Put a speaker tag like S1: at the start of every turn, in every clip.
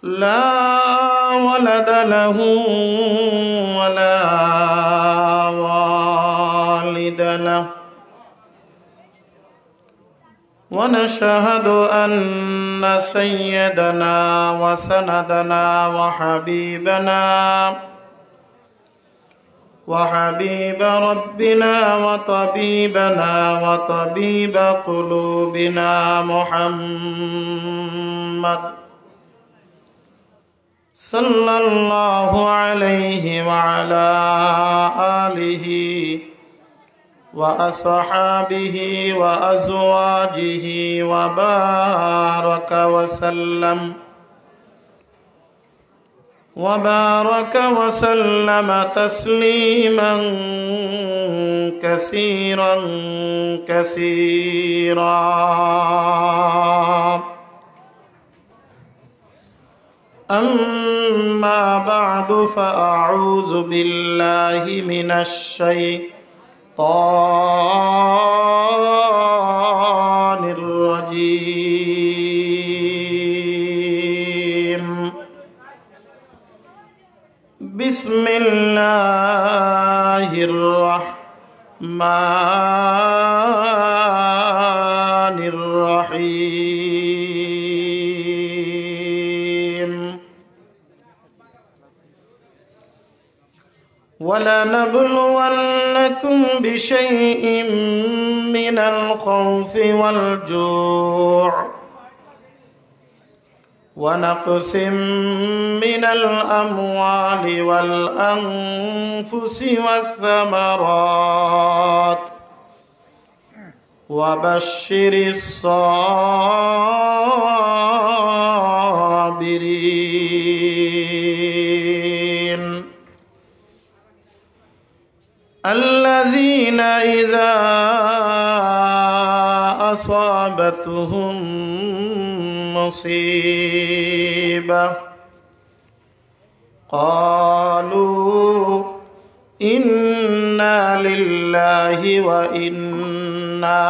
S1: لا ولد له ولا والد له، ونشهد أن سيدنا وسندنا وحبيب ربنا وطبيب قلوبنا محمد صلى الله عليه وعلى آله وأصحابه وأزواجه وبارك وسلم تسليما كثيرا كثيرا. أما بعد، فأعوذ بالله من الشيطان الرجيم. بسم الله الرحمن الرحيم. ولنبلونكم بشيء من الخوف والجوع ونقص من الأموال والأنفس والثمرات وبشر الصابرين الذين إذا أصابتهم مصيبة قالوا إنا لله وإنا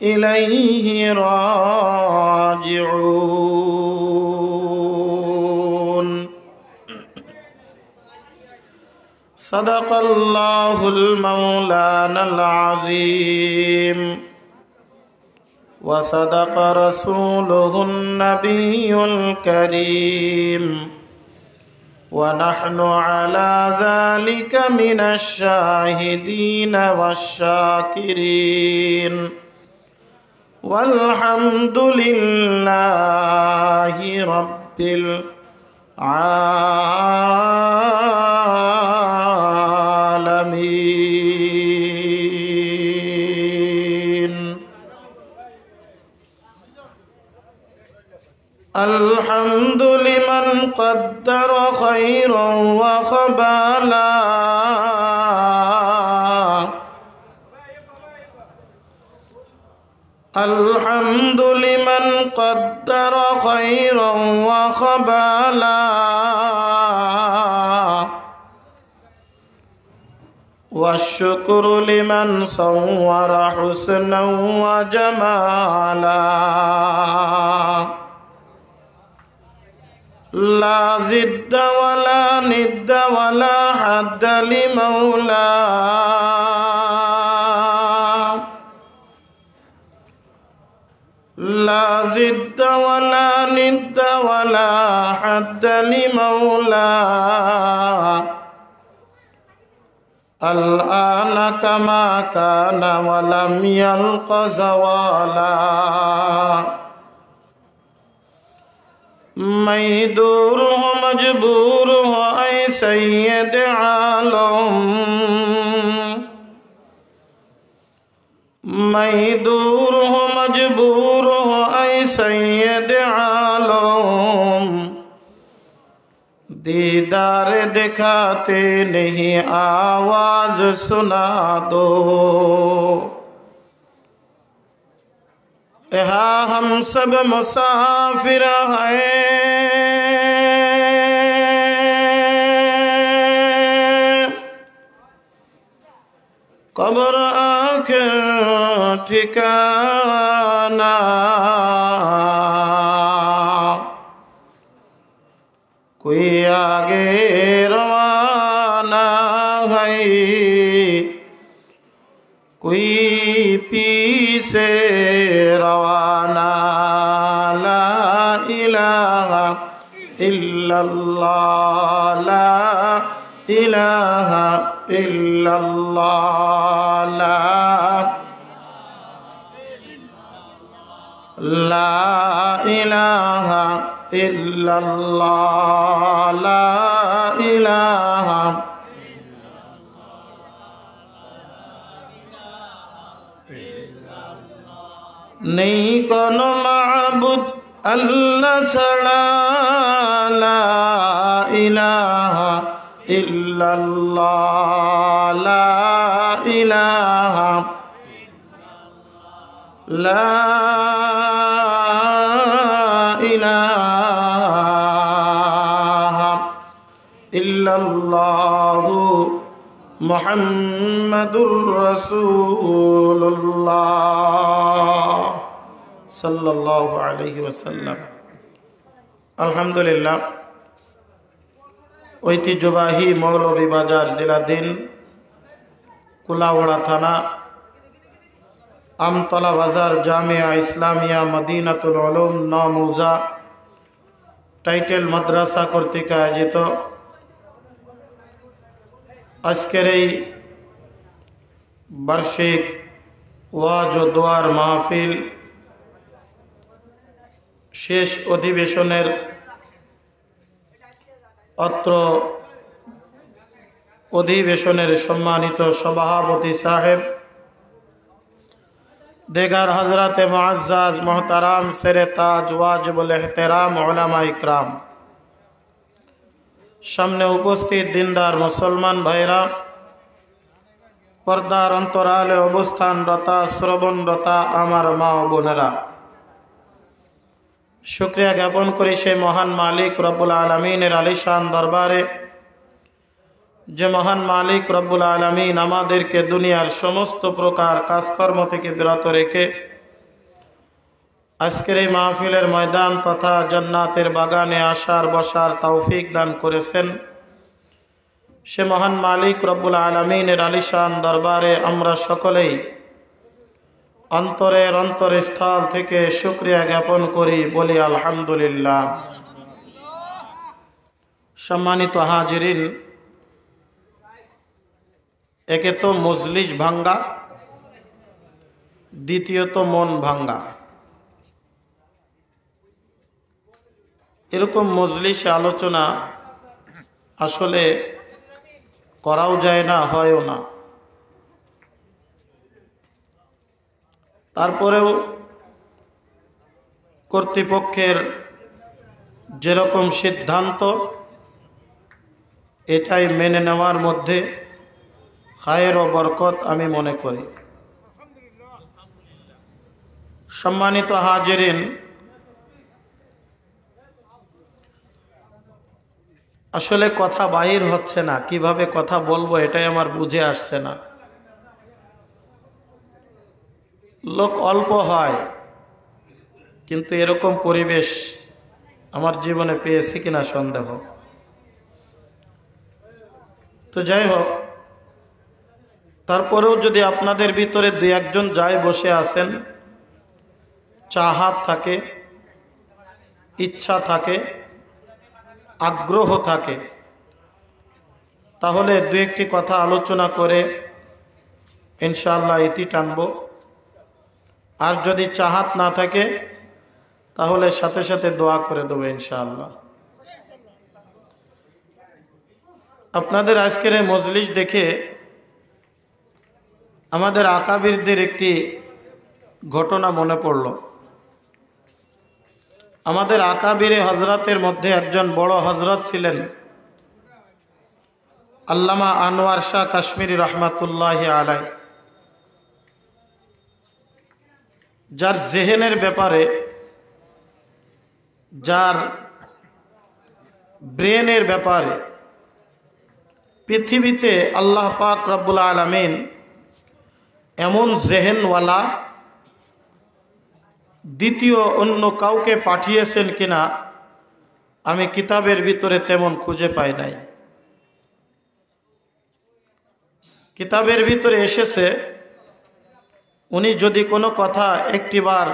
S1: إليه راجعون. صدق الله المولانا العظيم، وصدق رسوله النبي الكريم، ونحن على ذلك من الشاهدين والشاكرين، والحمد لله رب العالمين. الحمد لمن قدر خيرا وخبالا، الحمد لمن قدر خيرا وخبالا، والشكر لمن صور حسنا وجمالا. لا ضد ولا ند ولا حد لمولاه، لا ضد ولا ند ولا حد لمولاه. الآن كما كان ولم يلق زوالا، ميدور مجبور أي سيد عالم، ميدور مجبور أي سيد عالم. दीदार दिखाते नहीं आवाज सुना दो, यहाँ हम सब मुसाफिर हैं, कब्र आखिर ठिकाना। कोई आगे रवाना है, कोई पीछे रवाना। ला इलाहा इल्लल्लाह, ला इलाहा इल्लल्लाह, ला इलाहा इल्लल्लाह, ला इलाहा। नहीं कोनो माबूद अल्लाह सड़ा, ला इलाहा इल्लल्लाह, ला इलाहा, ला इलाहा इल्लल्लाहु मुहम्मदुर रसूलुल्लाह सल्लल्लाहु अलैहि वसल्लम। अल्हम्दुलिल्लाह, ঐতিহ্যবাহী মৌলভীবাজার জেলাধীন কুলাউড়া থানা আমতলা বাজার জামিয়া ইসলামিয়া মদিনাতুল উলুম নওমৌজা টাইটেল মাদ্রাসা কর্তৃক আয়োজিত আজকের এই বার্ষিক ওয়াজ ও দোয়ার মাহফিল শেষ অধিবেশনের অত্র অধিবেশনের সম্মানিত সভাপতি সাহেব, देगर हजरत मुअज़्ज़ज़ मोहतरम सर ताज वाजिबुल एहतराम उलमा इकराम, सामने उपस्थित दिनदार मुसलमान भाईरा, पर्दार अंतराले अवस्थानरता श्रवणरता आमार मा ओ बोनेरा, शुक्रिया ज्ञापन करी से महान मालिक रब्बुल आलमीनेर आलिशान दरबारे যে মহান মালিক রব্বুল আলামিন আমাদেরকে দুনিয়ার সমস্ত প্রকার কাজকর্ম থেকে বিরত রেখে আজকের এই মাহফিলের ময়দান তথা জান্নাতের বাগানে আসার বসার তৌফিক দান করেছেন, সে মহান মালিক রব্বুল আলামিনের আলিশান দরবারে আমরা সকলেই অন্তরের অন্তরস্থল থেকে শুকরিয়া জ্ঞাপন করি, বলি আলহামদুলিল্লাহ। সম্মানিত হাজিরিন, একে তো মজলিস ভাঙ্গা, দ্বিতীয়ত মন ভাঙ্গা। এরকম মজলিসে আলোচনা আসলে করাও যায় না, হয়ও না। তারপরেও কর্তৃপক্ষের যেরকম সিদ্ধান্ত এটাই মেনে নেওয়ার মধ্যে খায়ের ও বরকত আমি মনে করি। সম্মানিত হাজিরিন, আসলে কথা বাহির হচ্ছে না, কিভাবে কথা বলবো এটাই আমার বুঝে আসছে না। লোক অল্প হয়, কিন্তু এরকম পরিবেশ আমার জীবনে পেয়েছি কিনা সন্দেহ। তো যাই হোক, তারপরেও যদি আপনাদের ভিতরে দুই একজন যায় বসে আছেন, চাহাত থাকে, ইচ্ছা থাকে, আগ্রহ থাকে, তাহলে দু একটি কথা আলোচনা করে ইনশাআল্লাহ ইতি টানব। আর যদি চাহাত না থাকে তাহলে সাথে সাথে দোয়া করে দেবো ইনশাআল্লাহ। আপনাদের আজকের এই মজলিস দেখে আমাদের আকাবিরদের একটি ঘটনা মনে পড়ল। আমাদের আকাবিরে হজরতের মধ্যে একজন বড় হজরত ছিলেন আল্লামা আনোয়ার শাহ কাশ্মীরি রহমাতুল্লাহি আলাই, যার জেহেনের ব্যাপারে, যার ব্রেনের ব্যাপারে পৃথিবীতে আল্লাহ পাক রব্বুল আলামিন এমন জেহেনওয়ালা দ্বিতীয় অন্য কাউকে পাঠিয়েছেন কিনা আমি কিতাবের ভিতরে তেমন খুঁজে পাই নাই। কিতাবের ভিতরে এসেছে উনি যদি কোনো কথা একটিবার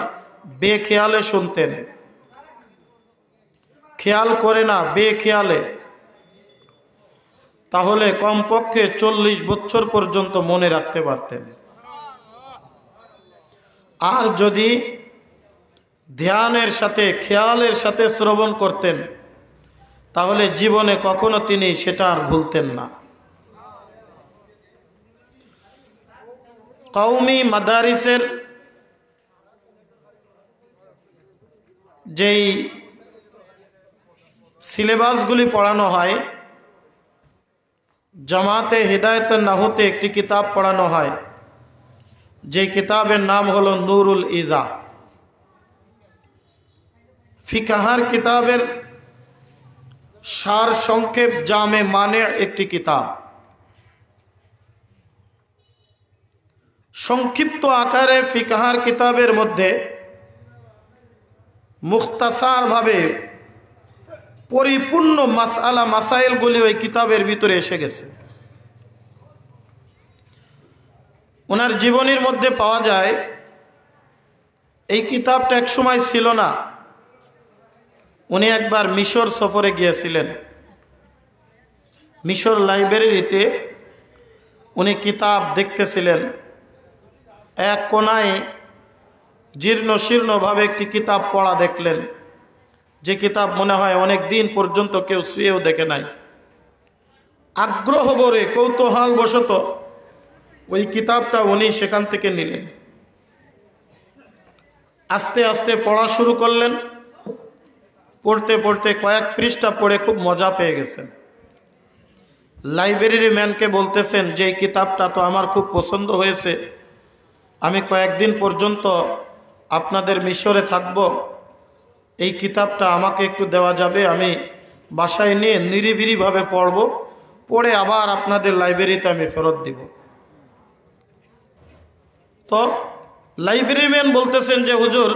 S1: বেখেয়ালে শুনতেন, খেয়াল করে না বেখেয়ালে, তাহলে কমপক্ষে 40 বছর পর্যন্ত মনে রাখতে পারতেন। আর যদি ধ্যানের সাথে খেয়ালের সাথে শ্রবণ করতেন তাহলে জীবনে কখনো তিনি সেটা আর ভুলতেন না। কওমি মাদারিসের যেই সিলেবাসগুলি পড়ানো হয়, জামাতে হিদায়াতুন নাহুতে একটি কিতাব পড়ানো হয়, যে কিতাবের নাম হলো নূরুল ইজা। ফিকাহার কিতাবের সার সংক্ষেপ জামে মানে একটি কিতাব। সংক্ষিপ্ত আকারে ফিকাহার কিতাবের মধ্যে মুখতাসার ভাবে পরিপূর্ণ মাসআলা মাসাইলগুলি ওই কিতাবের ভিতরে এসে গেছে। ওনার জীবনীর মধ্যে পাওয়া যায় এই কিতাবটা এক সময় ছিল না। উনি একবার মিশর সফরে গিয়েছিলেন। মিশর লাইব্রেরিতে উনি কিতাব দেখতেছিলেন। এক কোনায় জীর্ণ শীর্ণভাবে একটি কিতাব পড়া দেখলেন, যে কিতাব মনে হয় অনেক দিন পর্যন্ত কেউ শুয়েও দেখে নাই। আগ্রহ ভরে কৌতূহল বশত ওই কিতাবটা উনি সেখান থেকে নিলেন। আস্তে আস্তে পড়া শুরু করলেন। পড়তে পড়তে কয়েক পৃষ্ঠা পড়ে খুব মজা পেয়ে গেছেন। লাইব্রেরি ম্যানকে বলতেছেন যে এই কিতাবটা তো আমার খুব পছন্দ হয়েছে, আমি কয়েকদিন পর্যন্ত আপনাদের মিশরে থাকব, এই কিতাবটা আমাকে একটু দেওয়া যাবে? আমি বাসায় নিয়ে নিরিবিলিভাবে পড়ব, পড়ে আবার আপনাদের লাইব্রেরিতে আমি ফেরত দিব। তো লাইব্রেরি ম্যান বলতেছেন যে হুজুর,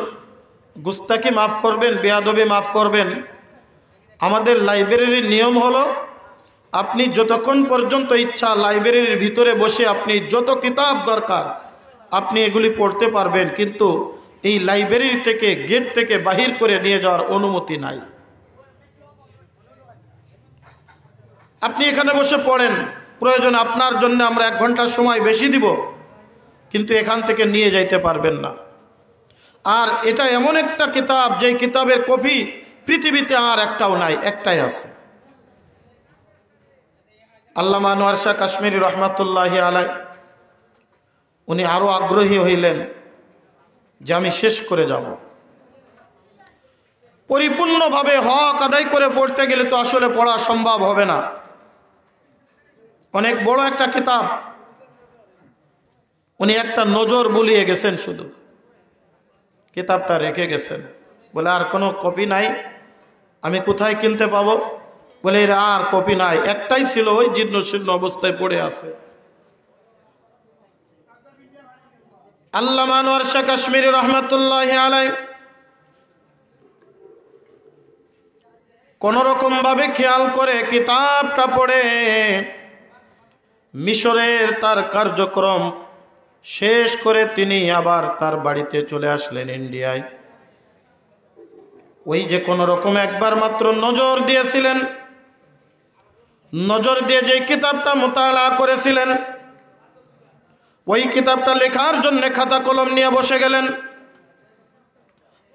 S1: গুস্তাকি মাফ করবেন, বেয়াদবি মাফ করবেন, আমাদের লাইব্রেরির নিয়ম হলো আপনি যতক্ষণ পর্যন্ত ইচ্ছা লাইব্রেরির ভিতরে বসে আপনি যত কিতাব দরকার আপনি এগুলি পড়তে পারবেন, কিন্তু এই লাইব্রেরি থেকে গেট থেকে বাহির করে নিয়ে যাওয়ার অনুমতি নাই। আপনি এখানে বসে পড়েন, প্রয়োজন আপনার জন্য আমরা 1 ঘন্টা সময় বেশি দিব, কিন্তু এখান থেকে নিয়ে যাইতে পারবেন না। আর এটা এমন একটা কিতাব যেই কিতাবের কপি পৃথিবীতে আর একটাও নাই, একটাই আছে। আল্লামা আনোয়ার শাহ কাশ্মীরি রহমাতুল্লাহি আলাইহি উনি আরো আগ্রহী হইলেন যে আমি শেষ করে যাব। পরিপূর্ণভাবে হক আদায় করে পড়তে গেলে তো আসলে পড়া সম্ভব হবে না। অনেক বড় একটা কিতাব, উনি একটা নজর বুলিয়ে গেছেন, শুধু কিতাবটা রেখে গেছেন। বলে আর কোনো কপি নাই? আমি কোথায় কিনতে পাবো? বলে এর আর কপি নাই, একটাই ছিল, ওই জীর্ণ শীর্ণ অবস্থায় পড়ে আছে। আল্লামা আনোয়ার শাহ কাশ্মীরি রহমাতুল্লাহি আলাইহি কোন রকম ভাবে খেয়াল করে কিতাবটা পড়ে মিশরের তার কার্যক্রম শেষ করে তিনি আবার তার বাড়িতে চলে আসলেন ইন্ডিয়ায়। ওই যে কোন রকম একবার মাত্র নজর দিয়েছিলেন, নজর দিয়ে যে কিতাবটা মুতালা করেছিলেন, ওই কিতাবটা লেখার জন্য খাতা কলম নিয়ে বসে গেলেন।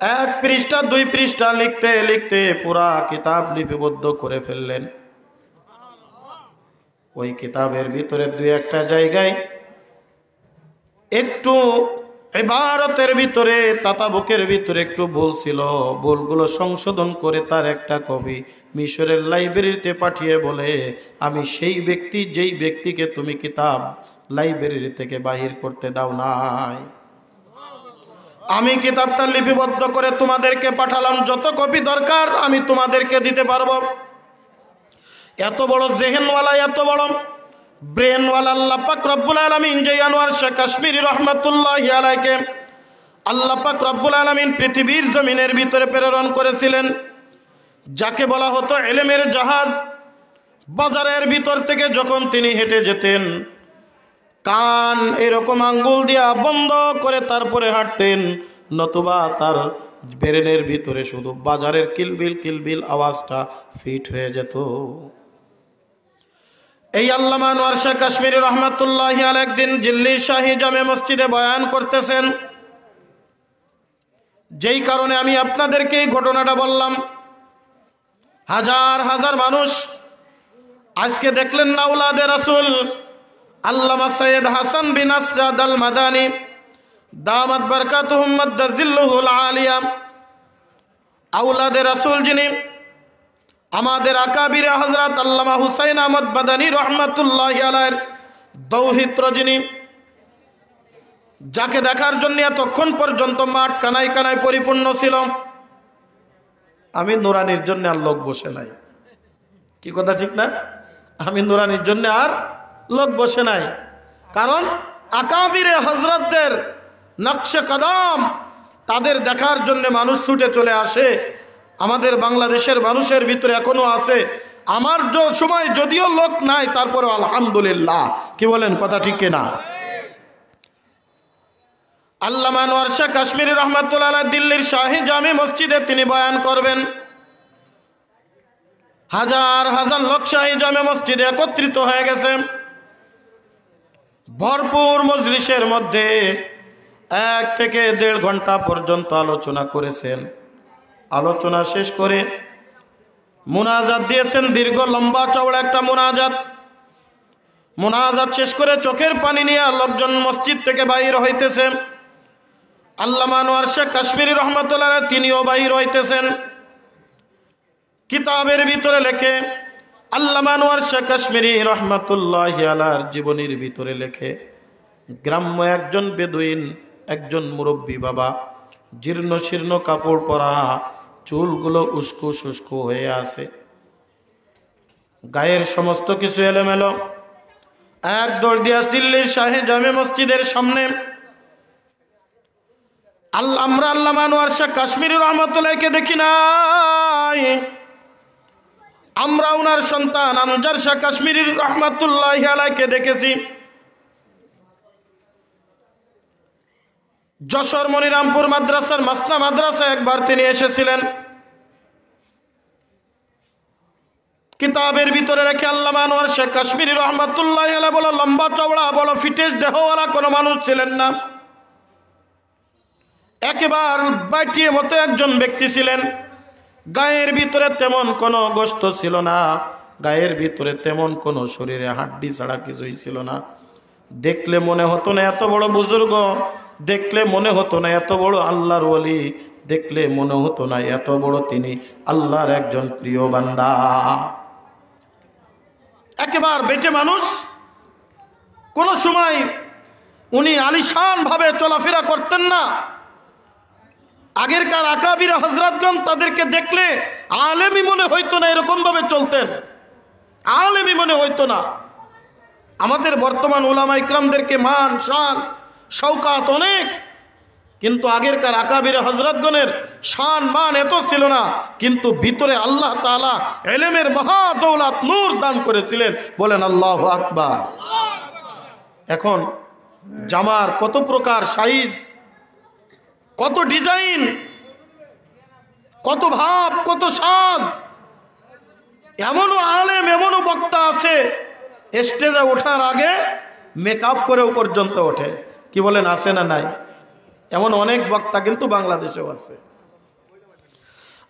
S1: 1 পৃষ্ঠা 2 পৃষ্ঠা লিখতে লিখতে পুরা কিতাব লিপিবদ্ধ করে ফেললেন। ওই কিতাবের ভিতরে 2-1টা জায়গায় একটু ইবারতের ভিতরে তাতাবুকের ভিতরে একটু ভুল ছিল, ভুলগুলো সংশোধন করে তার একটা কপি মিশরের লাইব্রেরিতে পাঠিয়ে বলে, আমি সেই ব্যক্তি যেই ব্যক্তিকে তুমি কিতাব লাইব্রেরি থেকে বাহির করতে দাও নাই, আমি কিতাবটা লিপিবদ্ধ করে তোমাদেরকে পাঠালাম, যত কপি দরকার আমি তোমাদেরকে দিতে পারবো। এত বড় জেহেনওয়ালা, এত বড় ব্রেনওয়ালা আল্লাহ পাক রব্বুল আলামিন যে আনোয়ার শাহ কাশ্মীরি রহমাতুল্লাহি আলাইহিকে আল্লাহ পাক রব্বুল আলামিন পৃথিবীর জমিনের ভিতরে প্রেরণ করেছিলেন, যাকে বলা হতো ইলমের জাহাজ, বাজারের ভিতর থেকে যখন তিনি হেঁটে যেতেন কান এরকম আঙ্গুল দিয়া বন্ধ করে তারপরে হাঁটতেন, নতুবা তার ব্রেনের ভিতরে শুধু বাজারের কিলবিল কিলবিল আওয়াজটা ফিট হয়ে যেত। এই আল্লামা আনোয়ার শাহ কাশ্মীরি রহমাতুল্লাহি আলাইহি একদিন দিল্লির শাহী জামে মসজিদে বয়ান করতেছেন, যেই কারণে আমি আপনাদেরকে এই ঘটনাটা বললাম। হাজার হাজার মানুষ আজকে দেখলেন না আওলাদে রাসূল আল্লামা সৈয়দ হাসান বিন আসজাদ আল মাদানী দামাত বারকাতুহুম মাদ্দাজিল্লুহুল আলিয়া, আওলাদে রাসূল যিনি, আমাদের আকাবিরে হযরত আল্লামা হুসাইন আহমদ মাদানী রহমাতুল্লাহি আলাইহির দৌহিত্র যিনি, যাকে দেখার জন্য এতক্ষণ পর্যন্ত মাঠ কানায় কানায় পরিপূর্ণ ছিল। আমি নুরানির জন্য আর লোক বসে নাই, কি কথা ঠিক না? আমি নুরানির জন্য আর লোক বসে নাই, কারণ আকাবিরে হযরতদের নকশে কদম তাদের দেখার জন্য মানুষ ছুটে চলে আসে। আমাদের বাংলাদেশের মানুষের ভিতরে এখনো আছে। আমার সময় যদিও লোক নাই, তারপরে আলহামদুলিল্লাহ, কি বলেন কথা ঠিক কিনা? আল্লামা আনোয়ার শাহ কাশ্মীরি রহমাতুল্লাহ আলাইহি দিল্লির শাহী জামে মসজিদে তিনি বয়ান করবেন। হাজার হাজার লোক শাহী জামে মসজিদে একত্রিত হয়ে গেছে। ভরপুর মজলিসের মধ্যে 1 থেকে 1.5 ঘন্টা পর্যন্ত আলোচনা করেছেন। আলোচনা শেষ করে মুনাজাত দিয়েছেন, দীর্ঘ লম্বা চওড়া একটা মুনাজাত। মুনাজাত শেষ করে চোখের পানি নিয়ে লোকজন মসজিদ থেকে বাইর হইতেছে। আল্লামা আনোয়ার শাহ কাশ্মীরি রহমাতুল্লাহ আলাইহি তিনিও বাইর হইতেছেন। কিতাবের ভিতরে লেখে, আল্লামা আনোয়ার শাহ কাশ্মীরি রহমাতুল্লাহি আলাইহির জীবনীর ভিতরে লেখে, গ্রাম্য একজন বেদুইন, একজন মুরব্বী বাবা, জীর্ণ শীর্ণ কাপড় পরা, চুলগুলো উস্কো শুষ্কো হয়ে আছে, গায়ের সমস্ত কিছু এলোমেলো, এক দৌড় দিয়া দিল্লির শাহী জামে মসজিদের সামনে। আমরা আল্লামা আনোয়ার শাহ কাশ্মীরি রহমাতুল্লাহকে দেখি নাই, আমরা ওনার সন্তান আমজাদ শাহ কাশ্মীরি রহমাতুল্লাহি আলাইহিকে দেখেছি। যশোর মনিরামপুর মাদ্রাসার মাসনা মাদ্রাসা একবার তিনি এসেছিলেন। কিতাবের ভিতরে রেখে আল্লামা আনোয়ার শাহ কাশ্মীরি রহমাতুল্লাহি আলাইহি বড় লম্বা চওড়া, বড় ফিটেজ দেহওয়ালা কোনো মানুষ ছিলেন না। একেবারে বাইটিয়ে মতো একজন ব্যক্তি ছিলেন। গায়ের ভিতরে তেমন কোনো গোশত ছিল না, গায়ের ভিতরে তেমন কোনো শরীরে হাড্ডি ছাড়া কিছুই ছিল না। দেখলে মনে হতো না এত বড় বুজুর্গ, দেখলে মনে হতো না এত বড় আল্লাহর ওলি, দেখলে মনে হতো না এত বড় তিনি আল্লাহর একজন প্রিয় বান্দা। একেবারে বেটে মানুষ। কোন সময় উনি আলিশান ভাবে চলাফেরা করতেন না। আগেরকার আকাবির হযরতগণ তাদেরকে দেখলে আলেমই মনে হইতো না, এরকম ভাবে চলতেন, আলেমই মনে হইতো না। আমাদের বর্তমান উলামা ইকরামদেরকে মান শান শওকাত অনেক, কিন্তু আগেরকার আকাবির হযরতগণের শান মান এত ছিল না, কিন্তু ভিতরে আল্লাহ তাআলা ইলমের মহা দৌলত নূর দান করেছিলেন। বলেন আল্লাহু আকবার। এখন জামার কত প্রকার সাইজ, কত ডিজাইন, কত ভাব, কত সাজ। এমনও আলেম, এমনও বক্তা আছে স্টেজে ওঠার আগে মেকআপ করেও পর্যন্ত ওঠে। কি বলেন, আছে না নাই? এমন অনেক বক্তা কিন্তু বাংলাদেশেও আছে।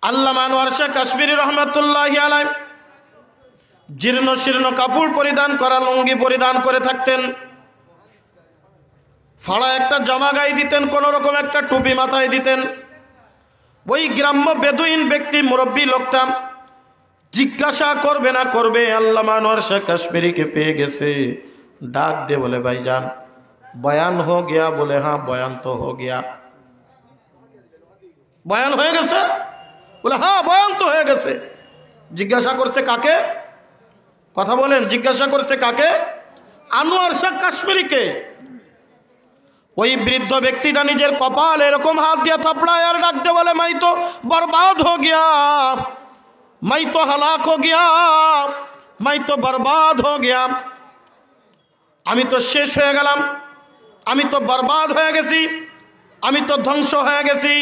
S1: আল্লামা আনোয়ার শাহ কাশ্মীরি রহমাতুল্লাহি আলাইহি জীর্ণ শীর্ণ কাপড় পরিধান করা, লুঙ্গি পরিধান করে থাকতেন। ফাড়া একটা জামা গায়ে দিতেন, কোন রকম একটা টুপি মাথায় দিতেন। ওই গ্রাম্য বেদুইন ব্যক্তি মুরব্বী লোকটা জিজ্ঞাসা করবে না করবে, আল্লামা আনোয়ার শাহ কাশ্মীরিকে পেয়ে গেছে। ডাক দে বলে, ভাইজান বয়ান হো গিয়া? বলে হ্যাঁ বয়ান তো হো গিয়া। বয়ান হয়ে গেছে? বলে হ্যাঁ বয়ান তো হয়ে গেছে। জিজ্ঞাসা করছে কাকে? কথা বলেন, জিজ্ঞাসা করছে কাকে? আনোয়ার শাহ কাশ্মীরিকে। ওই বৃদ্ধ ব্যক্তিটা নিজের কপাল এরকম হাত দিয়ে থাপড়ায় আর ডাকতে বলে, মাই তো বরবাদ হো গিয়া, मैं तो हलाक हो गया, मैं तो बर्बाद हो गया, আমি তো শেষ হয়ে গেলাম, আমি তো বরবাদ হয়ে গেছি, আমি তো ধ্বংস হয়ে গেছি।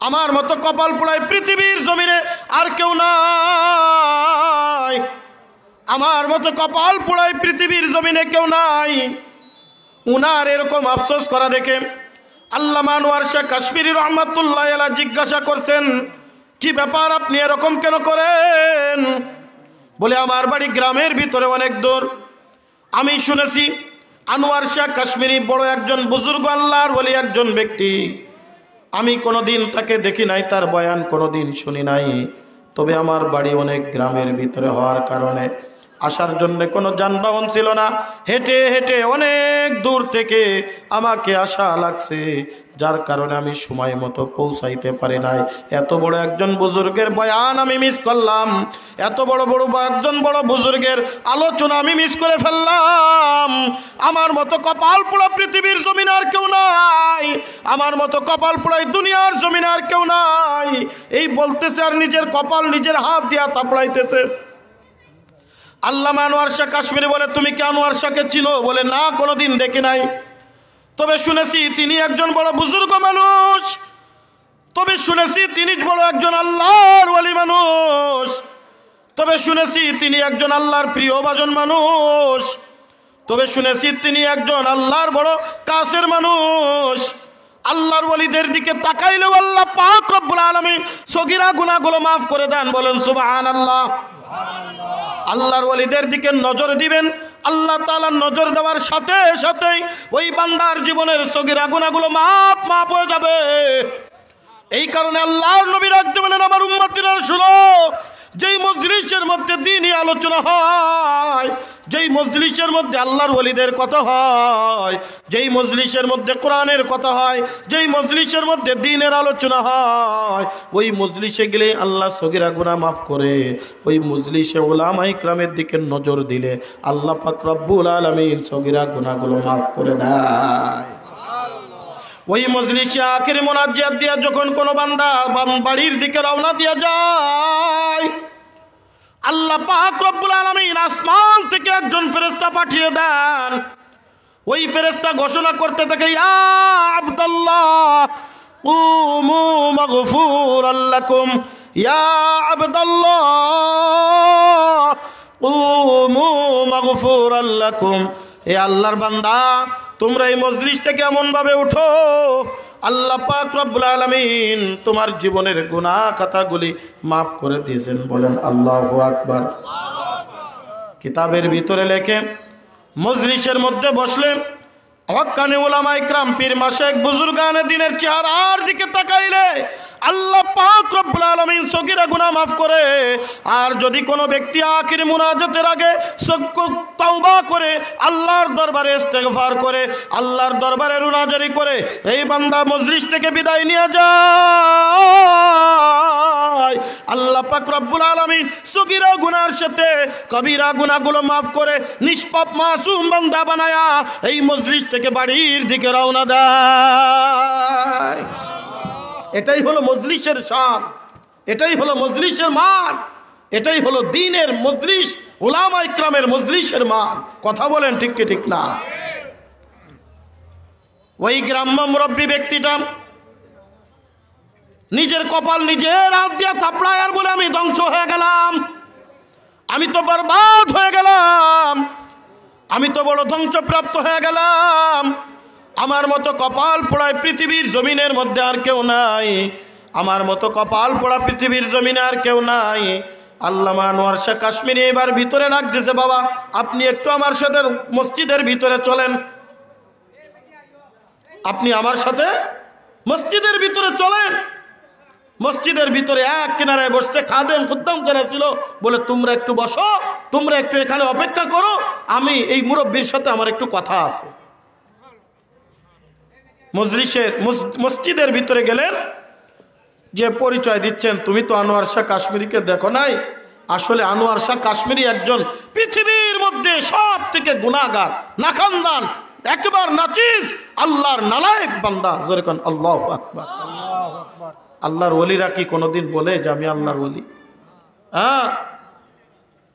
S1: আমার মতো কপাল পোড়ায় পৃথিবীর জমিনে আর কেউ নাই, আমার মতো কপাল পোড়ায় পৃথিবীর জমিনে কেউ নাই। উনার এরকম আফসোস করা দেখে আল্লামা আনোয়ার শাহ কাশ্মীরি রহমাতুল্লাহ আলাইহি জিজ্ঞাসা করছেন, কি ব্যাপার, আপনি এরকম কেন করেন? বলে, আমার বাড়ি গ্রামের ভিতরে অনেক দূর। আমি শুনেছি আনোয়ার শাহ কাশ্মীরি বড় একজন বুজুর্গ, আল্লাহর ওলি একজন ব্যক্তি। আমি কোনোদিন তাকে দেখি নাই, তার বয়ান কোনোদিন শুনি নাই। তবে আমার বাড়ি অনেক গ্রামের ভিতরে হওয়ার কারণে আসার জন্য কোনো যানবাহন ছিল না, হেঁটে হেঁটে অনেক দূর থেকে আমাকে আসা লাগছে, যার কারণে আমি সময় মতো পৌঁছাইতে পারি নাই। এত বড় একজন বুজুর্গের বয়ান আমি মিস করলাম, এত বড় একজন বড় বুজুর্গের আলোচনা আমি মিস করে ফেললাম। আমার মতো কপাল পোড়া পৃথিবীর জমিনে আর কেউ নাই, আমার মতো কপাল পোড়াই দুনিয়ার জমিনে আর কেউ নাই। এই বলতেছে আর নিজের কপাল নিজের হাত দিয়া তাপড়াইতেছে। আল্লামা আনোয়ার শাহ কাশ্মীরি বলে, তুমি কি আনোয়ার শাহকে চিনো? বলে, না, কোনোদিন দেখি নাই, তবে শুনেছি তিনি একজন বড় বুজুর্গ মানুষ, তবে শুনেছি তিনি বড় একজন আল্লাহর ওলি মানুষ, তবে শুনেছি তিনি একজন আল্লাহর প্রিয়ভাজন মানুষ, তবে শুনেছি তিনি একজন আল্লাহর বড় কাছের মানুষ। আল্লাহর ওলিদের দিকে তাকাইলেও আল্লাহ পাক রব্বুল আলামিন সগীরা গুনাহগুলো মাফ করে দেন। বলেন সুবহানাল্লাহ। আল্লাহর ওলিদের দিকে নজর দিবেন, আল্লাহ তাআলা নজর দেওয়ার সাথে সাথেই ওই বান্দার জীবনের সগীরা গুনাহগুলো মাফ হয়ে যাবে। এই কারণে আল্লাহর নবী রাখতে বলেন, আমার উম্মতিরা শুনো, যেই মজলিসের মধ্যে দ্বীনি আলোচনা হয়, যেই মজলিসের মধ্যে আল্লাহর ওলিদের কথা হয়, যেই মজলিসের মধ্যে কোরআনের কথা হয়, যেই মজলিসের মধ্যে দ্বীনের আলোচনা হয়, ওই মজলিসে গেলে আল্লাহ সগীরা গুনাহ মাফ করে। ওই মজলিসে উলামা ইকরামের দিকে নজর দিলে আল্লাহ পাক রব্বুল আলামিন সগীরা গুনাহগুলো মাফ করে দেয়। ওই মজলিসে আখিরি মুনাজ্জাত দিয়া যখন কোনো বান্দা বাড়ির দিকে রওনা দিয়া যায়, আল্লাহ পাক রব্বুল আলামিন আসমান থেকে একজন ফেরেশতা পাঠিয়ে দেন। ওই ফেরেশতা ঘোষণা করতে থাকে, ইয়া আব্দুল্লাহ কুমু মাগফুরাল লাকুম, ইয়া আব্দুল্লাহ কুমু মাগফুরাল লাকুম। এ আল্লাহর বান্দা, তোমরা এই মজলিস থেকে এমন ভাবে উঠো, আল্লাহ পাক রব্বুল আলামিন তোমার জীবনের গুনাহ খাতাগুলি মাফ করে দিয়েছেন। বলেন আল্লাহু আকবার। কিতাবের ভিতরে লেখে, মজলিসের মধ্যে বসলে হক্কানি উলামা ইকরাম, পীর মাশায়েখ, বুজুর্গানে দ্বীনের চেহারার দিকে তাকাইলে আল্লাহ পাক রব্বুল আলামিন সগীরা গুনাহ মাফ করে। আর যদি কোনো ব্যক্তি আখির মুনাজাতের আগে তওবা করে, আল্লাহর দরবারে ইস্তেগফার করে, আল্লাহর দরবারে রুনাজারি করে, এই বান্দা মজলিস থেকে বিদায় নিয়ে যায়, আল্লাহ পাক রব্বুল আলামিন সগীরা গুনাহর সাথে কবিরা গুনাহগুলো মাফ করে নিষ্পাপ মাসুম বান্দা বানায়া এই মজলিস থেকে বাড়ির দিকে রওনা দেয়। এটাই হলো মজলিসের শান, এটাই হলো মজলিসের মান, এটাই হলো দ্বীনের মজলিস, উলামা ইকরামের মজলিসের মান। কথা বলেন ঠিক কি ঠিক না? ওই গ্রাম্য মুরব্বী ব্যক্তিটা নিজের কপাল নিজের হাত দিয়ে থাপড়ায় আর বলে, আমি ধ্বংস হয়ে গেলাম, আমি তো বরবাদ হয়ে গেলাম, আমি তো বড় ধ্বংসপ্রাপ্ত হয়ে গেলাম, আমার মতো কপাল পোড়ায় পৃথিবীর জমিনের মধ্যে আর কেউ নাই, আমার মতো কপাল পোড়া পৃথিবীর জমিনে আর কেউ নাই। আল্লামা আনোয়ার শাহ কাশ্মীরি এবার ভিতরে ডাক দিয়েছে, বাবা আপনি একটু আমার সাথে মসজিদের ভিতরে চলেন, আপনি আমার সাথে মসজিদের ভিতরে চলেন। মসজিদের ভিতরে এক কিনারায় বসছে খাদেম খুদ্দাম যারা ছিল, বলে তোমরা একটু বসো, তোমরা একটু এখানে অপেক্ষা করো, আমি এই মুরব্বীর সাথে আমার একটু কথা আছে। মসজিদের ভিতরে গেলেন, যে পরিচয় দিচ্ছেন, তুমি তো আনোয়ার শাহ কাশ্মীরিকে দেখো নাই, আসলে আনোয়ার শাহ কাশ্মীরি একজন পৃথিবীর মধ্যে সব থেকে গুনাহগার, নাখানদান, একবার নাচিস, আল্লাহর নালায়েক বান্দা। জোরে কোন আল্লাহু আকবার। আল্লাহর ওলিরা কি কোনোদিন বলে যে আমি আল্লাহর ওলি? হ্যাঁ,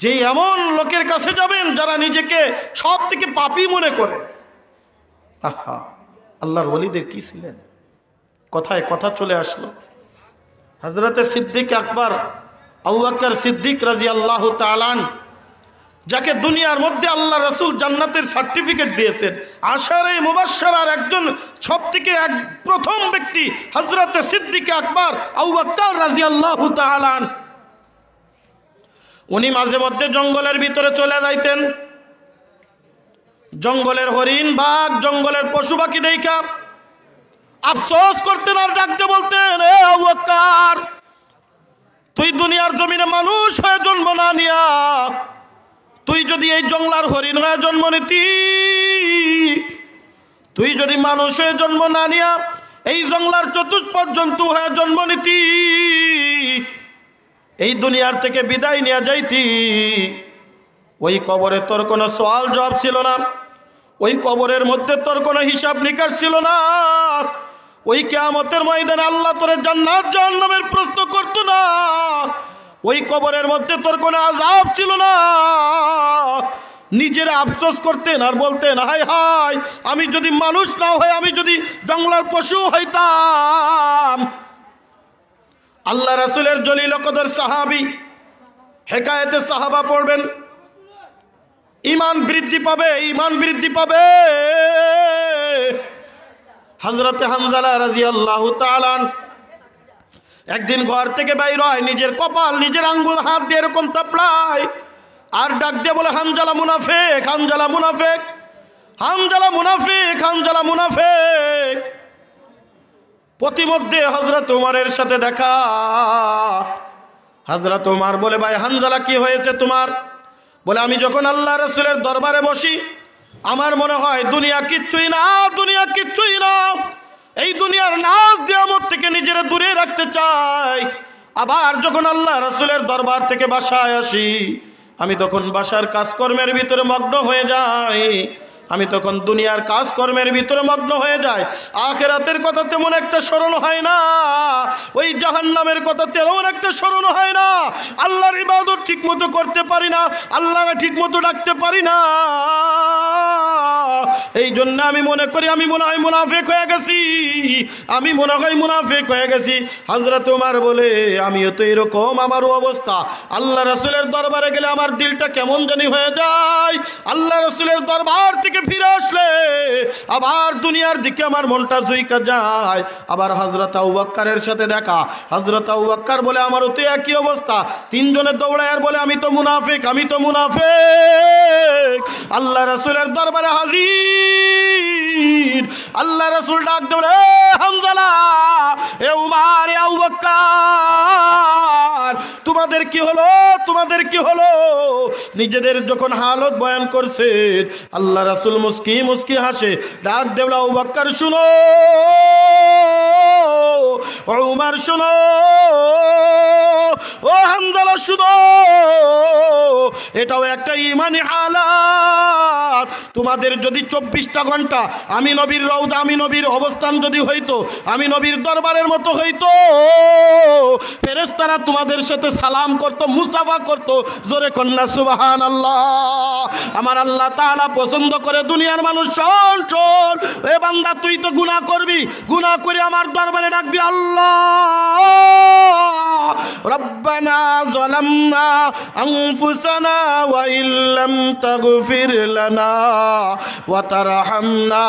S1: যে এমন লোকের কাছে যাবেন যারা নিজেকে সব থেকে পাপী মনে করে। আহা, আল্লাহর ওলিদের কি ছিলেন, কথায় কথা চলে আসলো। হযরতে সিদ্দিক আকবর আবু বকর সিদ্দিক রাদিয়াল্লাহু তাআলা আনহু, যাকে দুনিয়ার মধ্যে আল্লাহ রাসূল জান্নাতের সার্টিফিকেট দিয়েছেন, আশারে মুবাশশারার একজন সবথেকে প্রথম ব্যক্তি হযরতে সিদ্দিক আকবর আবু বকর রাদিয়াল্লাহু তাআলা আনহু। উনি মাঝে মধ্যে জঙ্গলের ভিতরে চলে যাইতেন। জঙ্গলের হরিণ, বাঘ, জঙ্গলের পশু পাখি দেখা আফসোস করতেন আর ডাকতে বলতেন, এ আবু বকর, তুই দুনিয়ার জমিনে মানুষ হয়ে জন্ম না নিয়া তুই যদি এই জঙ্গলার হরিণ হয়ে জন্ম নিতি, তুই যদি মানুষ হয়ে জন্ম না নিয়া এই জঙ্গলার চতুষ্পদ জন্তু হয়ে জন্ম নিতি, এই দুনিয়ার থেকে বিদায় নিয়ে যাইতি, ওই কবরে তোর কোনো সওয়াল জবাব ছিল না, ওই কবরের মধ্যে তোর কোনো হিসাব নিকাশ ছিল না, ওই কিয়ামতের ময়দানে আল্লাহ তোরে জান্নাত জাহান্নামের প্রশ্ন করতো না, ওই কবরের মধ্যে তোর কোনো আযাব ছিল না। নিজের আফসোস করতেন আর বলতেন, হায় হায়, আমি যদি মানুষ না হয়ে আমি যদি জঙ্গলার পশু হইতাম। আল্লাহ রাসূলের জলিল কদর সাহাবী, হেকায়েতে সাহাবা পড়বেন, ঈমান বৃদ্ধি পাবে, ঈমান বৃদ্ধি পাবে। হযরতে হামজালা রাদিয়াল্লাহু তাআলা একদিন ঘর থেকে বাইর হয়, নিজের কপাল নিজের আঙ্গুল হাত দিয়ে এরকম তাপড়ায় আর ডাক দিয়ে বলে, হামজালা মুনাফিক, হামজালা মুনাফিক, হামজালা মুনাফিক, হামজালা মুনাফিক। প্রতিমধ্যে হযরত ওমরের সাথে দেখা। হযরত ওমর বলে, ভাই হামজালা, কি হয়েছে তোমার? বলে, আমি যখন আল্লাহ রাসূলের দরবারে বসি আমার মনে হয় দুনিয়া কিচ্ছুই না, দুনিয়া কিচ্ছুই না, এই দুনিয়ার নাজ নিয়ামত থেকে নিজেরা দূরে রাখতে চাই। আবার যখন আল্লাহ রাসূলের দরবার থেকে বাসায় আসি আমি তখন বাসার কাজকর্মের ভিতরে মগ্ন হয়ে যাই, আমি তখন দুনিয়ার কাজকর্মের ভিতরে মগ্ন হয়ে যাই। আখিরাতের কথা তেমন একটা স্মরণ হয় না, ওই জাহান্নামের কথা তেমন একটা স্মরণ হয় না, আল্লাহর ইবাদত ঠিক মতো করতে পারি না, আল্লাহকে ঠিক মতো ডাকতে পারি না। এই জন্য আমি মনে করি আমি মনে হয় মুনাফিক হয়ে গেছি, আমি মনে হয় মুনাফিক হয়ে গেছি। হযরত ওমর বলে, আমিও তো এরকম, আমারও অবস্থা। আল্লাহ রাসূলের দরবারে গেলে আমার দিলটা কেমন জানি হয়ে যায়, আল্লাহ রাসূলের দরবার থেকে ফিরে আসলে আবার দুনিয়ার দিকে আমার মনটা ঝুঁকা যায়। আবার হযরত আবু বকরের সাথে দেখা। হযরত আবু বকর বলে, আমারও তো একই অবস্থা। তিনজনে দৌড়ায় আর বলে, আমি তো মুনাফিক, আমি তো মুনাফিক। আল্লাহ রাসূলের দরবারে হাজির। আল্লাহ রাসূল ডাক দেন, এ হামজালা, এ উমর, এ আবু বকর, তোমাদের কি হলো, তোমাদের কি হলো? নিজেদের যখন হালত বয়ান করছেন আল্লাহ রাসূল মুস্কি মুস্কি হাসে, ডাক দেন, আবু বকর শুনো, উমর শুনো, ও হামজালা শুনো, এটাও একটা ঈমানি হালাত। তোমাদের যদি 24টা ঘন্টা আমি নবীর রওজা, আমি নবীর অবস্থান যদি হইতো, আমি নবীর দরবারের মতো হইতো, ফেরেশতারা তোমাদের সাথে সালাম করত, মুসাফা করত। জোরে কন্যা সুবহানাল্লাহ। আমার আল্লাহ তাআলা পছন্দ করে দুনিয়ার মানুষ। শোন শোন, এ বান্দা, তুই তো গুনাহ করবি, গুনাহ করে আমার দরবারে ডাকবি, আল্লাহ রব্বানা যালামনা আনফুসানা ওয়া ইল্লাম তাগফির লানা ওয়া তারহামনা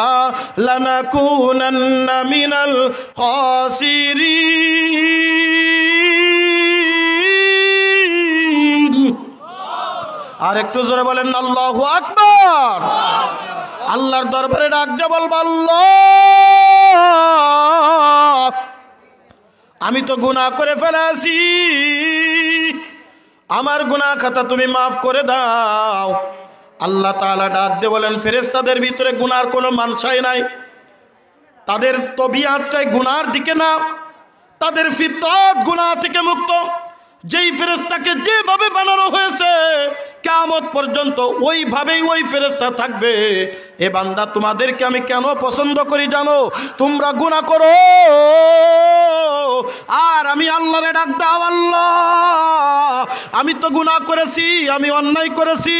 S1: লানাকুনান্না মিনাল খাসিরিন। আর একটু জোরে বলেন আল্লাহু আকবার। আল্লাহর দরবারে ডাক দিয়ে বলবা, আল্লাহ, আমি তো গুনাহ করে ফেলেছি, আমার গুনাহ খাতা তুমি মাফ করে দাও। আল্লাহ তাআলা ডাক দিয়ে বলেন, ফেরেশতাদের ভিতরে গুনাহর কোনো মানসাই নাই, তাদের তবিয়াতটাই গুনাহর দিকে না, তাদের ফিতরাত গুনাহ থেকে মুক্ত। যেই ফেরেশতাকে যেভাবে বানানো হয়েছে কিয়ামত পর্যন্ত ওইভাবেই ওই ফেরেশতা থাকবে। এ বান্দা, তোমাদেরকে আমি কেন পছন্দ করি জানো? তোমরা গুনাহ করো, আর আমি আল্লাহরে ডাক দাও, আল্লাহ আমি তো গুনাহ করেছি, আমি অন্যায় করেছি।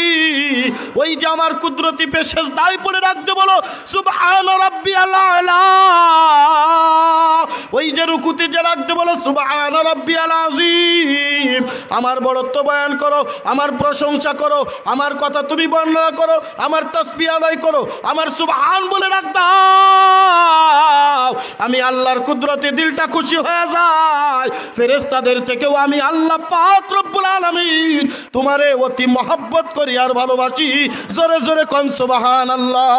S1: ওই যে আমার কুদরতি পে সেজদায় পড়ে ডাকতে বলো সুবহান রাব্বিয়াল আলা। ওই যে রুকুতে যে ডাকতে বলো সুবহান রাব্বিয়াল আযীম। আমার বড়ত্ব বয়ান করো, আমার প্রশংসা করো, আমার কথা তুমি বর্ণনা করো, আমার তাসবিহ আদায় করো, আমার সুবহান বলে ডাক দাও। আমি আল্লাহর কুদরতে দিলটা খুশি হয়ে যায়। ফেরেশতাদের থেকেও আমি আল্লাহ পাক রব্বুল আলামিন তোমারে অতি মহব্বত করি আর ভালোবাসি। জোরে জোরে কোন সুবহানাল্লাহ।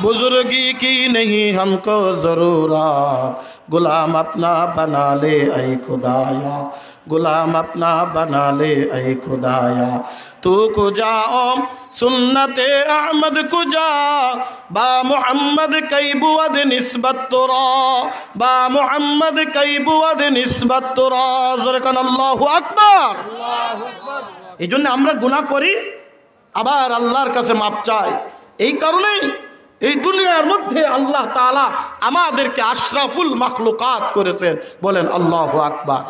S1: বুজুর্গি কি नहीं हमको जरूरत, गुलाम अपना बना ले ऐ खुदाया, गुलाम अपना बना ले ऐ खुदाया। तू कुजा ओम सुन्नते अहमद कुजा, बा मोहम्मद कई बुअद निस्बत तुरा, बा मोहम्मद कई बुअद निस्बत तुरा। ज़रकन अल्लाहु আকবার। এই জন্য আমরা গুনাহ করি, আবার আল্লাহর কাছে মাপ চাই। এই কারণেই এই দুনিয়ার মধ্যে আল্লাহ তাআলা আমাদেরকে আশরাফুল মাখলুকাত করেছেন। বলেন আল্লাহু আকবার।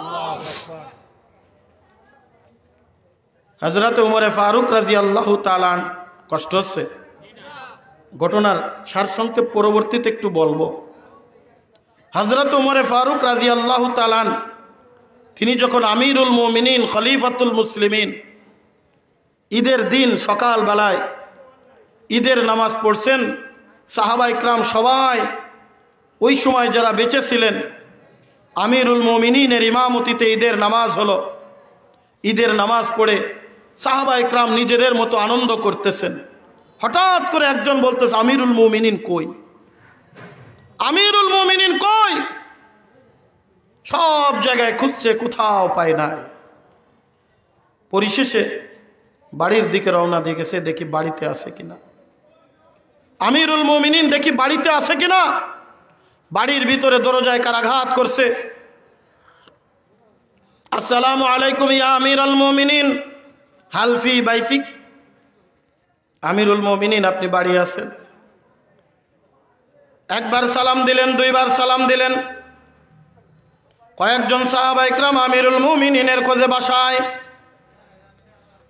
S1: হযরত উমর ফারুক রাদিয়াল্লাহু তাআলা, কষ্ট হচ্ছে ঘটনার সারসংক্ষেপ পরবর্তীতে একটু বলবো। হযরত উমর ফারুক রাদিয়াল্লাহু তাআলা তিনি যখন আমিরুল মুমিনিন খলিফাতুল মুসলিমিন, ঈদের দিন সকাল বেলায় ঈদের নামাজ পড়ছেন। সাহাবা ইকরাম সবাই ওই সময় যারা বেঁচে ছিলেন, আমিরুল মুমিনিনের ইমামতিতে ঈদের নামাজ হলো। ঈদের নামাজ পড়ে সাহাবা ইকরাম নিজেদের মতো আনন্দ করতেছেন। হঠাৎ করে একজন বলতেছে আমিরুল মুমিনিন কই, আমিরুল মুমিনিন কই? সব জায়গায় খুঁজছে, কোথাও পায় নাই। পরিশেষে বাড়ির দিকে রওনা দিয়ে গেছে, দেখি বাড়িতে আছে কিনা। আমিরুল মুমিনিন দেখি বাড়িতে আছে কিনা। বাড়ির ভিতরে দরজায় কারাঘাত করছে। আসসালামু আলাইকুম ইয়া আমিরুল মুমিনিন, হালফি বাইতিক। আমিরুল মুমিনিন আপনি বাড়ি আছেন? একবার সালাম দিলেন, দুইবার সালাম দিলেন। কয়েকজন সাহাবা ইকরাম আমিরুল মুমিনিনের খোঁজে বাসায়।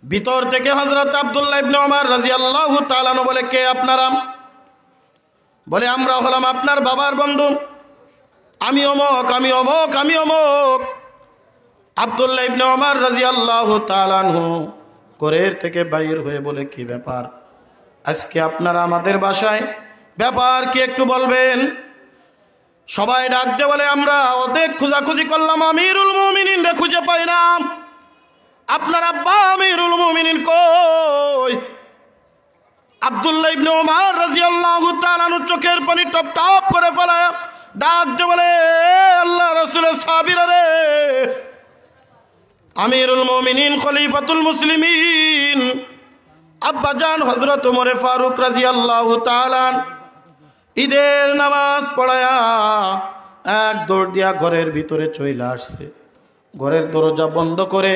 S1: ভিতর থেকে হযরত আব্দুল্লাহ ইবনে ওমর রাদিয়াল্লাহু তাআলা বলে, কে আপনারা? বলে আমরা হলাম আপনার বাবার বন্ধু, আমি অমুক, আমি অমুক, আমি অমুক। আব্দুল্লাহ ইবনে ওমর রাদিয়াল্লাহু তাআলা ঘরের থেকে বাইর হয়ে বলে, কি ব্যাপার আজকে আপনারা আমাদের বাসায়? ব্যাপার কি একটু বলবেন? সবাই ডাক দিয়ে বলে, আমরা অনেক খোঁজাখুঁজি করলাম, আমিরুল মুমিনিন রে খুঁজে পাই না। আপনার আব্বা আমিরুল মুমিনিন কই? আব্দুল্লাহ ইবনে ওমর রাদিয়াল্লাহু তাআলা চোখের পানি টপ টপ করে ফেলে ডাক দিয়ে বলে, আল্লাহ রাসূলের সাহাবীরা রে, আমিরুল মুমিনিন খলিফাতুল মুসলিমিন আব্বাজান হযরত ওমর ফারুক রাদিয়াল্লাহু তাআলা ঈদের নামাজ পড়ায়া এক দৌড় দিয়া ঘরের ভিতরে চলে আসছে। ঘরের দরজা বন্ধ করে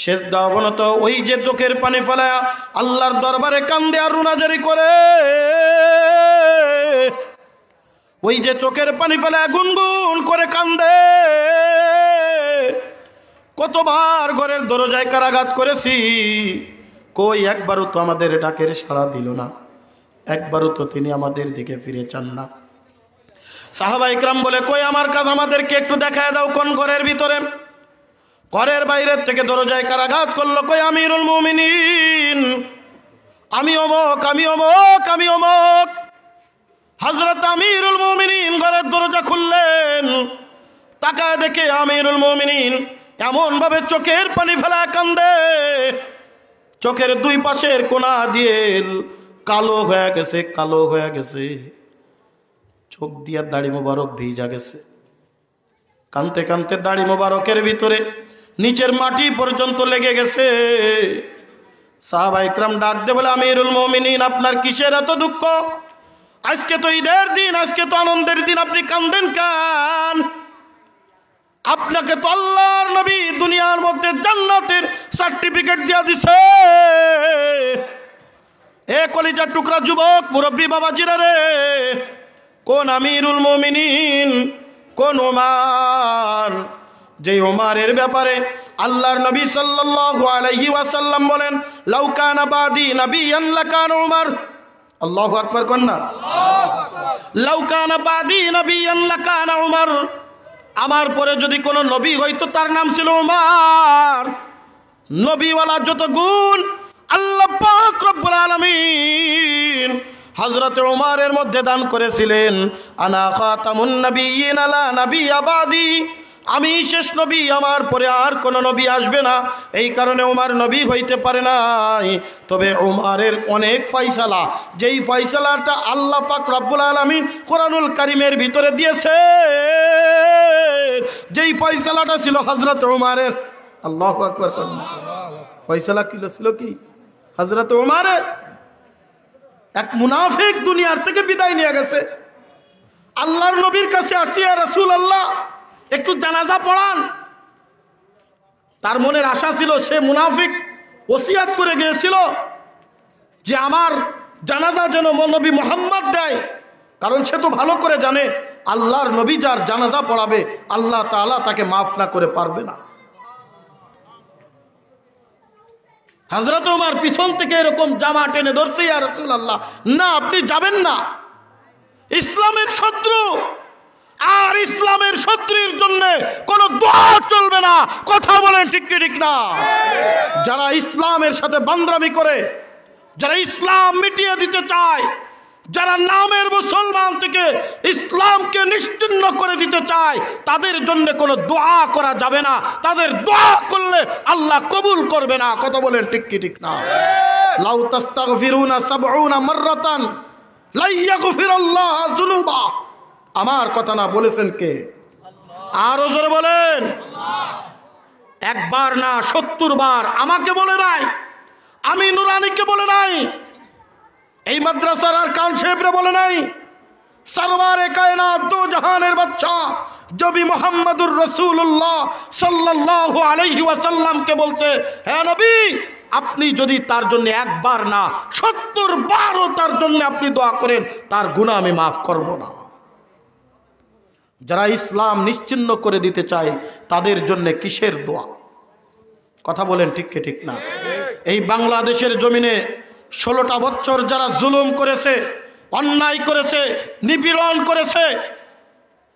S1: সেজদা অবনত ওই যে চোখের পানি ফেলায়া আল্লাহর দরবারে কান্দে আর রুনাজারি করে। ওই যে চোখের পানি ফেলায়া গুনগুন করে কান্দে। কতবার ঘরের দরজায় কারাঘাত করেছি, কই একবারও তো আমাদের ডাকের সাড়া দিল না, একবারও তো তিনি আমাদের দিকে ফিরে চান না। সাহাবা ইকরাম বলে, কই আমার কাজ আমাদেরকে একটু দেখায় দাও কোন ঘরের ভিতরে। ঘরের বাইরের থেকে দরজায় কারাঘাত করলো, কই আমিরুল মুমিনিন, আমি অমুক, আমি অমুক, আমি অমুক। হযরত আমিরুল মুমিনিন ঘরের দরজা খুললেন। তাকায় দেখে আমিরুল মুমিনিন এমন ভাবে চোখের পানি ফেলা কান্দে, চোখের দুই পাশের কোনা দিয়ে কালো হয়ে গেছে, কালো হয়ে গেছে। চোখ দিয়া দাড়ি মোবারক ভিজা গেছে। কানতে কানতে দাড়ি মোবারকের ভিতরে নিচের মাটি পর্যন্ত লেগে গেছে। সাহাবা ইকরাম ডাক দে বলে, আমিরুল মুমিনিন আপনার কিসের এত দুঃখ? আজকে তো ঈদের দিন, আজকে তো আনন্দের দিন, আপনি কান্দেন কেন? আপনাকে তো আল্লাহর নবী দুনিয়ার মধ্যে জান্নাতের সার্টিফিকেট দিয়া দিছে। এ কলিজার টুকরা যুবক মুরব্বী বাবাজিরা রে, কোন আমিরুল মুমিনিন, কোন ওমান? যে ওমারের ব্যাপারে আল্লাহর নবী সাল্লাল্লাহু আলাইহি ওয়াসাল্লাম বলেন, লাউ কানা বাদি নাবিয়ান লাকানা উমর। আল্লাহু আকবার কন্না, লাউ কানা বাদি নাবিয়ান লাকানা উমর। আমার পরে যদি কোনো নবী হইতো তার নাম ছিল উমর। নবীওয়ালা যত গুণ আল্লাহ পাক রব্বুল আলামিন হযরত উমরের মধ্যে দান করেছিলেন। আনা খাতামুন নাবিয়্যিন লা নাবিয়্যা বাদি, আমি শেষ নবী, আমার পরে আর কোন নবী আসবে না। এই কারণে উমর নবী হইতে পারে নাই। তবে উমরের অনেক ফয়সালা, যেই ফয়সালাটা আল্লাহ পাক রব্বুল আলামিন কোরআনুল কারীমের ভিতরে দিয়েছে, যেই ফয়সালাটা ছিল হযরত উমরের। আল্লাহু আকবার। ফয়সালা কি ছিল? কি হযরত উমরের? এক মুনাফিক দুনিয়ার থেকে বিদায় নিয়ে গেছে, আল্লাহর নবীর কাছে আসছে, ইয়া রাসূলুল্লাহ একটু জানাজা পড়ান। তার মনের আশা ছিল, সে মুনাফিক ওসিয়াত করে গিয়েছিল যে আমার জানাজা যেন নবী মুহাম্মদ দেয়, কারণ সে তো ভালো করে জানে আল্লাহর নবী যার জানাজা পড়াবে আল্লাহ তাআলা তাকে মাফ না করে পারবে না। হযরত ওমর পিছন থেকে এরকম জামা টেনে ধরছে, ইয়া রাসূলুল্লাহ না, আপনি যাবেন না, ইসলামের শত্রু, আর ইসলামের শত্রুর জন্য কোনো দোয়া চলবে না। কথা বলেন ঠিক কি ঠিক না? যারা ইসলামের সাথে বান্দরামি করে, যারা ইসলাম মিটিয়ে দিতে চায়, যারা নামের মুসলমান থেকে ইসলামকে নিশ্চিহ্ন করে দিতে চায়, তাদের জন্য কোনো দোয়া করা যাবে না। তাদের দোয়া করলে আল্লাহ কবুল করবে না। কথা বলেন ঠিক কি ঠিক না? লাউ তাস্তাগফিরুনা সাবউনা মাররাতান লা ইয়াগফিরুল্লাহু যুনুবা। আমার কথা না, বলেছেন কে? আরো জোরে বলেন। একবার না 70 বার। আমাকে বলে নাই, আমি নুরানিকে বলে নাই, এই মাদ্রাসার আর কান সাহেবরে বলে নাই, সরওয়ারে কায়নাত দো জাহানের বাদশা নবী মুহাম্মদুর রাসূলুল্লাহ সাল্লাল্লাহু আলাইহি ওয়াসাল্লামকে বলছে, হ্যাঁ নবী, আপনি যদি তার জন্য একবার না 70 বারও তার জন্য আপনি দোয়া করেন, তার গুনাহ আমি মাফ করব না। যারা ইসলাম নিশ্চিহ্ন করে দিতে চায় তাদের জন্য কিসের দোয়া? কথা বলেন ঠিক কি ঠিক না? এই বাংলাদেশের জমিনে 16টা বছর যারা জুলুম করেছে, অন্যায় করেছে, নিপীড়ন করেছে,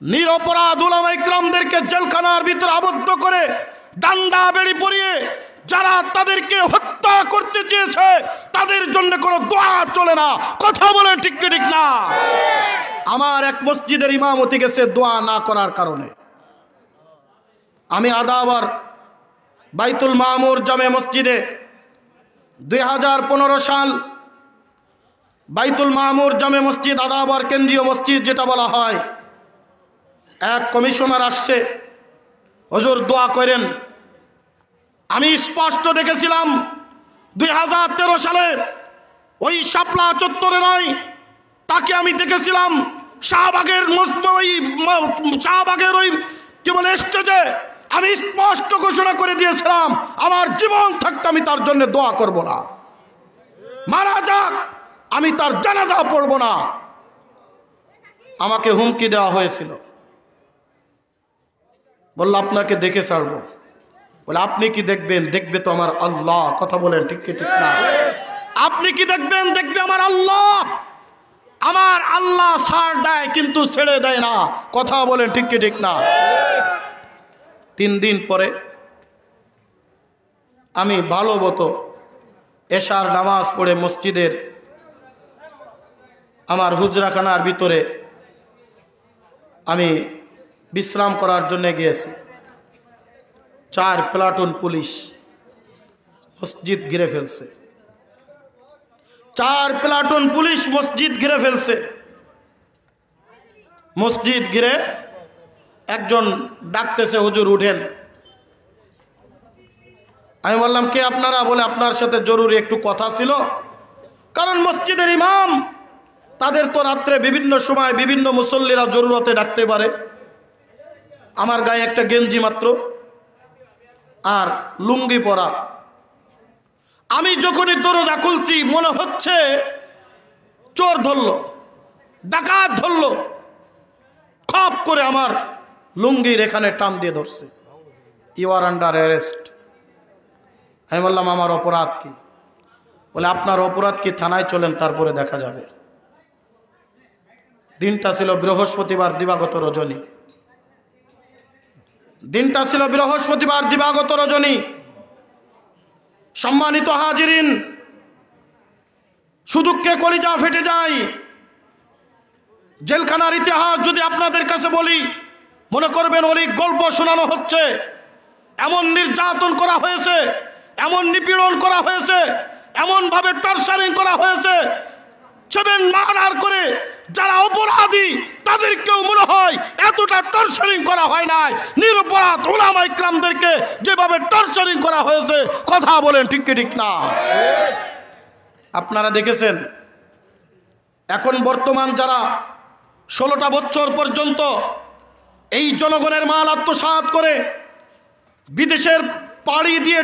S1: নিরপরাধ উলামা ইকরামদেরকে জেলখানার ভিতরে আবদ্ধ করে ডান্ডা বেড়ি পরিয়ে যারা তাদেরকে হত্যা করতে চেয়েছে, তাদের জন্য কোনো দোয়া চলে না। কথা বলেন ঠিক কি ঠিক না? আমার এক মসজিদের ইমামতি গেছে দোয়া না করার কারণে। আমি আদাবার বাইতুল মামুর জামে মসজিদে 2015 সাল বাইতুল মামুর জামে মসজিদ, আদাবার কেন্দ্রীয় মসজিদ যেটা বলা হয়, এক কমিশনার আসছে, হুজুর দোয়া করেন। আমি স্পষ্ট দেখেছিলাম 2013 সালে ওই শাপলা চত্বরে নয়, তাকে আমি দেখেছিলাম শাহবাগের ওই কি বলে স্টেজে। আমি স্পষ্ট ঘোষণা করে দিয়েছিলাম, আমার জীবন থাকতে আমি তার জন্য দোয়া করব না, মারা যাক আমি তার জানাজা পড়ব না। আমাকে হুমকি দেওয়া হয়েছিল, বলল আপনাকে দেখে ছাড়বো। বলে আপনি কি দেখবেন? দেখবে তো আমার আল্লাহ। কথা বলেন ঠিক কি ঠিক না? আপনি কি দেখবেন? দেখবে আমার আল্লাহ। আমার আল্লাহ ছাড় দেয় কিন্তু ছেড়ে দেয় না। কথা বলেন ঠিক কি ঠিক না? 3 দিন পরে আমি ভালো মতো এশার নামাজ পড়ে মসজিদের আমার হুজরাখানার ভিতরে আমি বিশ্রাম করার জন্য গিয়েছি। 4 প্লাটুন পুলিশ মসজিদ ঘিরে ফেলছে। 4 প্লাটুন পুলিশ মসজিদ ঘিরে ফেলছে। মসজিদ ঘিরে একজন ডাকতেছে, হুজুর উঠেন। আমি বললাম কে আপনারা? বলে আপনার সাথে জরুরি একটু কথা ছিল। কারণ মসজিদের ইমাম, তাদের তো রাত্রে বিভিন্ন সময় বিভিন্ন মুসল্লিরা জরুরতে ডাকতে পারে। আমার গায়ে একটা গেঞ্জি মাত্র আর লুঙ্গি পরা। আমি যখনই দরজা খুলছি মনে হচ্ছে চোর ধরলো, ডাকাত ধরলো। খপ করে আমার লুঙ্গির এখানে টান দিয়ে ধরছে, ইউ আর আন্ডার অ্যারেস্ট। আমি বললাম আমার অপরাধ কি? বলে আপনার অপরাধ কি, থানায় চলেন তারপরে দেখা যাবে। দিনটা ছিল বৃহস্পতিবার দিবাগত রজনী, দিনটা ছিল বৃহস্পতিবার দিবাগত রজনী। সম্মানিত হাজিরিন, সুদুঃখে কলিজা ফেটে যায়। জেলখানার ইতিহাস যদি আপনাদের কাছে বলি, মনে করবেন অলিক গল্প শোনানো হচ্ছে। এমন নির্যাতন করা হয়েছে, এমন নিপীড়ন করা হয়েছে, এমন ভাবে টর্চারিং করা হয়েছে, সেভেন মার্ডার করে যারা অপরাধী তাদেরকেও মনে হয় এতটা টর্চারিং করা হয় নাই। নিরপরাধ উলামা ইকরামদেরকে যেভাবে টর্চারিং করা হয়েছে, কথা বলেন ঠিক কি ঠিক না? আপনারা দেখেছেন এখন বর্তমান যারা 16টা বছর পর্যন্ত এই জনগণের মাল আত্মসাৎ করে বিদেশের পাড়ি দিয়ে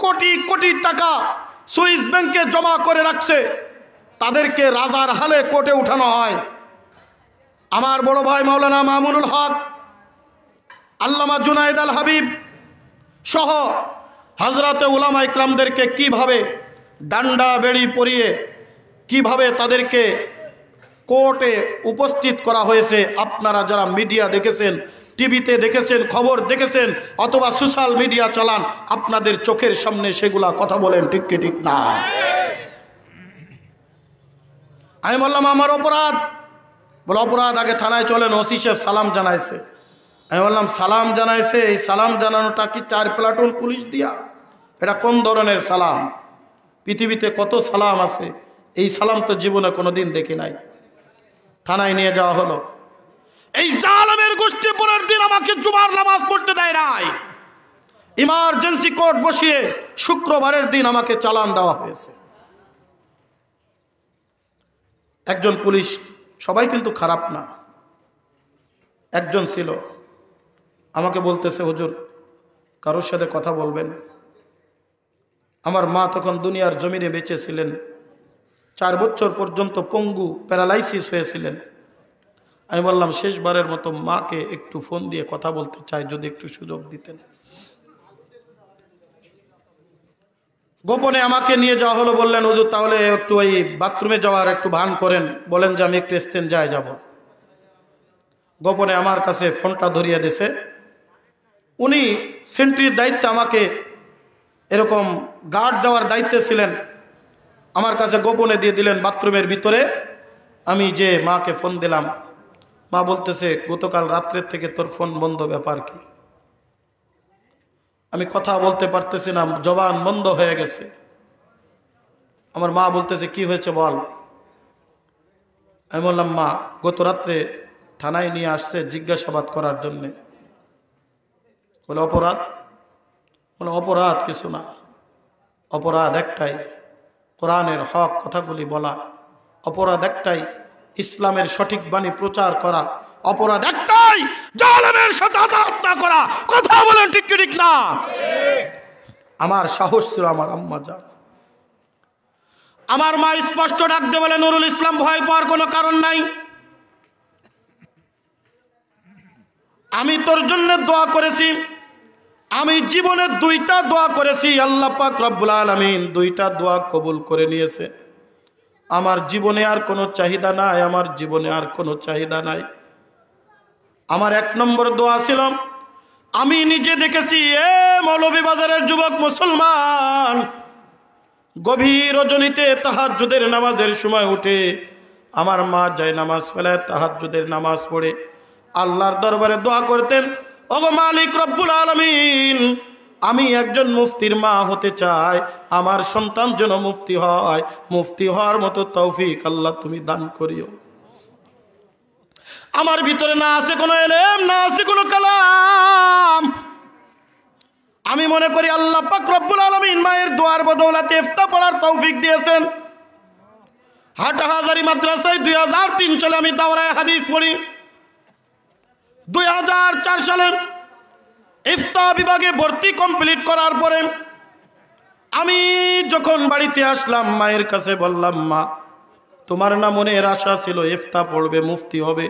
S1: কোটি কোটি টাকা সুইস ব্যাংকে জমা করে রাখছে, তাদেরকে রাজার হালে কোর্টে উঠানো হয়। আমার বড় ভাই মাওলানা মামুনুল হক, আল্লামা জুনায়েদ আল হাবিব সহ হযরতে উলামা ইকরামদেরকে কিভাবে ডান্ডা বেড়ি পরিয়ে কিভাবে তাদেরকে কোর্টে উপস্থিত করা হয়েছে, আপনারা যারা মিডিয়া দেখেছেন, টিভিতে দেখেছেন, খবর দেখেছেন, অথবা সোশ্যাল মিডিয়া চালান, আপনাদের চোখের সামনে সেগুলা, কথা বলেন ঠিক কি ঠিক না? আমি বললাম আমার অপরাধ। বলে অপরাধ, আগে থানায় চলেন, ওসি সাহেব সালাম জানাইছে। আমি বললাম সালাম জানাইছে, এই সালাম জানানোটা কি 4 প্লাটুন পুলিশ দিয়া? এটা কোন ধরনের সালাম? পৃথিবীতে কত সালাম আছে, এই সালাম তো জীবনে কোনোদিন দেখি নাই। থানায় নিয়ে যাওয়া হলো। এই জালেমের গোষ্ঠী পরের দিন আমাকে জুমার নামাজ পড়তে দেয় নাই। ইমার্জেন্সি কোর্ট বসিয়ে শুক্রবারের দিন আমাকে চালান দেওয়া হয়েছে। একজন পুলিশ, সবাই কিন্তু খারাপ না, একজন ছিল, আমাকে বলতেছে হুজুর কারোর সাথে কথা বলবেন। আমার মা তখন দুনিয়ার জমিনে বেঁচে ছিলেন, 4 বছর পর্যন্ত পঙ্গু প্যারালাইসিস হয়েছিলেন। আমি বললাম শেষবারের মতো মাকে একটু ফোন দিয়ে কথা বলতে চাই, যদি একটু সুযোগ দিতেন। গোপনে আমাকে নিয়ে যাওয়া হলো। বললেন হুজুর তাহলে একটু ওই বাথরুমে যাওয়ার একটু ভান করেন, বলেন যে আমি একটু এক্সচেঞ্জায় যাব। গোপনে আমার কাছে ফোনটা ধরিয়ে দিয়েছে। উনি সেন্ট্রির দায়িত্বে, আমাকে এরকম গার্ড দেওয়ার দায়িত্বে ছিলেন, আমার কাছে গোপনে দিয়ে দিলেন বাথরুমের ভিতরে। আমি যে মাকে ফোন দিলাম, মা বলতেছে গতকাল রাত্রের থেকে তোর ফোন বন্ধ, ব্যাপার কি? আমি কথা বলতে পারতেছি না, জবান বন্ধ হয়ে গেছে। আমার মা বলতেছে কি হয়েছে বল। আমি বললাম মা গত রাত্রে থানায় নিয়ে আসছে জিজ্ঞাসাবাদ করার জন্যে। বলে অপরাধ? বলে অপরাধ কিছু না, অপরাধ একটাই, কোরআনের হক কথাগুলি বলা। অপরাধ একটাই, ইসলামের সঠিক বাণী প্রচার করা। অপরাধ একটাই, জালেমের সাথে আঘাত না করা। কথা বলেন ঠিক কি ঠিক না? আমার সাহস ছিল আমার আম্মা জান। আমার মা স্পষ্ট ডাক দিয়ে বলে নুরুল ইসলাম ভয় পাওয়ার কোনো কারণ নাই, আমি তোর জন্য দোয়া করেছি। আমি জীবনে 2টা দোয়া করেছি, আল্লাহ পাক রব্বুল আলামিন 2টা দোয়া কবুল করে নিয়েছে। আমার জীবনে আর কোনো চাহিদা নাই, আমার জীবনে আর কোনো চাহিদা নাই। আমার 1 নম্বর দোয়া ছিল, আমি নিজে দেখেছি মৌলভীবাজারের যুবক মুসলমান গভীর রজনীতে তাহাজ্জুদের নামাজের সময় উঠে আমার মা যায় নামাজ ফেলায় তাহাজ্জুদের নামাজ পড়ে আল্লাহর দরবারে দোয়া করতেন, ওগো মালিক রব্বুল আলামিন, আমি একজন মুফতির মা হতে চাই, আমার সন্তান যেন মুফতি হয়, মুফতি হওয়ার মতো তৌফিক আল্লাহ তুমি দান করিও। আমার ভিতরে না আছে কোনো ইলম, না আছে কোনো কালাম। আমি মনে করি আল্লাহ পাক রব্বুল আলামিন মায়ের দোয়ার বদৌলতে ইফতা পড়ার তৌফিক দিয়েছেন। হাটহাজারী মাদ্রাসায় 2003 সালে আমি দাওরায়ে হাদিস পড়ি। 2004 সালে ইফতা বিভাগে ভর্তি কমপ্লিট করার পরে আমি যখন বাড়িতে আসলাম, মায়ের কাছে বললাম মা তোমার না মনের আশা ছিল ইফতা পড়বে, মুফতি হবে,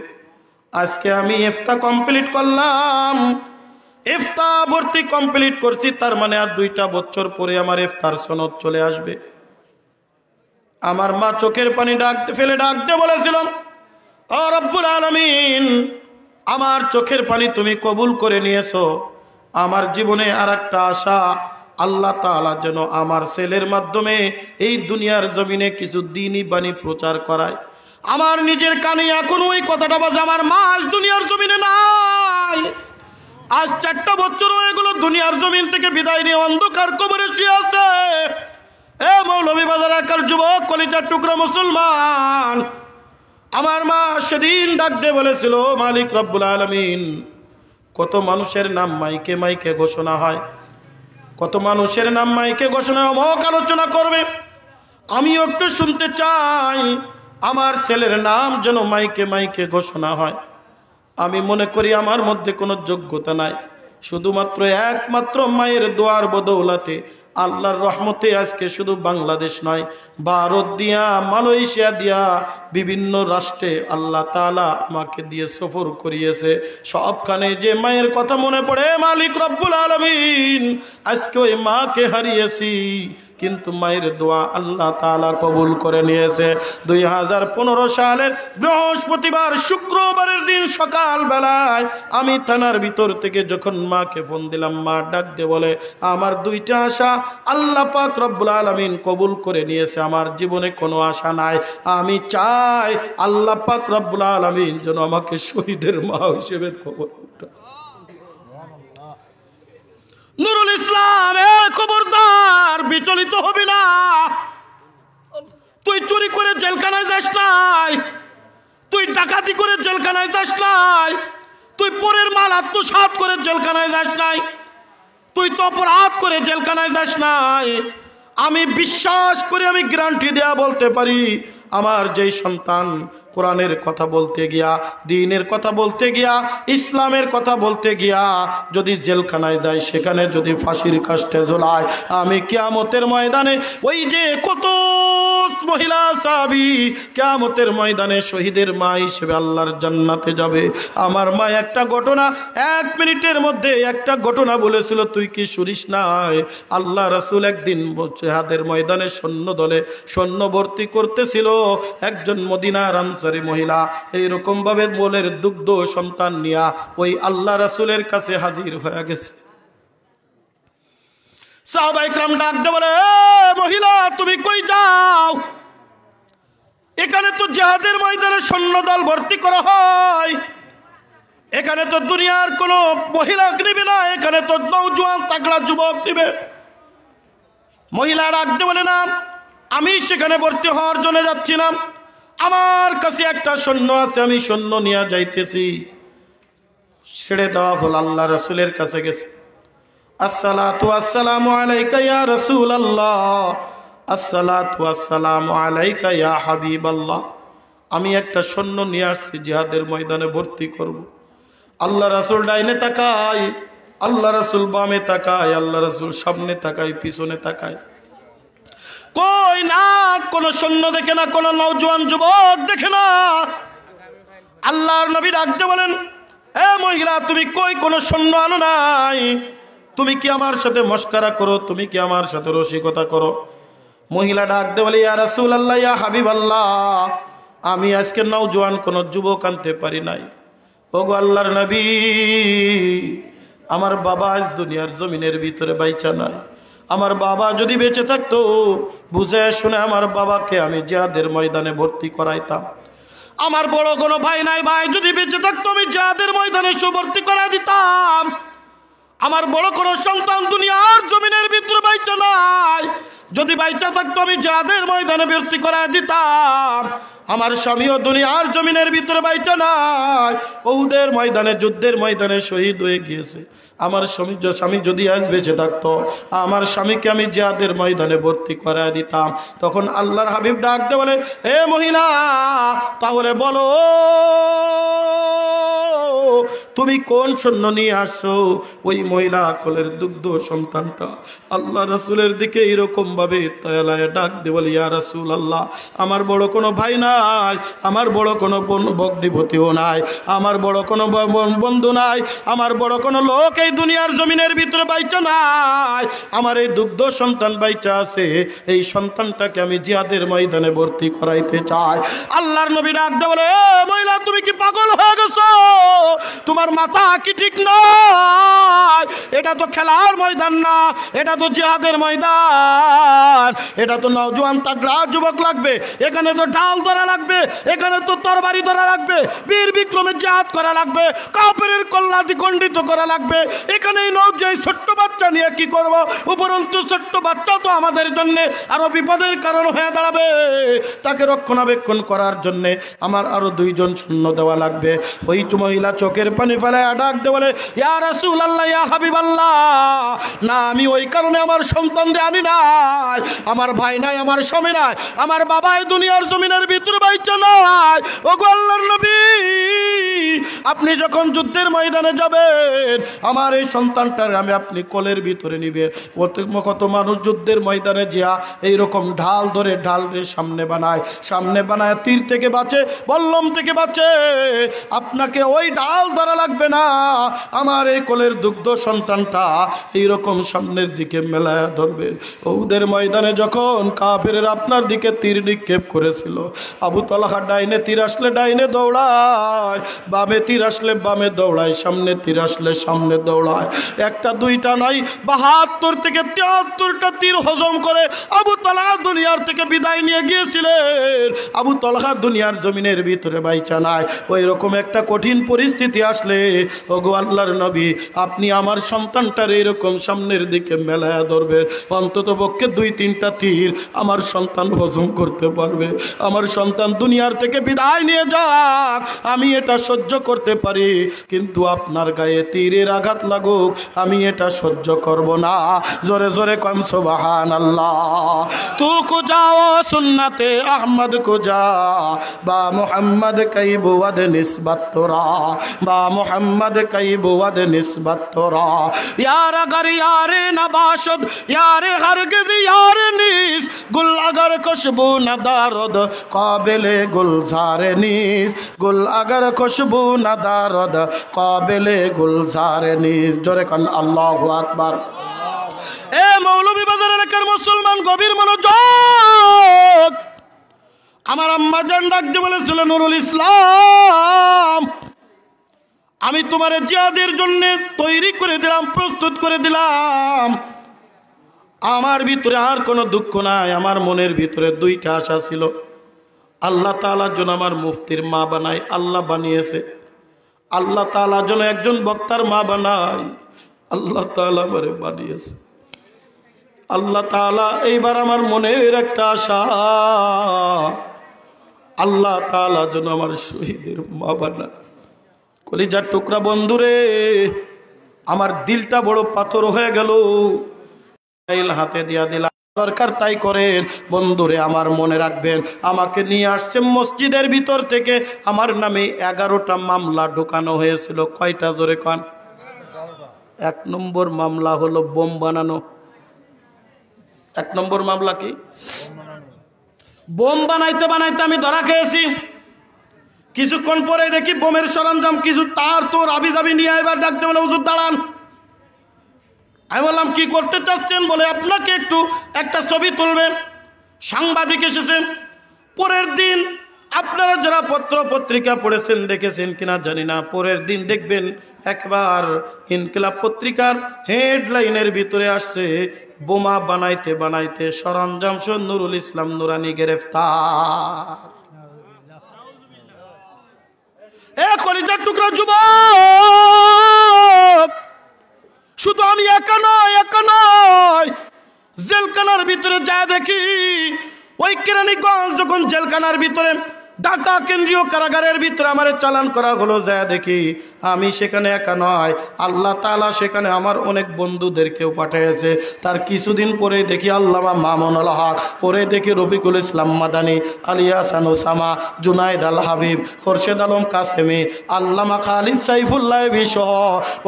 S1: আজকে আমি ইফতা কমপ্লিট করলাম, ইফতা ভর্তি কমপ্লিট করছি, তার মানে আর 2টা বছর পরে আমার ইফতার সনদ চলে আসবে। আমার মা চোখের পানি ফেলে ডাকতে বলেছিল, ও রব্বুল আলামিন, আমার চোখের পানি তুমি কবুল করে নিয়েছো। আমার জীবনে আর একটা আশা, আল্লাহ তাআলা যেন আমার ছেলের মাধ্যমে এই দুনিয়ার জমিনে কিছু দ্বীনি বাণী প্রচার করায়। আমার নিজের কানে এখন ওই কথাটা বাজে, আমার মা আজ দুনিয়ার জমিনে নাই। আজ 4টা বছর হয়ে গেল দুনিয়ার জমিন থেকে বিদায় নিয়ে অন্ধকার কবরে শুয়ে আছে। এ মৌলভীবাজার এলাকার যুবক, কলিজার টুকরা মুসলমান, আমার মা সেদিন ডাক দিয়ে বলেছিল, মালিক রব্বুল আলামিন, কত মানুষের নাম মাইকে মাইকে ঘোষণা হয়, কত মানুষের নাম মাইকে ঘোষণা অমক আলোচনা করবে, আমিও একটু শুনতে চাই আমার ছেলের নাম যেন মাইকে মাইকে ঘোষণা হয়। আমি মনে করি আমার মধ্যে কোনো যোগ্যতা নাই, শুধুমাত্র একমাত্র মায়ের দোয়ার বদৌলতে আল্লাহর রহমতে আজকে শুধু বাংলাদেশ নয়, ভারত দিয়া, মালয়েশিয়া দিয়া, বিভিন্ন রাষ্ট্রে আল্লাহ তাআলা আমাকে দিয়ে সফর করিয়েছে। সবখানে যে মায়ের কথা মনে পড়ে, মালিক রব্বুল আলামিন, আজকে ওই মাকে হারিয়েছি, কিন্তু মায়ের দোয়া আল্লাহ তাআলা কবুল করে নিয়েছে। 2015 সালের বৃহস্পতিবার শুক্রবারের দিন সকাল বেলায় আমি থানার ভিতর থেকে যখন মাকে ফোন দিলাম, মা ডাক দিয়ে বলে, আমার 2টা আশা আল্লাহ পাক রব্বুল আলামিন কবুল করে নিয়েছে, আমার জীবনে কোনো আশা নাই। আমি চাই আল্লাহ পাক রব্বুল আলামিন যেন আমাকে শহীদের মা হিসেবে কবুল করে। নুরুল ইসলাম, খবরদার বিচলিত হবি না। তুই চুরি করে জেলখানায় যাস নাই, তুই ডাকাতি করে জেলখানায় যাস নাই, তুই পরের মাল আত্মসাৎ করে জেলখানায় যাস নাই, তুই তো অপরাধ করে জেলখানায় যাস নাই। আমি বিশ্বাস করে আমি গ্যারান্টি দেয়া বলতে পারি, আমার যেই সন্তান কোরআনের কথা বলতে গিয়া, দ্বীনের কথা বলতে গিয়া, ইসলামের কথা বলতে গিয়া যদি জেলখানায় যায়, সেখানে যদি ফাঁসির কাস্টে ঝোলায়, আমি কিয়ামতের ময়দানে ওই যে কত মহিলা সাহাবী কিয়ামতের ময়দানে শহীদের মা হিসেবে আল্লাহর জান্নাতে যাবে। আমার মা একটা ঘটনা, 1 মিনিটের মধ্যে একটা ঘটনা বলেছিল, তুই কি শুনিস নাই? আল্লাহ রাসূল একদিন জিহাদের ময়দানে সৈন্য ভর্তি করতেছিল, একজন মদিনার আনসারী মহিলা এইরকম ভাবে মোলের দুগ্ধ সন্তান নিয়া ওই আল্লাহ রাসূলের কাছে হাজির হয়ে গেছে। সাহাবায়ে কেরাম ডাক দিয়ে বলে, মহিলা তুমি কই যাও? এখানে তো জিহাদের ময়দানে সৈন্যদল ভর্তি করা হয়, এখানে তো দুনিয়ার কোনো মহিলা নিবে না, এখানে তো নওজোয়ান তাগড়া যুবক নিবে। মহিলা ডাক দিয়ে বলে, না, আমি সেখানে ভর্তি হওয়ার জন্য যাচ্ছি না, আমার কাছে একটা সৈন্য আছে, আমি সৈন্য নিয়ে যাইতেছি। ছেড়ে দেওয়া হল, আল্লাহ রাসূলের কাছে গেছে। আসসালাতু আসসালামু আলাইকা ইয়া রাসূলুল্লাহ, আসসালাতু আসসালামু আলাইকা ইয়া হাবিবাল্লাহ, আমি একটা সৈন্য নিয়ে আসছি, জিহাদের ময়দানে ভর্তি করব। আল্লাহ রাসূল ডাইনে তাকায়, আল্লাহ রাসূল বামে তাকায়, আল্লাহ রাসূল সামনে তাকায়, পিছনে তাকায়, কই না কোন সৈন্য দেখে না, কোন নওজোয়ান যুবক দেখে না। আল্লাহর নবী ডাকতে বলেন, এ মহিলা তুমি কই কোন সৈন্য আনো নাই? তুমি কি আমার সাথে মস্করা করো? তুমি কি আমার সাথে রসিকতা করো? মহিলা ডাকতে বলে, ইয়া রাসূলুল্লাহ, ইয়া হাবিবাল্লাহ, আমি আজকে নওজোয়ান কোন যুবক আনতে পারি নাই। ওগো আল্লাহর নবী, আমার বাবা আজ দুনিয়ার জমিনের ভিতরে বাইচা নাই। আমার বাবা যদি বেঁচে থাকতো, বুঝে শুনে আমার বাবাকে আমি জিহাদের ময়দানে ভর্তি করাইতাম। আমার বড় কোনো ভাই নাই, ভাই যদি বেঁচে থাকতো আমি জিহাদের ময়দানে ভর্তি করাই দিতাম। আমার বড় কোনো সন্তান দুনিয়ার জমিনের ভিতরে বাইচা নাই, যদি বাইচা থাকতো আমি জিহাদের ময়দানে ভর্তি করাই দিতাম। আমার স্বামীও দুনিয়ার জমিনের ভিতরে বাইচা নাই, উহুদের ময়দানে, যুদ্ধের ময়দানে শহীদ হয়ে গিয়েছে। আমার স্বামী যদি আজ বেঁচে থাকতো, আমার স্বামীকে আমি জিহাদের ময়দানে ভর্তি করায় দিতাম। তখন আল্লাহর হাবিব ডাক দিয়ে বলে, হে মহিলা, তাহলে বলো তুমি কোন সৈন্য নিয়ে আসছো? ওই মহিলা কোলের দুগ্ধ সন্তানটা আল্লাহ রাসূলের দিকে এরকম ভাবে তায়ালায় ডাক দিয়ে বলে, ইয়া রাসূলুল্লাহ, আমার বড় কোনো ভাই নাই, আমার বড় কোনো ভগ্নিপতিও নাই, আমার বড় কোনো বন্ধু নাই, আমার বড় কোনো লোক এই দুনিয়ার জমিনের ভিতরে বাইচা নাই, আমার এই দুগ্ধ সন্তান বাইচা আছে, এই সন্তানটাকে আমি জিহাদের ময়দানে ভর্তি করাইতে চাই। আল্লাহর নবী ডাক দিয়ে বলে, মহিলা তুমি কি পাগল হয়ে গেছো? তোমার মাথা কি ঠিক নয়? এটা তো খেলার ময়দান না, এটা তো জিহাদের ময়দান, এটা তো নওজোয়ান তাগড়া যুবক লাগবে, এখানে তো ঢাল ধরা লাগবে, এখানে তো তরবারি ধরা লাগবে, বীর বিক্রমে জিহাদ করা লাগবে, কাফেরের কল্যাণ খণ্ডিত করা লাগবে। এখানে এই ছোট্ট বাচ্চা নিয়ে কি করব? উপরন্তু ছোট্ট বাচ্চা তো আমাদের জন্য আরো বিপদের কারণ হয়ে দাঁড়াবে, তাকে রক্ষণাবেক্ষণ করার জন্য আমার আরো 2 জন সৈন্য দেওয়া লাগবে। ওই মহিলা চোখের পানি ফেলায় ডাক দিয়ে বলে, ইয়া রাসূলুল্লাহ, ইয়া হাবিবাল্লাহ, না আমি ওই কারণে আমার সন্তানরে আনি নাই, আমার ভাই নাই, আমার স্বামী নাই, আমার বাবা এই দুনিয়ার জমিনের ভিতরে বাইচা নাই। ওগো আল্লাহর নবী, আপনি যখন যুদ্ধের ময়দানে যাবেন আমার এই সন্তানটার আমি আপনি কোলের ভিতরে নিবে। কত মানুষ যুদ্ধের ময়দানে যা এইরকম ঢাল ধরে ঢালের সামনে বানায় তীর থেকে বাঁচে, বল্লম থেকে বাঁচে, আপনাকে ওই ঢাল ধরা লাগবে না, আমার এই কোলের দুগ্ধ সন্তানটা এইরকম সামনের দিকে মেলায়া ধরবেন। ওদের ময়দানে যখন কাফেরের আপনার দিকে তীর নিক্ষেপ করেছিল, আবু তালহা ডাইনে তীর আসলে ডাইনে দৌড়ায়, বামে তীর আসলে বামে দৌড়ায়, সামনে তীর আসলে সামনে দৌড়ায়, একটা দুইটা নয় 72 থেকে 73টা তীর হজম করে আবু তালহা দুনিয়ার থেকে বিদায় নিয়ে গিয়েছিলেন। আবু তালহা দুনিয়ার জমিনের ভিতরে বাইচা নাই। ওই রকম একটা কঠিন পরিস্থিতি আসলে ওগো আল্লাহর নবী, আপনি আমার সন্তানটার এইরকম সামনের দিকে মেলায়া ধরবেন, অন্তত পক্ষে 2-3টা তীর আমার সন্তান হজম করতে পারবে। আমার সন্তান দুনিয়ার থেকে বিদায় নিয়ে যাক, আমি এটা সহ্য করতে পারি, কিন্তু আপনার গায়ে তীরের আঘাত লাগুক আমি এটা সহ্য করব না। জোরে জোরে কম সুবহানাল্লাহ। তু কো যাও সুন্নতে আহমদ কো যা, বা মুহাম্মদ কই বুয়াদ নিসবত তোরা, বা মুহাম্মদ কই বুয়াদ নিসবত তোরা, यार अगर यार नबाशद यार हरगिज यार नीस, गुल अगर खुशबू नदारद काबिले गुलजार नीस, गुल अगर खुशबू नदारद काबिले गुलजार नीस। जोरे कन अल्लाहु আকবার। এ মৌলভী বাজার এলাকার মুসলমান গভীর মনোযোগ, আমার আম্মা জান ডাক দিয়ে বলেছিল, নুরুল ইসলাম, আমি তোমার জিহাদের জন্য তৈরি করে দিলাম, প্রস্তুত করে দিলাম, আমার ভিতরে আর কোনো দুঃখ নাই, আমার মনের ভিতরে 2টা আশা ছিল, আল্লাহ তাআলার জন্য আমার মুফতির মা বানাই, আল্লাহ বানিয়েছে, আল্লাহ তাআলার জন্য একজন বক্তার মা বানাই, আল্লাহ তাআলা আমারে বানিয়েছে। আল্লাহ তাআলা এইবার আমার মনের একটা আশা, আল্লাহ তাআলার জন্য আমার শহীদের মা বানাই। কলিজার টুকরা বন্ধুরে, আমার দিলটা বড় পাথর হয়ে গেল, হাতে দিয়া দিলাম, দরকার তাই করেন। বন্ধুরে আমার মনে রাখবেন, আমাকে নিয়ে আসছে মসজিদের ভিতর থেকে, আমার নামে 11টা মামলা ঢোকানো হয়েছিল। কয়টা? জোরে কন। 1 নম্বর মামলা হলো বোম বানানো। 1 নম্বর মামলা কি? বোম বানাইতে বানাইতে আমি ধরা খেয়েছি। কিছুক্ষণ পরে দেখি বোমের সরঞ্জাম কিছু তার তোর আবি যাবি নিয়ে এবার ডাকতে বলে, হুজুর দাঁড়ান। আমি বললাম কি করতে চাচ্ছেন? বলে আপনাকে একটু একটা ছবি তুলবেন, সাংবাদিক এসেছেন। পরের দিন আপনারা যারা পত্র পত্রিকা পড়েছেন দেখেছেন কিনা জানি না, পরের দিন দেখবেন একবার ইনকিলাব পত্রিকার হেডলাইনের ভিতরে আসছে, বোমা বানাইতে বানাইতে সরঞ্জাম সহ নুরুল ইসলাম নুরানি গ্রেফতার। এ কলিজার টুকরা যুবক, শুধু আমি একা নয়, জেলখানার ভিতরে যা দেখি, ওই কেরানীগঞ্জ যখন জেলখানার ভিতরে ঢাকা কেন্দ্রীয় কারাগারের ভিতরে আমারে চালান করা হলো। যায় দেখি আমি সেখানে একা নয়, আল্লাহ তাআলা সেখানে আমার অনেক বন্ধুদেরকেও পাঠিয়েছে। তার কিছুদিন পরে দেখি আল্লামা মামুনুল হক, পরে দেখি রফিকুল ইসলাম মাদানী, আলী হাসান ওসামা, জুনায়েদ আল হাবিব, খোরশেদ আলম কাসেমি, আল্লামা খালিদ সাইফুল্লাহ সহ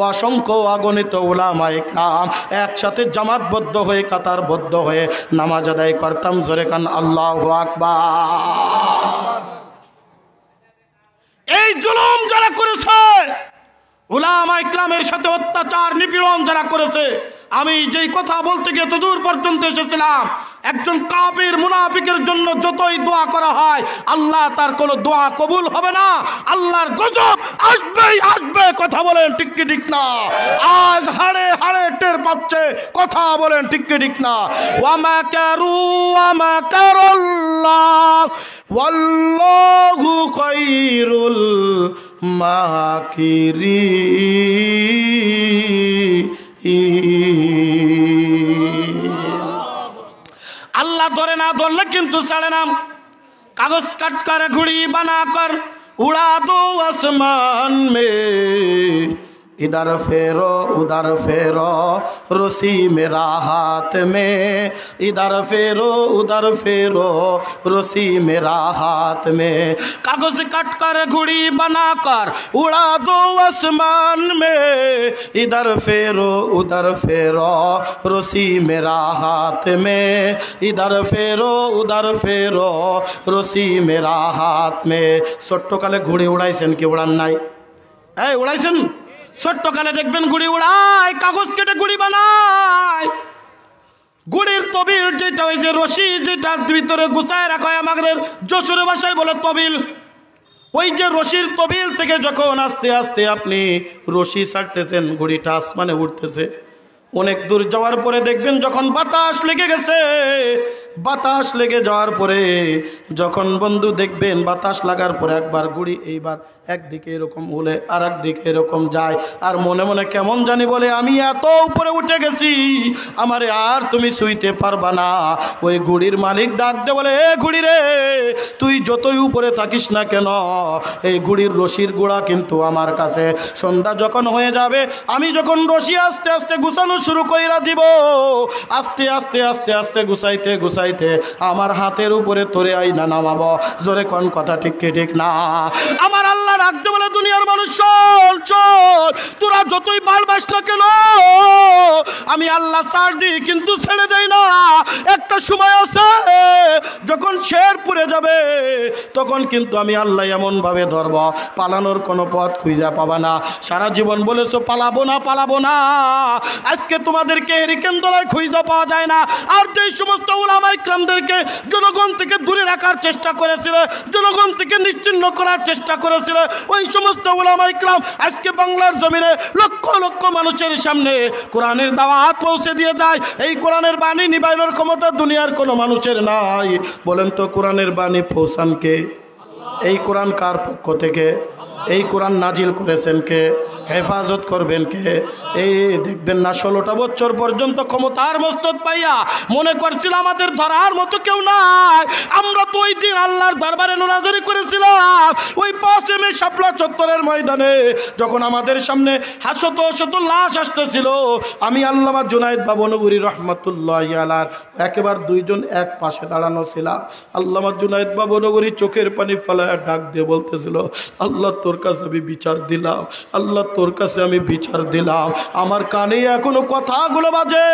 S1: অসংখ্য অগণিত উলামায়ে কেরাম একসাথে জামাতবদ্ধ হয়ে, কাতারবদ্ধ হয়ে নামাজ আদায় করতাম। জোরে কান আল্লাহু আকবার। এই জুলুম যারা করেছে, উলামায়ে কেরামের সাথে অত্যাচার নিপীড়ন যারা করেছে, আমি যেই কথা বলতে গিয়ে তো দূর পর্যন্ত এসেছিলাম, একজন কাফির মুনাফিকের জন্য যতই দোয়া করা হয়, আল্লাহ তার কোনো দোয়া কবুল হবে না। আল্লাহর গজব আসবেই আসবে। কথা বলেন ঠিক কি ঠিক না? আজ হাড়ে হাড়ে টের পাচ্ছে। কথা বলেন ঠিক কি ঠিক না? ওয়া মাকারু ওয়া মাকারাল্লাহ ওয়াল্লাহু খায়রুল মাকিরিন। अल्लाह धरे ना धरले किंतु साड़े ना। कागज कट कर घुड़ी बना कर उड़ा दो आसमान में, इधर फेरो उधर फेरो रस्सी मेरा हाथ में, इधर फेरो उधर फेरो रस्सी मेरा हाथ में। कागज कट कर घुड़ी बना कर उड़ा दो आसमान में, इधर फेरो उधर फेरो रस्सी मेरा हाथ में, इधर फेरो उधर फेरो रस्सी मेरा हाथ में। ছোট্টকালে ঘুড়ি উড়াইছেন কি উড়ান নাই? এই উড়াইছেন? ছোট্টকালে দেখবেন ঘুড়ি উড়ায়, কাগজ কেটে ঘুড়ি বানায়। ঘুড়ির তবিল যেটা, ওই যে রশি যেটার ভিতরে গুছায় রাখা হয়, আমাদের যশোরে ভাষায় বলে তবিল। ওই যে রশির তবিল থেকে যখন আস্তে আস্তে আপনি রশি ছাড়তেছেন, ঘুড়িটা আসমানে উঠতেছে। অনেক দূর যাওয়ার পরে দেখবেন যখন বাতাস লেগে গেছে, বাতাস লেগে যাওয়ার পরে যখন বন্ধু দেখবেন বাতাস লাগার পরে একবার ঘুড়ি এইবার একদিকে এরকম উড়ে আর একদিকে এরকম যায়, আর মনে মনে কেমন জানি বলে আমি এত উপরে উঠে গেছি, আমারে আর তুমি ছুঁইতে পারবা না। ওই ঘুড়ির মালিক ডাক দে বলে, এ ঘুড়ি রে, তুই যতই উপরে থাকিস না কেন, এই ঘুড়ির রশির গোড়া কিন্তু আমার কাছে। সন্ধ্যা যখন হয়ে যাবে, আমি যখন রশি আস্তে আস্তে গুছানো শুরু কইরা দিব, আস্তে আস্তে আস্তে আস্তে গুছাইতে গুছাইতে আমার হাতের উপরে তোরে আইনা নামাবো। জোরে কোন কথা ঠিক কি ঠিক না? আমার আল্লাহ রাখতে বলে, দুনিয়ার মানুষ চল চল, তোরা যতই বাড়বাস না কেন, আমি আল্লাহ ছাড় দিই কিন্তু ছেড়ে দেই না। একটা সময় আছে যখন শের পুড়ে যাবে, তখন কিন্তু আমি আল্লাহ এমন ভাবে ধরব, পালানোর কোনো পথ খুঁজে পাবা না। সারা জীবন বলেছো পালাবো না পালাবো না, আজকে তোমাদেরকে হেরিকেন দলায় খুঁজে পাওয়া যায় না। আর যে সমস্ত উলামায়ে কেরামদেরকে জনগণ থেকে দূরে রাখার চেষ্টা করেছিল, জনগণ থেকে নিশ্চিহ্ন করার চেষ্টা করেছিল, ওই সমস্ত উলামায়ে কেরাম আজকে বাংলার জমিনে লক্ষ লক্ষ মানুষের সামনে কোরআনের দাওয়াত পৌঁছে দিয়ে যায়। এই কোরআনের বাণী নিবাইনের ক্ষমতা দুনিয়ার কোনো মানুষের নাই। বলেন তো কোরআনের বাণী পৌঁছান কে? এই কোরআন কার পক্ষ থেকে? এই কোরআন নাজিল করেছেন কে? হেফাজত করবেন কে? এই দেখবেন না 16টা বছর পর্যন্ত ক্ষমতার মস্তক পাইয়া মনে করছিল আমাদের ধরার মতো কেউ নাই। আমরা তো ওই দিন আল্লাহর দরবারে নোরাদারি করেছিলাম, ওই 5 মে শাপলা চত্বরের ময়দানে, যখন আমাদের সামনে শত শত লাশ আসতেছিল। আমি আল্লামা জুনায়েদ বাবনগরী রহমাতুল্লাহি আলাইহি একেবারে দুইজন এক পাশে দাঁড়ানো ছিলাম। আল্লামা জুনায়েদ বাবনগরী চোখের পানি ফেলায় ডাক দিয়ে বলতেছিল, আল্লাহ তোর কাছে আমি বিচার দিলাম, আল্লাহ তোর কাছে আমি বিচার দিলাম। আমার কানে এখনো কথাগুলো বাজে।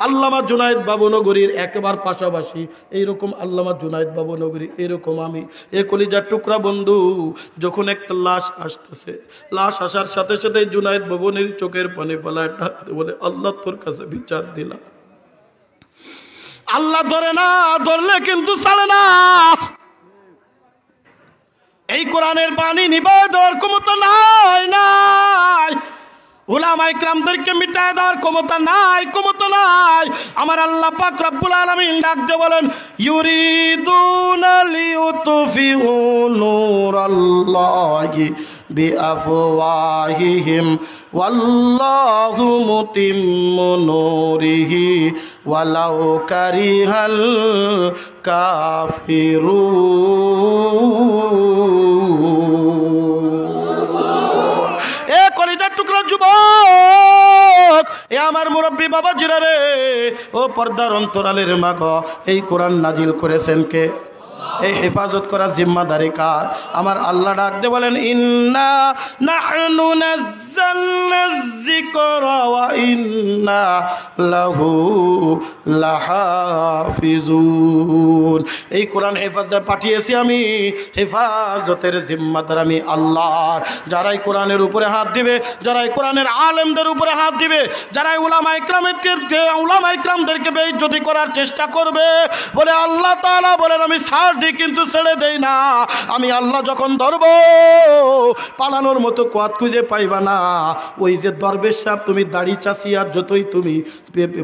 S1: আল্লামা জুনায়েদ বাবনগরীর একেবারে পাশাপাশি এইরকম আল্লামা জুনায়েদ বাবনগরী, এরকম আমি, এ কলিজার টুকরা বন্ধু, যখন একটা লাশ আসতেছে, লাশ আসার সাথে সাথে জুনায়েদ বাবনের চোখের পানি ফেলায় ডাকতে বলে, আল্লাহ তোর কাছে বিচার দিলাম। আল্লাহ ধরে না ধরলে কিন্তু চলে না। এই কোরআনের বাণী নিভায় দেওয়ার ক্ষমতা নাই নাই, উলামায়ে কেরামদেরকে মিটায় দেওয়ার ক্ষমতা নাই, ক্ষমতা নাই। আমার আল্লাহ পাক রব্বুল আলামিন ডাক দিয়ে বলেন, ইউরিদুনা লিইউতফিউ নূরাল্লাহি বিআফওয়াহিহিম ওয়াল্লাহু মুতিম্মু নূরিহি ওয়ালাউ কারিহাল কাফিরুন। এ কলিজার টুকরা যুবক, এ আমার মুরব্বী বাবা জিরা রে, ও পর্দার অন্তরালের মা গো, এই কোরআন নাজিল করেছেন কে? এই হেফাজত করার জিম্মাদারি কার? আমার আল্লাহ ডাক দিয়ে বলেন, ইন্না নাহনু নাযালনা যিকরা ওয়া ইন্না লাহু লাহাফিজুন। এই কোরআন হেফাজতে পাঠিয়েছি আমি, হেফাজতের জিম্মাদার আমি আল্লাহ। যারাই কোরআনের উপরে হাত দিবে, যারাই কোরআনের আলেমদের উপরে হাত দিবে, যারাই উলামা ইকরামদেরকে বেইজ্জতি করার চেষ্টা করবে, বলে আল্লাহ তাআলা বলেন আমি ছাড় দিই কিন্তু ছেড়ে দেই না। আমি আল্লাহ যখন ধরব, পালানোর মতো পথ খুঁজে পাইবা না। ওই যে দরবেশ সাহেব, তুমি দাড়ি চাচিয়া যতই তুমি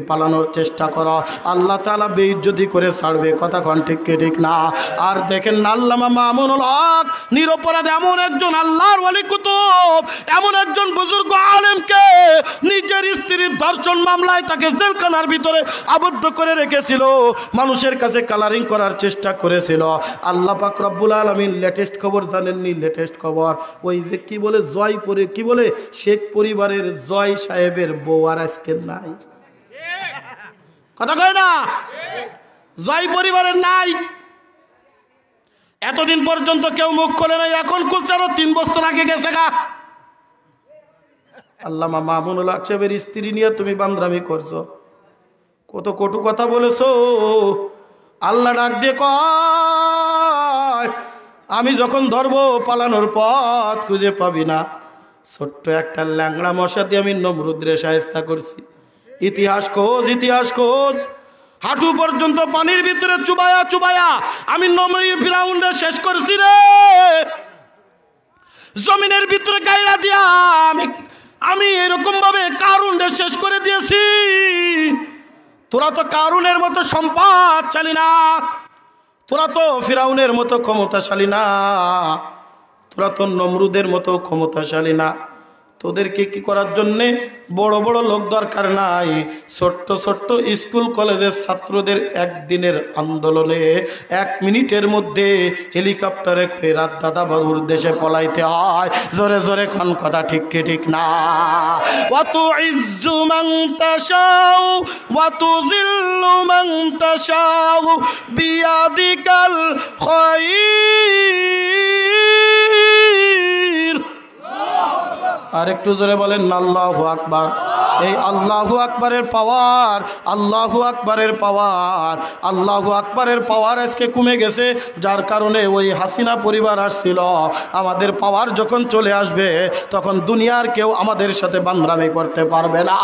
S1: পালানোর চেষ্টা করো, আল্লাহ তাআলা বেইজ্জতি করে ছাড়বে। কথা কোন ঠিক কি ঠিক না? আর দেখেন আল্লামা মামুনুল হক নিরপরাধ এমন একজন আল্লাহর ওয়ালি কুতুব, এমন একজন বুজুর্গ আলেমকে নিজের স্ত্রীর ধর্ষণ মামলায় তাকে জেলখানার ভিতরে আবদ্ধ করে রেখেছিল, মানুষের কাছে কালারিং করার চেষ্টা করেছিল। আল্লাহ পাক রব্বুল আলামিন লেটেস্ট খবর জানেননি? লেটেস্ট খবর ওই যে কি বলে জয়পুরে, কি বলে শেখ পরিবারের জয় সাহেবের বউ আর আজকে নাই। কথা কয় না? জয় পরিবারের নাই। এতদিন পর্যন্ত কেউ মুখ খোলে নাই, এখন খুলছে, আরো 3 বছর আগে গেছে গা। আল্লামা মামুনুল হক সাহেবের স্ত্রী নিয়ে তুমি বান্দরামি করছো, কত কটু কথা বলেছো। আল্লাহ ডাক দিয়ে কয়, আমি যখন ধরবো পালানোর পথ খুঁজে পাবি না। ছোট্ট একটা ল্যাংড়া মশা দিয়ে আমি নমরুদরে শায়েস্তা করছি। ইতিহাস খোঁজ, ইতিহাস খোঁজ। হাঁটু পর্যন্ত পানির ভিতরে চুবায়া চুবায়া আমি নমরুদ ফিরাউনরে শেষ করছি রে। জমিনের ভিতরে গায়রা দিয়া আমি এরকম ভাবে কারুনরে শেষ করে দিয়েছি। তোরা তো কারুনের মতো সম্পদশালী না, তোরা তো ফিরাউনের মতো ক্ষমতাশালী না, তোরা তো নমরুদের মতো ক্ষমতাশালী না। তোদেরকে কি করার জন্যে বড় বড় লোক দরকার নাই। ছোট্ট ছোট্ট স্কুল কলেজের ছাত্রদের একদিনের আন্দোলনে 1 মিনিটের মধ্যে হেলিকপ্টারে করে রাত দাদা বাবুর দেশে পলাইতে হয়। জোরে জোরে কোন কথা ঠিক কি ঠিক না? ওয়া তুইজ্জু মান তাশাউ ওয়া তুযিল্লু মান তাশাউ বিয়াদিকাল খায়র। আর একটু জোরে বলেন আল্লাহু আকবার। এই আল্লাহু আকবারের পাওয়ার, আল্লাহু আকবারের পাওয়ার, আল্লাহু আকবারের পাওয়ার আজকে কমে গেছে। যার কারণে ওই হাসিনা পরিবার আসছিল, আমাদের পাওয়ার যখন চলে আসবে তখন দুনিয়ার কেউ আমাদের সাথে বান্দরামি করতে পারবে না।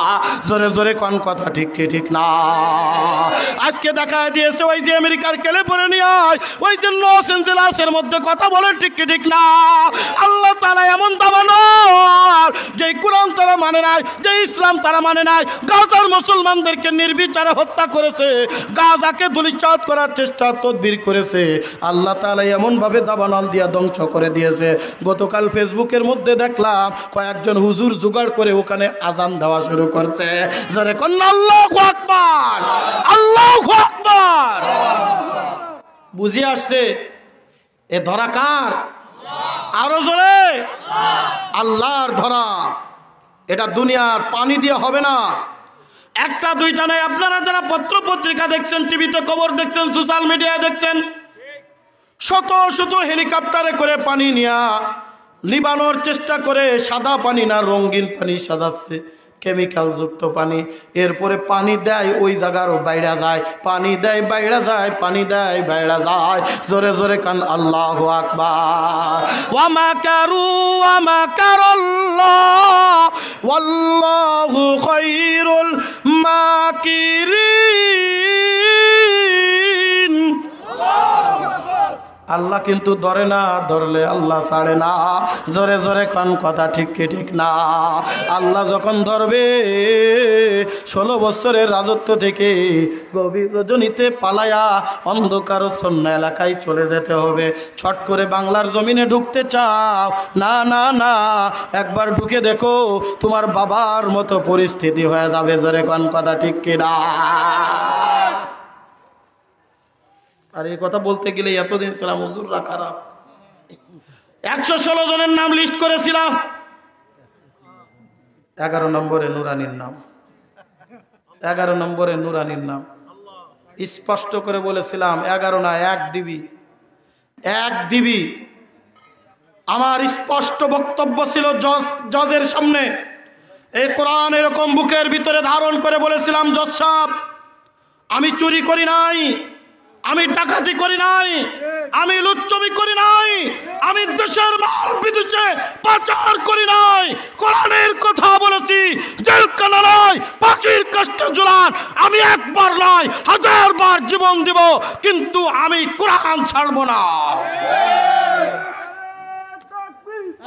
S1: জোরে জোরে কোন কথা ঠিক কি ঠিক না? আজকে দেখা দিয়েছে ওই যে আমেরিকার ক্যালিফোর্নিয়া, ওই যে লস অ্যাঞ্জেলাসের মধ্যে কথা বলেন ঠিক কি ঠিক না? আল্লাহ তাআলা এমন দাবানো যে কোরআন তারা মানে নাই, যে ইসলাম তারা মানে নাই, গাজার মুসলমানদেরকে নির্বিচারে হত্যা করেছে, গাজাকে ধূলিসাৎ করার চেষ্টা তদবির করেছে। আল্লাহ তাআলা এমন ভাবে দাবানল দিয়া ধ্বংস করে দিয়েছে। গতকাল ফেসবুকের মধ্যে দেখলাম কয়েকজন হুজুর জোগাড় করে ওখানে আজান দেওয়া শুরু করছে। জোরে কোন আল্লাহু আকবার, আল্লাহু আকবার। বুঝে আসছে এ ধরা কার? আরো জোরে আল্লাহর ধরা। এটা দুনিয়ার পানি দিয়ে হবে না। একটা দুইটা নয়, আপনারা যারা পত্র পত্রিকা দেখছেন, টিভিতে খবর দেখছেন, সোশ্যাল মিডিয়ায় দেখছেন, শত শত হেলিকপ্টারে করে পানি নিয়ে লিবানোর চেষ্টা করে, সাদা পানি না রঙিন পানি সাজাচ্ছে, কেমিক্যাল যুক্ত পানি। এরপরে পানি দেয় ওই জায়গারও বাইরা যায়, পানি দেয় বাইরা যায়, পানি দেয় বাইরা যায়। জোরে জোরে কান আল্লাহু আকবার। ওয়া মাকারু ওয়া মাকারাল্লাহ ওয়াল্লাহু খায়রুল মাকিরিন। আল্লাহ কিন্তু ধরে না, ধরলে আল্লাহ ছাড়ে না। জোরে জোরে কোন কথা ঠিক কি ঠিক না? আল্লাহ যখন ধরবে 16 বছরের রাজত্ব থেকে গভীর রজনীতে পালায়া অন্ধকারচ্ছন্ন এলাকায় চলে যেতে হবে। ছট করে বাংলার জমিনে ঢুকতে চাও? না না না, একবার ঢুকে দেখো তোমার বাবার মতো পরিস্থিতি হয়ে যাবে। জোরে কোন কথা ঠিক কি না? আর এই কথা বলতে গেলে এতদিন ছিলাম হুজুররা খারাপ। 116 জনের নাম লিস্ট করেছিলাম, 11 নম্বরে নুরানির নাম, 11 নম্বরে নুরানির নাম স্পষ্ট করে বলেছিলাম। 11 না, এক দিবি, এক দিবি। আমার স্পষ্ট বক্তব্য ছিল জজের সামনে, এই কোরআন এরকম বুকের ভিতরে ধারণ করে বলেছিলাম, জজ সাহেব আমি চুরি করি নাই, আমি ডাকাতি করি নাই, আমি লুচ্চমি করি নাই, আমি দেশের মাল বিদেশে পাচার করি নাই, কোরআনের কথা বলেছি। জেলখানা নয়, ফাঁসির কাস্টে ঝুলান, আমি একবার নয় 1000 বার জীবন দিব, কিন্তু আমি কোরআন ছাড়বো না।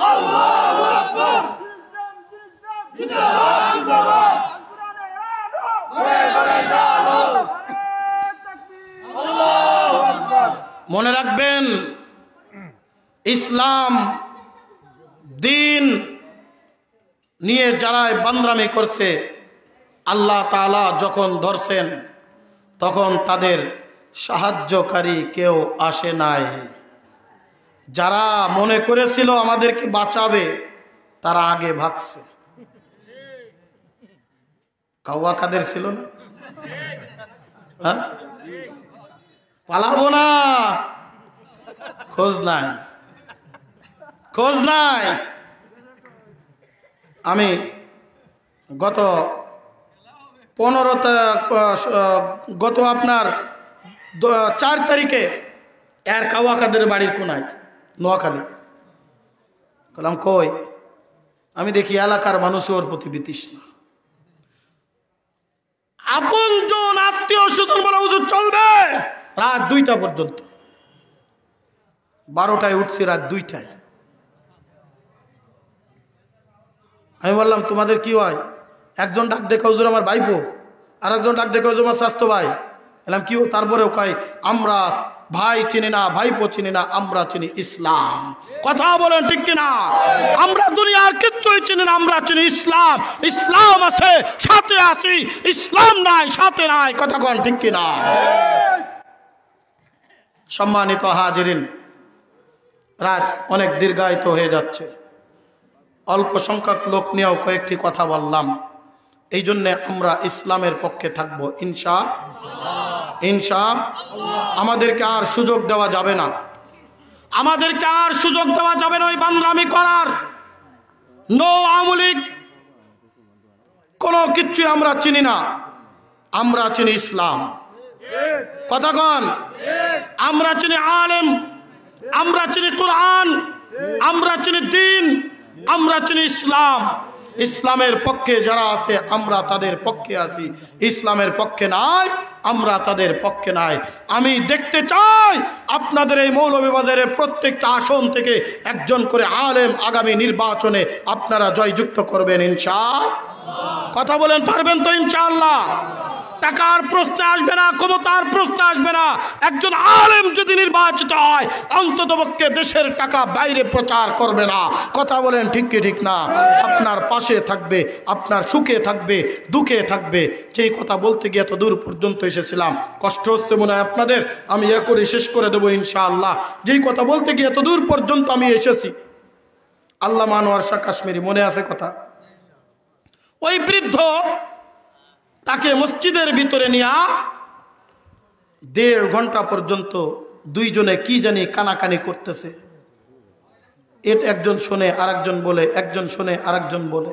S1: আল্লাহু আকবার। মনে রাখবেন, ইসলাম দিন নিয়ে যারা বান্দরামি করছে, আল্লাহ তাআলা যখন ধরছেন তখন তাদের সাহায্যকারী কেউ আসে নাই। যারা মনে করেছিল আমাদেরকে বাঁচাবে, তারা আগে ভাগছে। কাউয়া কাদের ছিল না? হ্যাঁ, পালাবো না, খোঁজ নাই, খোঁজ নাই। আমি গত আপনার 4 তারিখে এর কাউয়া কাদের বাড়ির কোনায় নোয়াখালী বললাম, কই? আমি দেখি এলাকার মানুষ ওর প্রতি বিতৃষ্ণা। আপনজন আত্মীয় স্বজন বলে হুজুর চলবে রাত 2টা পর্যন্ত। 12টায় উঠছি, রাত 2টায়। আমি বললাম, তোমাদের কি হয়? একজন ডাক দেখে হুজুর আমার ভাইপো, আর একজন ডাক দেখে হুজুর আমার স্বাস্থ্য ভাই। বললাম কি? তারপরেও কয় আমরা ভাই চিনি না, ভাইপো চিনি না, আমরা চিনি ইসলাম। কথা বলেন ঠিক কিনা? আমরা দুনিয়ার কিচ্ছুই চিনি না, আমরা চিনি ইসলাম। ইসলাম আছে সাথে আছি, ইসলাম নাই সাথে নাই। কথা কন ঠিক কিনা? সম্মানিত হাজিরিন, রাত অনেক দীর্ঘায়িত হয়ে যাচ্ছে। অল্প সংখ্যক লোক নিয়েও কয়েকটি কথা বললাম। এই জন্যে আমরা ইসলামের পক্ষে থাকবো ইনশাআল্লাহ। আমাদেরকে আর সুযোগ দেওয়া যাবে না, আমাদেরকে আর সুযোগ দেওয়া যাবে না ওই বান্দরামি করার। নো আওয়ামী লীগ, কোনো কিচ্ছু আমরা চিনি না, আমরা চিনি ইসলাম। কথা কন? আমরা চিনি আলেম, আমরা চিনি কোরআন, আমরা চিনি দিন, আমরা চিনি ইসলাম। ইসলামের পক্ষে যারা আছে আমরা তাদের পক্ষে আছি, ইসলামের পক্ষে নাই আমরা তাদের পক্ষে নাই। আমি দেখতে চাই আপনাদের এই মৌলভীবাজারের প্রত্যেকটা আসন থেকে একজন করে আলেম আগামী নির্বাচনে আপনারা জয়যুক্ত করবেন ইনশাআল্লাহ। কথা বলেন, পারবেন তো ইনশাআল্লাহ? টাকার প্রশ্ন আসবে না, ক্ষমতার প্রশ্ন আসবে না। একজন আলেম যদি নির্বাচিত হয়, অন্ততপক্ষে দেশের টাকা বাইরে প্রচার করবে না। কথা বলেন ঠিক কি ঠিক না? আপনার পাশে থাকবে, আপনার সুখে থাকবে, দুঃখে থাকবে। যেই কথা বলতে গিয়ে এত দূর পর্যন্ত এসেছিলাম, কষ্ট হচ্ছে মনে হয় আপনাদের, আমি এ করে শেষ করে দেবো ইনশাআল্লাহ। যেই কথা বলতে গিয়ে এত দূর পর্যন্ত আমি এসেছি, আল্লামা আনোয়ার শাহ কাশ্মীরি, মনে আছে কথা? ওই বৃদ্ধ, তাকে মসজিদের ভিতরে নিয়ে 1.5 ঘন্টা পর্যন্ত দুইজনে কি জানি কানাকানি করতেছে। একজন শোনে আরেকজন বলে, একজন শোনে আরেকজন বলে।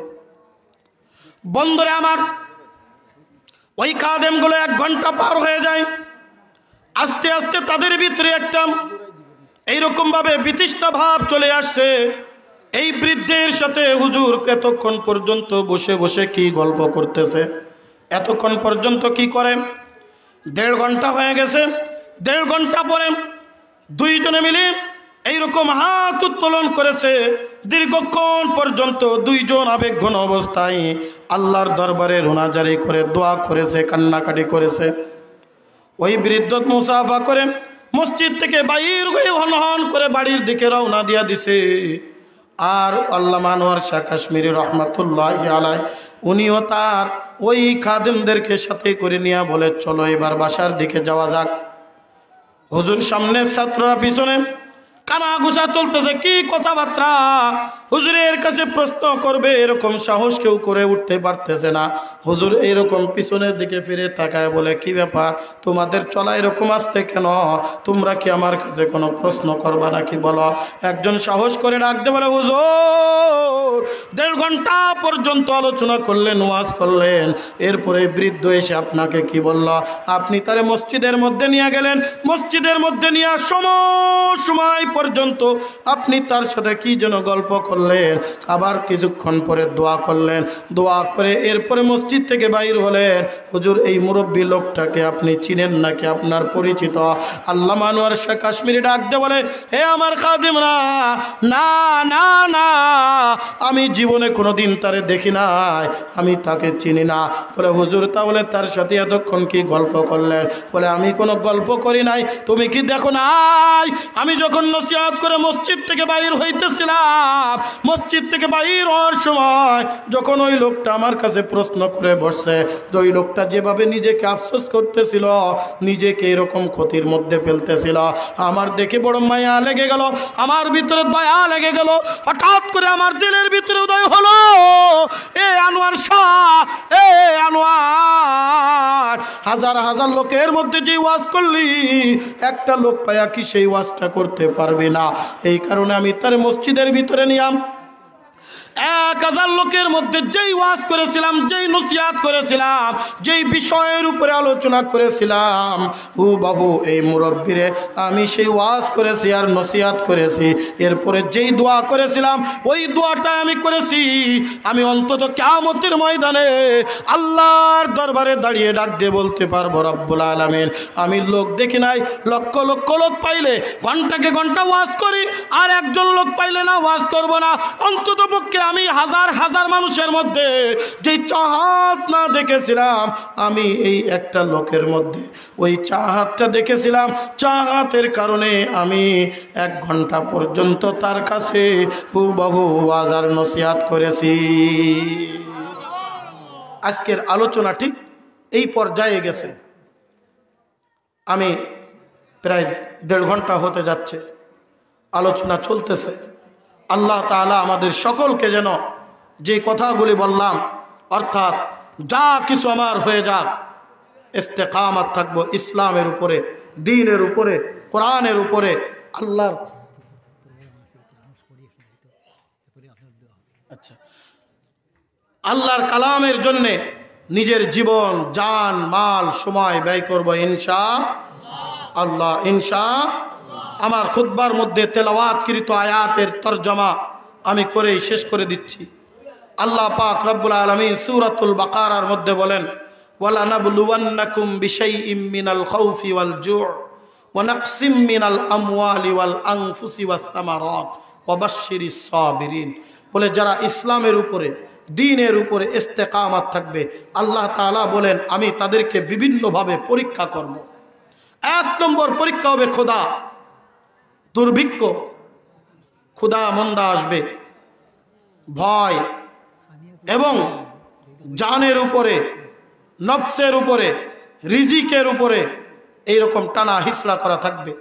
S1: বন্ধুরে আমার, ওই খাদেমগুলো 1 ঘন্টা পার হয়ে যায়। আস্তে আস্তে তাদের ভিতরে একটা এইরকম ভাবে বিতৃষ্ণা ভাব চলে আসছে। এই বৃদ্ধের সাথে হুজুর এতক্ষণ পর্যন্ত বসে বসে কি গল্প করতেছে, এতক্ষণ পর্যন্ত কি করে? 1.5 ঘন্টা হয়ে গেছে। 1.5 ঘন্টা পরে দুইজনে মিলে এইরকম হাত উত্তোলন করেছে। দীর্ঘক্ষণ পর্যন্ত দুইজন আবেগঘন অবস্থায় আল্লাহর দরবারে রোনাজারি করে দোয়া করেছে, কান্নাকাটি করেছে। ওই বৃদ্ধ মুসাফা করে মসজিদ থেকে বাইর হয়ে হনহন করে বাড়ির দিকে রওনা দিয়া দিছে। আর আল্লামা আনোয়ার শাহ কাশ্মীরি রহমাতুল্লাহি আলাইহি উনিও তার ওই খাদেমদেরকে সাথে করে নিয়ে বলে, চলো এবার বাসার দিকে যাওয়া যাক। হুজুর সামনে, ছাত্ররা পিছনে, কানাঘুষা চলতেছে, কি কথাবার্তা। হুজুরের কাছে প্রশ্ন করবে এরকম সাহস কেউ করে উঠতে পারতেছে না। হুজুর এইরকম পিছনের দিকে ফিরে তাকায় বলে, কি ব্যাপার, তোমাদের চলা এরকম আসছে কেন? তোমরা কি আমার কাছে কোনো প্রশ্ন করবা নাকি বলো? একজন সাহস করে ডাকতে বলে, হুজুর 1.5 ঘন্টা পর্যন্ত আলোচনা করলেন, ওয়াজ করলেন, এরপরে বৃদ্ধ এসে আপনাকে কি বলল? আপনি তারে মসজিদের মধ্যে নিয়ে গেলেন, মসজিদের মধ্যে নিয়ে সময় পর্যন্ত আপনি তার সাথে কি যেন গল্প করলেন, আবার কিছুক্ষণ পরে দোয়া করলেন, দোয়া করে এরপরে মসজিদ থেকে বাইর হলেন। হুজুর এই মুরব্বী লোকটাকে আপনি চিনেন নাকি, আপনার পরিচিত? আল্লামা আনোয়ার শাহ কাশ্মীরি ডাকতে বলে, হে আমার খাদেমরা, না না না, আমি জীবনে কোনোদিন তারে দেখি নাই, আমি তাকে চিনি না। বলে, হুজুর তাহলে তার সাথে এতক্ষণ কি গল্প করলেন? বলে, আমি কোনো গল্প করি নাই, তুমি কি দেখো নাই আমি যখন নসিহত করে মসজিদ থেকে বাইর হইতেছিলাম, মসজিদ থেকে বাইর হওয়ার সময় যখন ওই লোকটা আমার কাছে প্রশ্ন করে বসছে, ওই লোকটা যেভাবে নিজেকে আফসোস করতেছিল, নিজেকে এরকম ক্ষতির মধ্যে ফেলতেছিল, আমার দেখে বড় মায়া লেগে গেল, আমার ভিতরে দয়া লেগে গেল। হঠাৎ করে আমার দিলের ভিতরে উদয় হলো, এ আনোয়ার শাহ, এ আনোয়ার, হাজার হাজার লোকের মধ্যে যে ওয়াজ করলি, একটা লোক পায়া কি সেই ওয়াজটা করতে পারবে না? এই কারণে আমি তার মসজিদের ভিতরে নিয়াম 1000 লোকের মধ্যে যেই ওয়াজ করেছিলাম, যেই নসিহত করেছিলাম, যেই বিষয়ের উপরে আলোচনা করেছিলাম, ও বাবু এই মুরব্বীরে আমি সেই ওয়াজ করেছি আর নসিহত করেছি। এরপরে যেই দোয়া করেছিলাম ওই দোয়াটা আমি করেছি। আমি অন্তত কিয়ামতের ময়দানে আল্লাহর দরবারে দাঁড়িয়ে ডাক দিয়ে বলতে পারবো, রব্বুল আলামিন, আমি লোক দেখি নাই, লক্ষ লক্ষ লোক পাইলে ঘন্টাকে ঘন্টা ওয়াজ করি, আর একজন লোক পাইলে না ওয়াজ করব না। অন্তত পক্ষে আমি হাজার হাজার মানুষের মধ্যে যে চাহাত না দেখেছিলাম, আমি এই একটা লোকের মধ্যে ওই চাহাতটা দেখেছিলাম। চাহাতের কারণে আমি 1 ঘন্টা পর্যন্ত তার কাছে হুবহু ওয়াজ নসিহত করেছি। আজকের আলোচনা ঠিক এই পর্যায়ে গেছে। আমি প্রায় 1.5 ঘন্টা হতে যাচ্ছে, আলোচনা চলতেছে। আল্লাহ তাআলা আমাদের সকলকে যেন যে কথাগুলি বললাম, অর্থাৎ যা কিছু আমার হয়ে যাক, ইস্তেকামাত থাকবো ইসলামের উপরে, দ্বীনের উপরে, কোরআনের উপরে, আল্লাহর আল্লাহর কালামের জন্যে নিজের জীবন, জান, মাল, সময় ব্যয় করব ইনশাআল্লাহ। আমার খুতবার মধ্যে তেলাওয়াতকৃত আয়াতের তরজমা আমি করেই শেষ করে দিচ্ছি। আল্লাহ পাক রব্বুল আলামিন সূরাতুল বাকারার মধ্যে বলেন, ওয়ালা নাবলুওয়ান্নাকুম বিশাইইম মিনাল খাউফি ওয়াল জু'ই ওয়া নাকসিম মিনাল আমওয়ালি ওয়াল আনফুসি ওয়াস সামারাত ওয়া বাশশিরিস সাবিরিন। বলে যারা ইসলামের উপরে, দ্বীনের উপরে ইস্তেকামাত থাকবে, আল্লাহ তাআলা বলেন আমি তাদেরকে বিভিন্নভাবে পরীক্ষা করব। 1 নম্বর পরীক্ষা হবে খোদা, দুর্ভিক্ষ, ক্ষুধা মন্দা আসবে, ভয়, এবং জানের উপরে, নফসের উপরে, রিজিকের উপরে এইরকম টানা হিসলা করা থাকবে।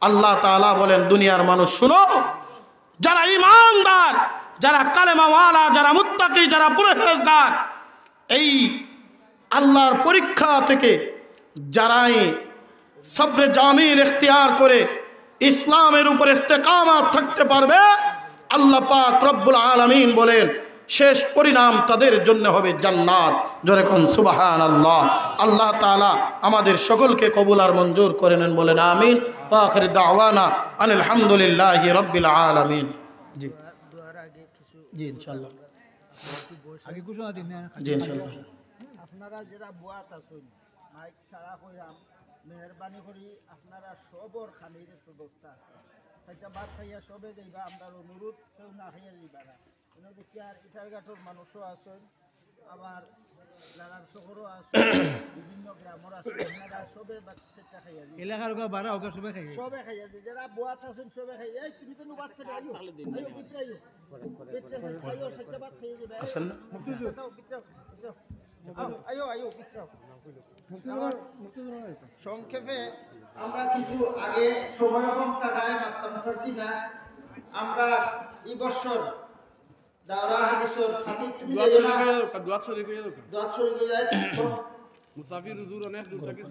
S1: আল্লাহ তাআলা বলেন দুনিয়ার মানুষ শুনো, যারা ঈমানদার, যারা কালেমাওয়ালা, যারা মুত্তাকি, যারা পরহেজগার, এই আল্লাহর পরীক্ষা থেকে যারাই সবরে জামিল ইখতিয়ার করে ইসলামের উপর ইস্তেকামাত থাকতে পারবে, আল্লাহ পাক রব্বুল আলামিন বলেন শেষ পরিণাম তাদের জন্য হবে জান্নাত। জোরে কোন সুবহানাল্লাহ। আল্লাহ তাআলা আমাদের সকলকে কবুল আর মঞ্জুর করে নেন, বলেন আমিন। ওয়া আখির দাওয়ানা আনিল হামদুলিল্লাহি রাব্বিল আলামিন। জি জি ইনশাআল্লাহ, আগে ঘোষণা দিন না। জি ইনশাআল্লাহ। আপনারা যারা বুয়াত আছেন মাইক সারা কইরাম
S2: মেহরবানি করি আপনারা সবর খানির ব্যবস্থা আছে সেটা ভাত খাইয়া সবে যাইবা আমরা অনুরোধ কেউ না খাইয়া যাইবা না এনে দেখি আর ইটারঘাটর মানুষও আছেন আবার লাগার শহরও আছে বিভিন্ন গ্রামের আছে আপনারা সবে বাচ্চাটা খাইয়া যাই
S3: এলাকার বাড়া ওকে সবাই খাই
S2: সবে খাইয়া যাই যারা বুয়াত আছেন সবে খাইয়া এই তুমি তো বাদ খেলে আইও আইও ভিতরে আইও ভিতরে খাইও সেটা বাদ খাইয়া যাবে
S1: আসেন না
S2: আইও আইও ভিতরে সংক্ষেপে আমরা কিছু আগে সময় কম থাকায় মাত্রাম পারছি না আমরা এই বছর দাওরা হাদিসের সাথী তুমি
S3: দোয়াত শরীফ হয়ে যাবে
S2: দোয়া শরীফ যায়
S3: মুসাফির হুজুর অনেক দূর থেকে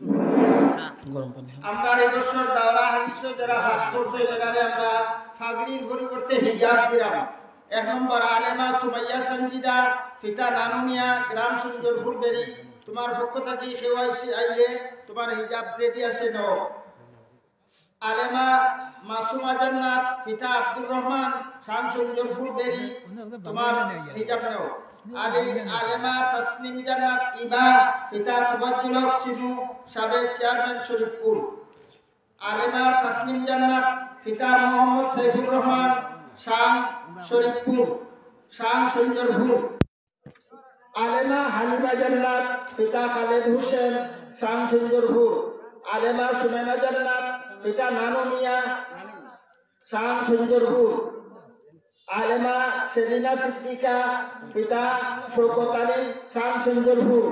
S1: গরম পানি
S2: আমরা এই বছর দাওরা হাদিসে যারা পাস করছে এরারে আমরা ফাগড়ির পরিবর্তে হিজাব দিলাম 1 নম্বর আলেমা সুমাইয়া সঞ্জিদা পিতা নানুনিয়া গ্রাম সুন্দরপুর বেরি তোমার পক্ষ থেকে কেওয়াইসি আইলে তোমার হিজাব রেডি আছে নাও আলেমা মাসুমা জান্নাত পিতা আব্দুর রহমান শাম সুন্দরপুর বেরি তোমার হিজাব নাও আলেমা তাসনিম জান্নাত ইবা পিতা তুবাজ্জুল হক চিনু সাবেক চেয়ারম্যান শরীফপুর আলেমা তাসনিম জান্নাত পিতা মোহাম্মদ সাইফুর রহমান শাম শরীফপুর শাম সুন্দরপুর আলেমা হালিমা জান্নাত পিতা খালেদ হোসেন শাম সুন্দরপুর আলেমা সুমেনা জান্নাত পিতা নানু মিয়া শাম সুন্দরপুর আলেমা সেলিনা সিদ্দিকা পিতা শৌকত আলী শাম সুন্দরপুর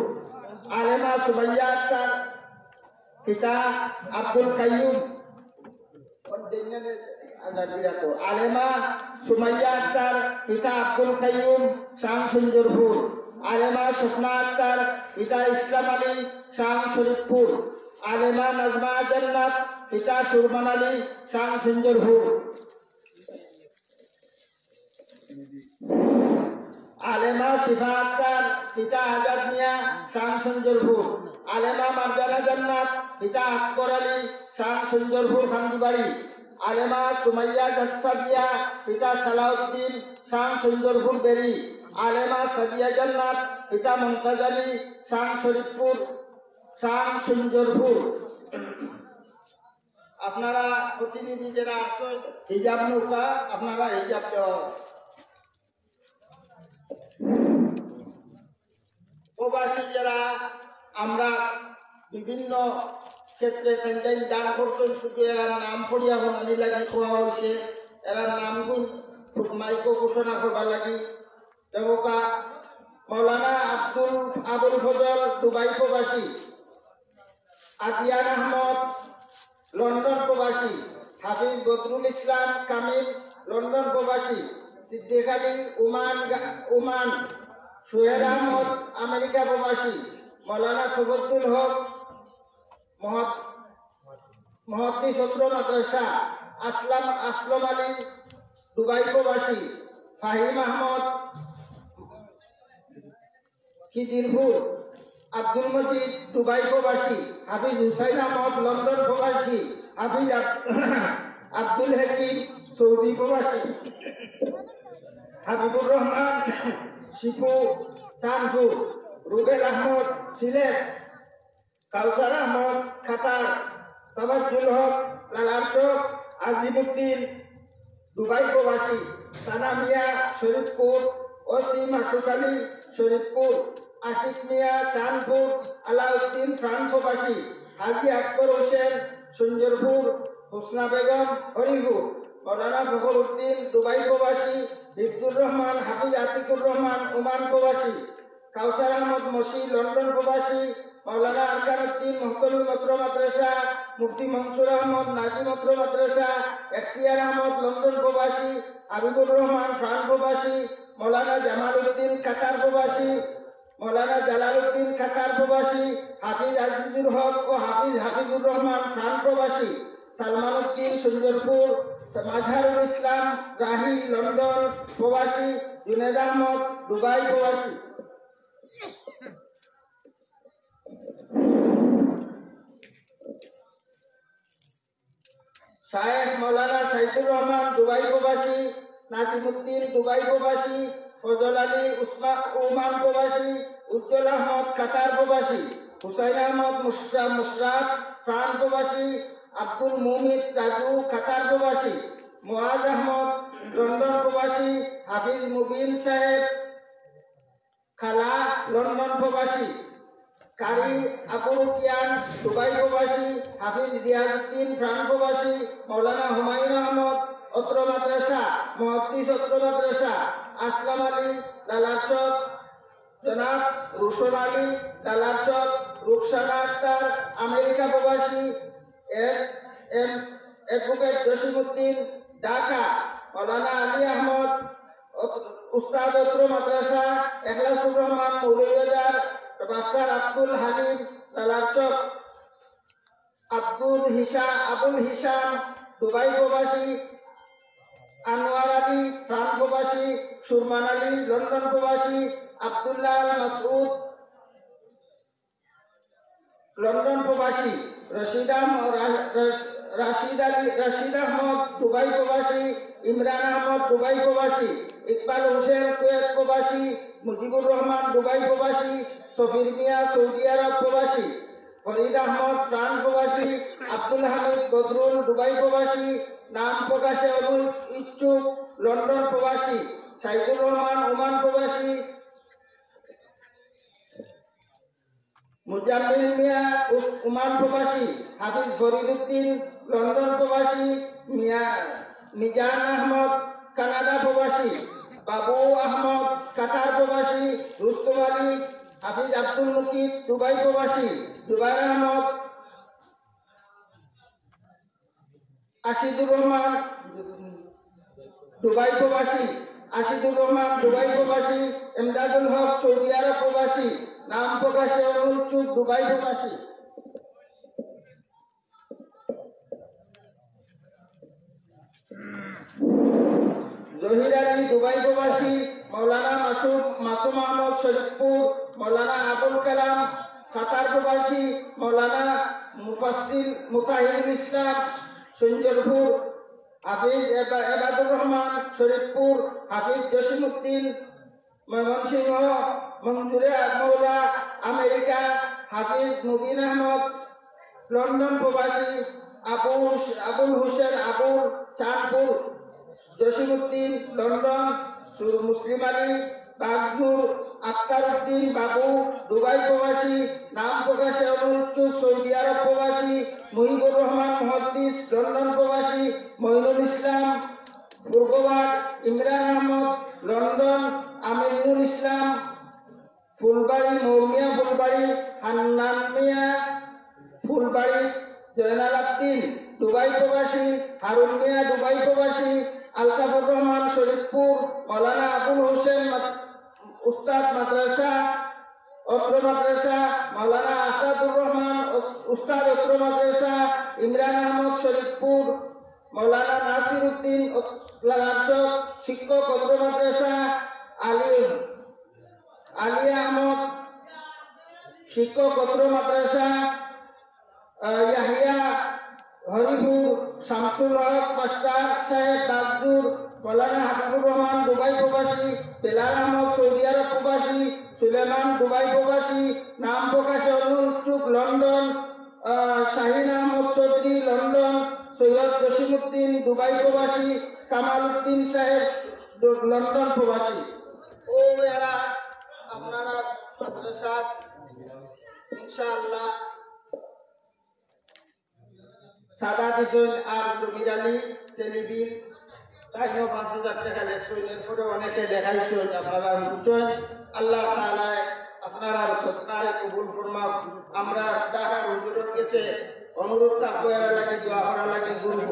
S2: আলেমা সুমাইয়া আক্তার পিতা আব্দুল কাইয়ুম আলেমা সুমাইয়া আক্তার পিতা আব্দুল কাইয়ুম শাম সুন্দরপুর আলেমা সুফনা আক্তার পিতা ইসলাম আলী শাম শরীফপুর আলেমা নাজমা জান্নাত পিতা সুরমান আলী শাম সুন্দরপুর আলেমা শিফা আক্তার পিতা আজাদ মিয়া শাম সুন্দরপুর আলেমা মারজানা জান্নাত পিতা আকবর আলী শাম সুন্দরপুর খান্দিবাড়ি আলেমা সুমাইয়া জাসাদিয়া পিতা সালাউদ্দিন শাম সুন্দরপুর বেরি আলেমা সাদিয়া জান্নাত পিতা মুমতাজ আলী শাম শরীফপুর শাম সুন্দরপুর আপনারা প্রতিনিধি যারা আসেন হিজাব নৌকা আপনারা হিজাব দেওয়া প্রবাসী যারা আমরা বিভিন্ন ক্ষেত্রে দান করছেন শুধু এরা নাম পড়িয়া বনানি লাগি খোয়া হয়েছে এরা নামগুণ মাইক ঘোষণা করবার লাগি দেবকা মৌলানা আবুল ফজল দুবাই প্রবাসী আতিয়ান আহমদ লন্ডন প্রবাসী হাফিজ বদরুল ইসলাম কামিল লন্ডন প্রবাসী সিদ্দিক আলী ওমান সোহেল আহমদ আমেরিকা প্রবাসী মৌলানা সুবতুল হক মহত্তি সত্র মাদ্রাসা আসলাম আলী দুবাই প্রবাসী ফাহিম আহমদ খিদিরপুর আব্দুল মজিদ দুবাই প্রবাসী হাফিজ হুসাইন আহমদ লন্ডন প্রবাসী হাফিজ আব্দুল হাকিম সৌদি প্রবাসী হাবিবুর রহমান শিপু চাঁদপুর রুবেল আহমদ সিলেট কাউসার আহমদ কাতার তাবাজ্জুল হক লালারচক আজিমুদ্দিন দুবাই প্রবাসী সানা মিয়া শরীফপুর ওসি মাসুক আলী শরীফপুর আশিক মিয়া চাঁদপুর আলাউদ্দিন ফ্রান্স প্রবাসী হাজি আকবর হোসেন সুন্দরপুর হুসনা বেগম হরিপুর মৌলানা ফখরুদ্দিন দুবাই প্রবাসী হিফজুর রহমান হাফিজ আতিকুর রহমান ওমান প্রবাসী কাউসার আহমদ মসি লন্ডন প্রবাসী মৌলানা আরকানুদ্দিন মহতমুল মত্র মাদ্রাসা মুফতি মনসুর আহমদ নাজি মত্র মাদ্রাসা এখতিয়ার আহমদ লন্ডন প্রবাসী হাবিবুর রহমান ফ্রান্স প্রবাসী মৌলানা জামাল উদ্দিন কাতার প্রবাসী মৌলানা জালালউদ্দিন কাতার প্রবাসী হাফিজ আজিজুল হক ও হাফিজুর রহমান ফ্রান্স প্রবাসী সালমান উদ্দিন সুন্দরপুর মাজহারুল ইসলাম রাহি লন্ডন প্রবাসী জুনেদ আহমদ দুবাই প্রবাসী শায়েখ মৌলানা সাইদুর রহমান দুবাই প্রবাসী নাজিমুদ্দিন দুবাই প্রবাসী ফজল আলী ওমান প্রবাসী উজ্জ্বল আহমদ কাতার প্রবাসী হুসাইন আহমদ মুশরাফ ফ্রান্স প্রবাসী, আব্দুল মুমিত রাজু কাতার প্রবাসী, মুআজ আহমদ লন্ডন প্রবাসী, হাফিজ মুবিন সাহেব খালা লন্ডন প্রবাসী, কারি আবু রুকিয়ান দুবাই প্রবাসী, হাফিজ রিয়াজউদ্দিন ফ্রান্স প্রবাসী, মৌলানা হুমায়ুন আহমদ অত্র মাদ্রাসা, মুহাদ্দিস অত্র মাদ্রাসা, আসলাম আলী লালাচক, জনাব রুশন আলী লালাচক, রুকসানা আক্তার আমেরিকা প্রবাসী, অ্যাডভোকেট জসিমউদ্দিন ঢাকা, মৌলানা আলী আহমদ উস্তাদ অত্র মাদ্রাসা, এখলাসুর রহমান মৌলভীবাজার, মাস্টার আব্দুল হালিম লালাচক, আব্দুল হিসাম দুবাই প্রবাসী, আনোয়ার আলী ফ্রান্স প্রবাসী, সুরমান আলী লন্ডন প্রবাসী, আব্দুল্লাহ আল মাসউদ লন্ডন প্রবাসী, রশিদ আহমদ দুবাই প্রবাসী, ইমরান আহমদ দুবাই প্রবাসী, ইকবাল হোসেন কুয়েত প্রবাসী, মুজিবুর রহমান দুবাই প্রবাসী, সফির মিয়া সৌদি আরব প্রবাসী, ফরিদ আহমদ ফ্রান্স প্রবাসী, আব্দুল হামিদ বদরুল দুবাই প্রবাসী, নাম প্রকাশে ইচ্ছুক লন্ডন প্রবাসী, সাইদুর রহমান ওমান প্রবাসী, মুজাম্মিল মিয়া ওমান প্রবাসী, হাফিজ ফরিদউদ্দিন লন্ডন প্রবাসী, মিজান আহমদ কানাডা প্রবাসী, বাবু আহমদ কাতার প্রবাসী, রুস্তম আলী হাফিজ আব্দুল মুকিত দুবাই প্রবাসী, জুবাইর আহমদ আশিদুর রহমান দুবাই প্রবাসী, এমদাদুল হক সৌদি আরব প্রবাসী, নাম প্রকাশে অনুচ্ছুক দুবাই প্রবাসী। জহির আলী দুবাই প্রবাসী, মৌলানা মাসুম আহমদ শরীফপুর, মৌলানা আবুল কালাম কাতার প্রবাসী, মৌলানা মুতাহিরুল ইসলাম সঞ্জরপুর, হাফিজ এবাদুর রহমান শরীফপুর, হাফিজ জসিমউদ্দিন ময়মনসিংহ, মঞ্জুরে মৌলা আমেরিকা, হাফিজ মুবিন আহমদ লন্ডন প্রবাসী, আবুল হোসেন আবুল চাঁদপুর, জসিমউদ্দিন লন্ডন, মুসলিম আলী বাগজুর, আক্তার উদ্দিন বাবু দুবাই প্রবাসী, নাম প্রকাশে অনুচ্ছুক সৌদি আরব প্রবাসী, মুহিবুর রহমান মুহাদ্দিস লন্ডন প্রবাসী, মঈনুল ইসলাম পূর্ববাগ, ইমরান আহমদ লন্ডন, আমিনুল ইসলাম ফুলবাড়ি, মৌমিয়া ফুলবাড়ি, হান্নান মিয়া ফুলবাড়ি, জয়নাল আব্দিন দুবাই প্রবাসী, হারুন মিয়া দুবাই প্রবাসী, আলতাফুর রহমান শরীফপুর, মৌলানা আবুল হোসেন উস্তাদ মাদ্রাসা অত্র মাদ্রাসা, মৌলানা আসাদুর রহমান উস্তাদ অত্র মাদ্রাসা, ইমরান আহমদ শরীফপুর, মৌলানা নাসির উদ্দিন লালাচক শিক্ষক অত্র মাদ্রাসা, আলিয়া আহমদ শিক্ষক অত্র মাদ্রাসা, ইয়াহিয়া হরিপুর, শামসুল হক মাস্টার সাহেব বাগদুর, মৌলানা হাবিবুর রহমান দুবাই প্রবাসী, বেলাল আহমদ সৌদি আরব প্রবাসী, সুলেমান দুবাই প্রবাসী, নাম প্রকাশে অনুচ্ছুক London, Shahin Ahmed Chowdhury London, Syed Jasimuddin Dubai প্রবাসী, কামাল উদ্দিন সাহেব লন্ডন প্রবাসী। ও এরা আপনারা মাদ্রাসার ইনশাআল্লাহ সাদা দিছেন আর জমির আলী টেলিভিল তাইও ৫,০০০ টাকা লেখছেন, এরপরে অনেকে লেখাইছেন, আপনারা বুঝছেন। আল্লাহ তাআলা আপনারা সৎকার কবুল ফরমাও। আমরা ঢাকার হুজুরের কাছে অনুরোধ থাকবো এরা লাগে দোয়া করা লাগে ঘুরব।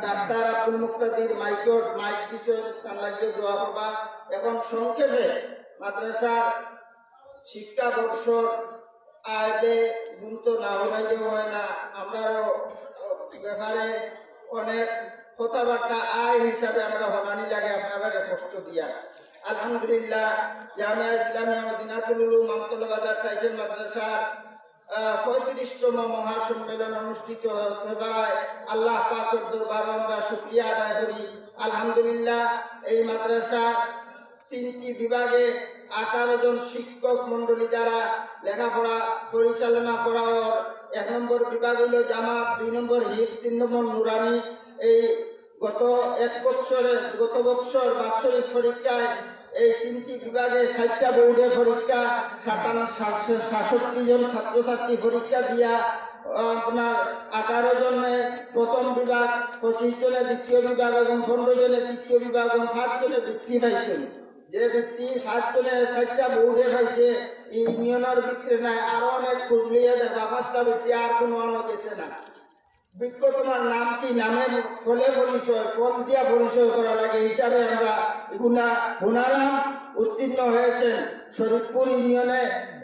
S2: ডাক্তার আব্দুল মুক্তাদির মাইক দিছেন, তার লাগে দোয়া করবা। এখন সংক্ষেপে মাদ্রাসার শিক্ষাবর্ষ আয়বে গুরুত্ব না হইলে হয় না, আমরাও ব্যাপারে অনেক কথাবার্তা আয় হিসাবে আমরা হনানি লাগে আপনারা কষ্ট দিয়া। আলহামদুলিল্লাহ জামিয়া ইসলামিয়া মদিনাতুল উলুম আমতলা বাজার টাইটেল মাদ্রাসার ৩৫তম মহাসম্মেলন অনুষ্ঠিত হওয়ায় আল্লাহ পাকের দরবারে আমরা শুকরিয়া আদায় করি। আলহামদুলিল্লাহ এই মাদ্রাসা ৩টি বিভাগে ১৮ জন শিক্ষক মন্ডলী যারা লেখাপড়া পরিচালনা করার 1 নম্বর বিভাগ হইল জামাত, 2 নম্বর হিফজ, 3 নম্বর নুরানি। এই গত বছর বাৎসরিক পরীক্ষায় এই 3টি বিভাগে 60টা বোর্ডে পরীক্ষা, 67 জন ছাত্রছাত্রী পরীক্ষা দিয়া আপনার 18 জনে প্রথম বিভাগ, 25 জনে দ্বিতীয় বিভাগ এবং 15 জনে তৃতীয় বিভাগ এবং 5 জনে বৃত্তি পাইছেন। যে ব্যক্তি 7 জনে 60টা বোর্ডে পাইছে ইউনিয়নের ভিতরে নাই, আরো অনেক খুঁজলিয়ে দেবা 5টা ব্যক্তি আর কোনো অন্য গেছে না। বৃক্ষ তোমার নাম কি, নামের ফলে পরিচয়, ফল দিয়া পরিচয় করা লাগে হিসাবে আমরা গুণারাম উত্তীর্ণ হয়েছেন। শরীফপুর ইউনিয়নে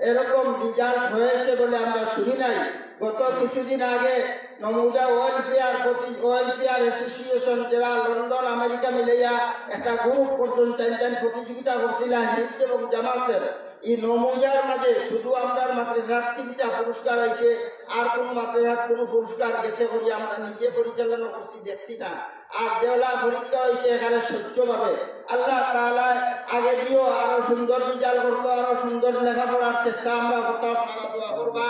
S2: এরকম রেজাল্ট হয়েছে বলে আমরা শুনি নাই। গত কিছুদিন আগে নমুদা ওয়েলফেয়ার অ্যাসোসিয়েশন, যারা লন্ডন আমেরিকা মিলাইয়া একটা গ্রুপ করছেন, প্রতিযোগিতা করছিল হিফজ এবং জামাতের। এই নমুজার মাঝে শুধু আমরা মাদ্রাসার 3টা পুরস্কার আইছে, আর কোন মাদ্রাসার কোনো পুরস্কার গেছে বলে আমরা নিজে পরিচালনা করছি দেখছি না। আর যেগুলা পরীক্ষা হয়েছে এখানে স্বচ্ছভাবে আল্লাহ তাআলা আগে দিও আরো সুন্দর রেজাল্ট করতো, আরো সুন্দর লেখাপড়ার চেষ্টা আমরা করতাম, আপনারা দোয়া করবা।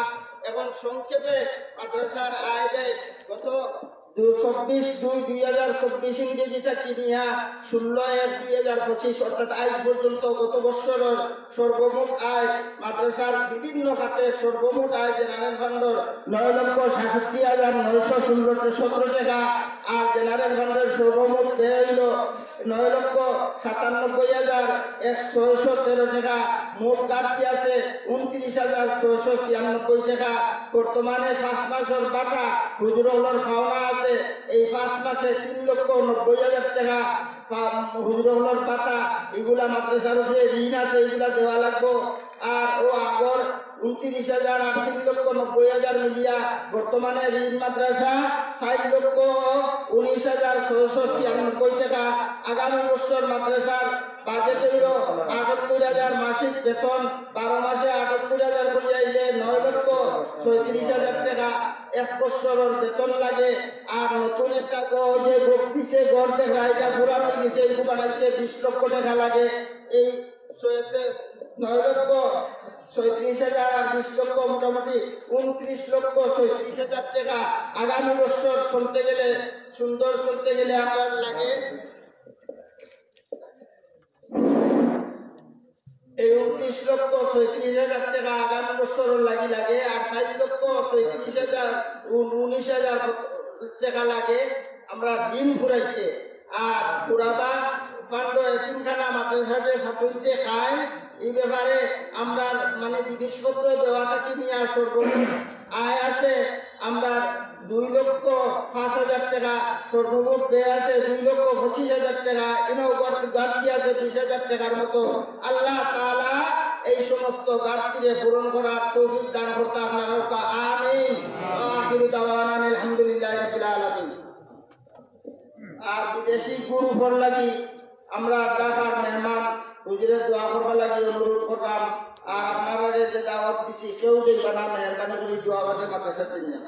S2: এবং সংক্ষেপে মাদ্রাসার আয় গত 24/2/2024 ইংরেজিটা কিনিয়া 16/1/2025 অর্থাৎ আজ পর্যন্ত গত বছরের সর্বমোট আয় মাদ্রাসার বিভিন্ন খাতে সর্বমোট আয় জেনারেল ফান্ডের 9,67,917 টাকা। আর জেনারেল ফান্ডের সর্বমোট ব্যয় হইল 9,97,113 টাকা। মোট ঘাটতি আছে 29,696 টাকা। বর্তমানে 5 মাসের বাটা হুজুরগুলোর খাওয়া আছে, এই 5 মাসে 3,90,000 টাকা হুজুরগুলোর বাটা, এগুলা মাদ্রাসার উপরে ঋণ আছে, এগুলা দেওয়া লাগবো। আর ও আগর 29,000 আর 3,90,000 মিলিয়া বর্তমানে ঋণ মাদ্রাসা 4,19,696 টাকা। আগামী বছর মাদ্রাসার বাজেট হইল 78,000 মাসিক বেতন, 12 মাসে 78,000 করে আইলে 9,36,000 টাকা 1 বছরের বেতন লাগে। আর নতুন একটা যে বক্সিসে ঘর দেখা, এটা পুরানো গেছে, এই বানাইতে 20 লক্ষ টাকা লাগে। এই 9,36,000 আর 20 লক্ষ মোটামুটি 29,36,000 টাকা আগামী বছর চলতে গেলে, সুন্দর চলতে গেলে আমার লাগে। এই 29,36,000 টাকা আগামী বছর লাগে। আর 60,36,000 টাকা লাগে আমরা ঋণ ফুরাইতে। আর ফুরাবা ফান্ড এতিমখানা মাদ্রাসাতে ছাত্রীতে খায়, এই ব্যাপারে আমরা মানে জিনিসপত্র দেওয়া থাকি নিয়ে সর্বমোট আয় আছে আমরা 2,05,000 টাকা, সর্বমোট ব্যয় আছে 2,25,000 টাকা। এনাও ঘাটতি আছে 20,000 টাকার মতো। আল্লাহ তাআলা এই সমস্ত ঘাটতিকে পূরণ করার তৌফিক দান করতে আপনারা আমিন। আখিরু দাওয়ানা আলহামদুলিল্লাহি রাব্বিল আলামিন। আর বিদেশি গুরু ফল লাগি আমরা ঢাকার মেহমান হুজুরের দোয়া করবার লাগি অনুরোধ করলাম। আর আপনারা যে দাওয়াত দিছি কেউ যাইবা না, মেহরবানি করে দোয়া করে মাদ্রাসাতে নিয়ে।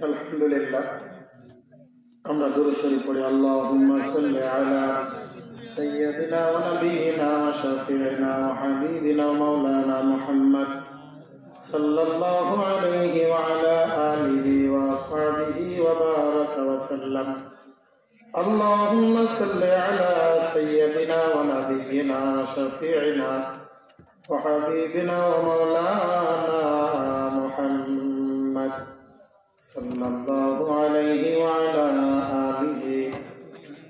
S1: আলহামদুলিল্লাহ, আমরা দুরূদ শরীফ পড়ি। আল্লাহুম্মা সাল্লি আলা সাইয়্যিদিনা ওয়া নাবিয়িনা ওয়া শাফিঈনা ওয়া হাবিবিনা ওয়া মাওলানা মুহাম্মদ সাল্লাল্লাহু আলাইহি ওয়া আলা আলিহি ওয়া আসহাবিহি ওয়া বারাকা ওয়া সাল্লাম। আল্লাহুম্মা সাল্লি আলা সাইয়্যিদিনা ওয়া নাবিয়িনা ওয়া শাফিঈনা ওয়া হাবিবিনা ওয়া মাওলানা মুহাম্মদ সাল্লাল্লাহু আলাইহি ওয়া আলা আলিহি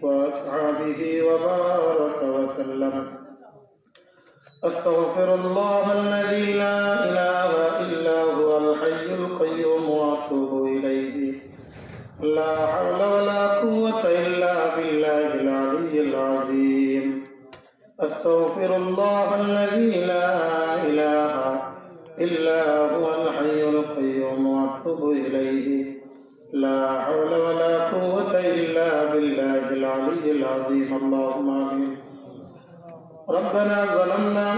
S1: ওয়া আসহাবিহি ওয়া বারাকা ওয়া সাল্লাম। আস্তাগফিরুল্লাহ আল্লাযী লা ইলাহা ইল্লা হুয়াল হাইয়ুল কাইয়্যুম ওয়া আতুবু ইলাইহি। লা হাওলা ওয়া লা কুওয়াতা ইল্লা বিল্লাহিল আলিয়্যিল আযীম। আস্তাগফিরুল্লাহ আল্লাযী লা ইলাহা إلا هو الحي القيوم وأتوب إليه. لا حول ولا قوة إلا بالله العلي العظيم. اللهم آمين. ربنا ظلمنا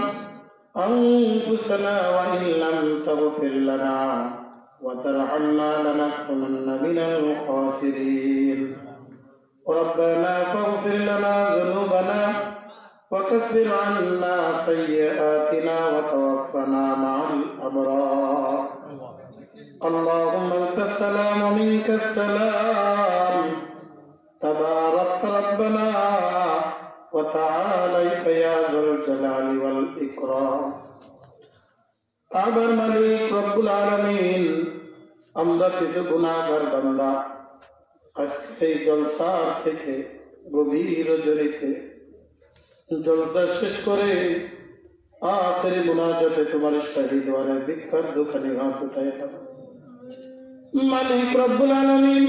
S1: أنفسنا وإن لم تغفر لنا وترحمنا لنكونن من الخاسرين. ربنا فاغفر لنا ذنوبنا وكفر عنا سيئاتنا وتوفنا مع الأبرار اللهم أنت السلام ومنك السلام تبارك ربنا وتعاليك يا ذا الجلال والإكرام আবার মালিক রব্বুল আলামিন আমরা কিছু গুনাহগার বান্দা আজকে এই জলসার থেকে গভীর জড়িতে জলসা শেষ করে আখেরি মুনাজাতে তোমার শহীদ ওয়ারে বিখ্যাত দুখানি হাত উঠায় মালিক রব্বুল আলামিন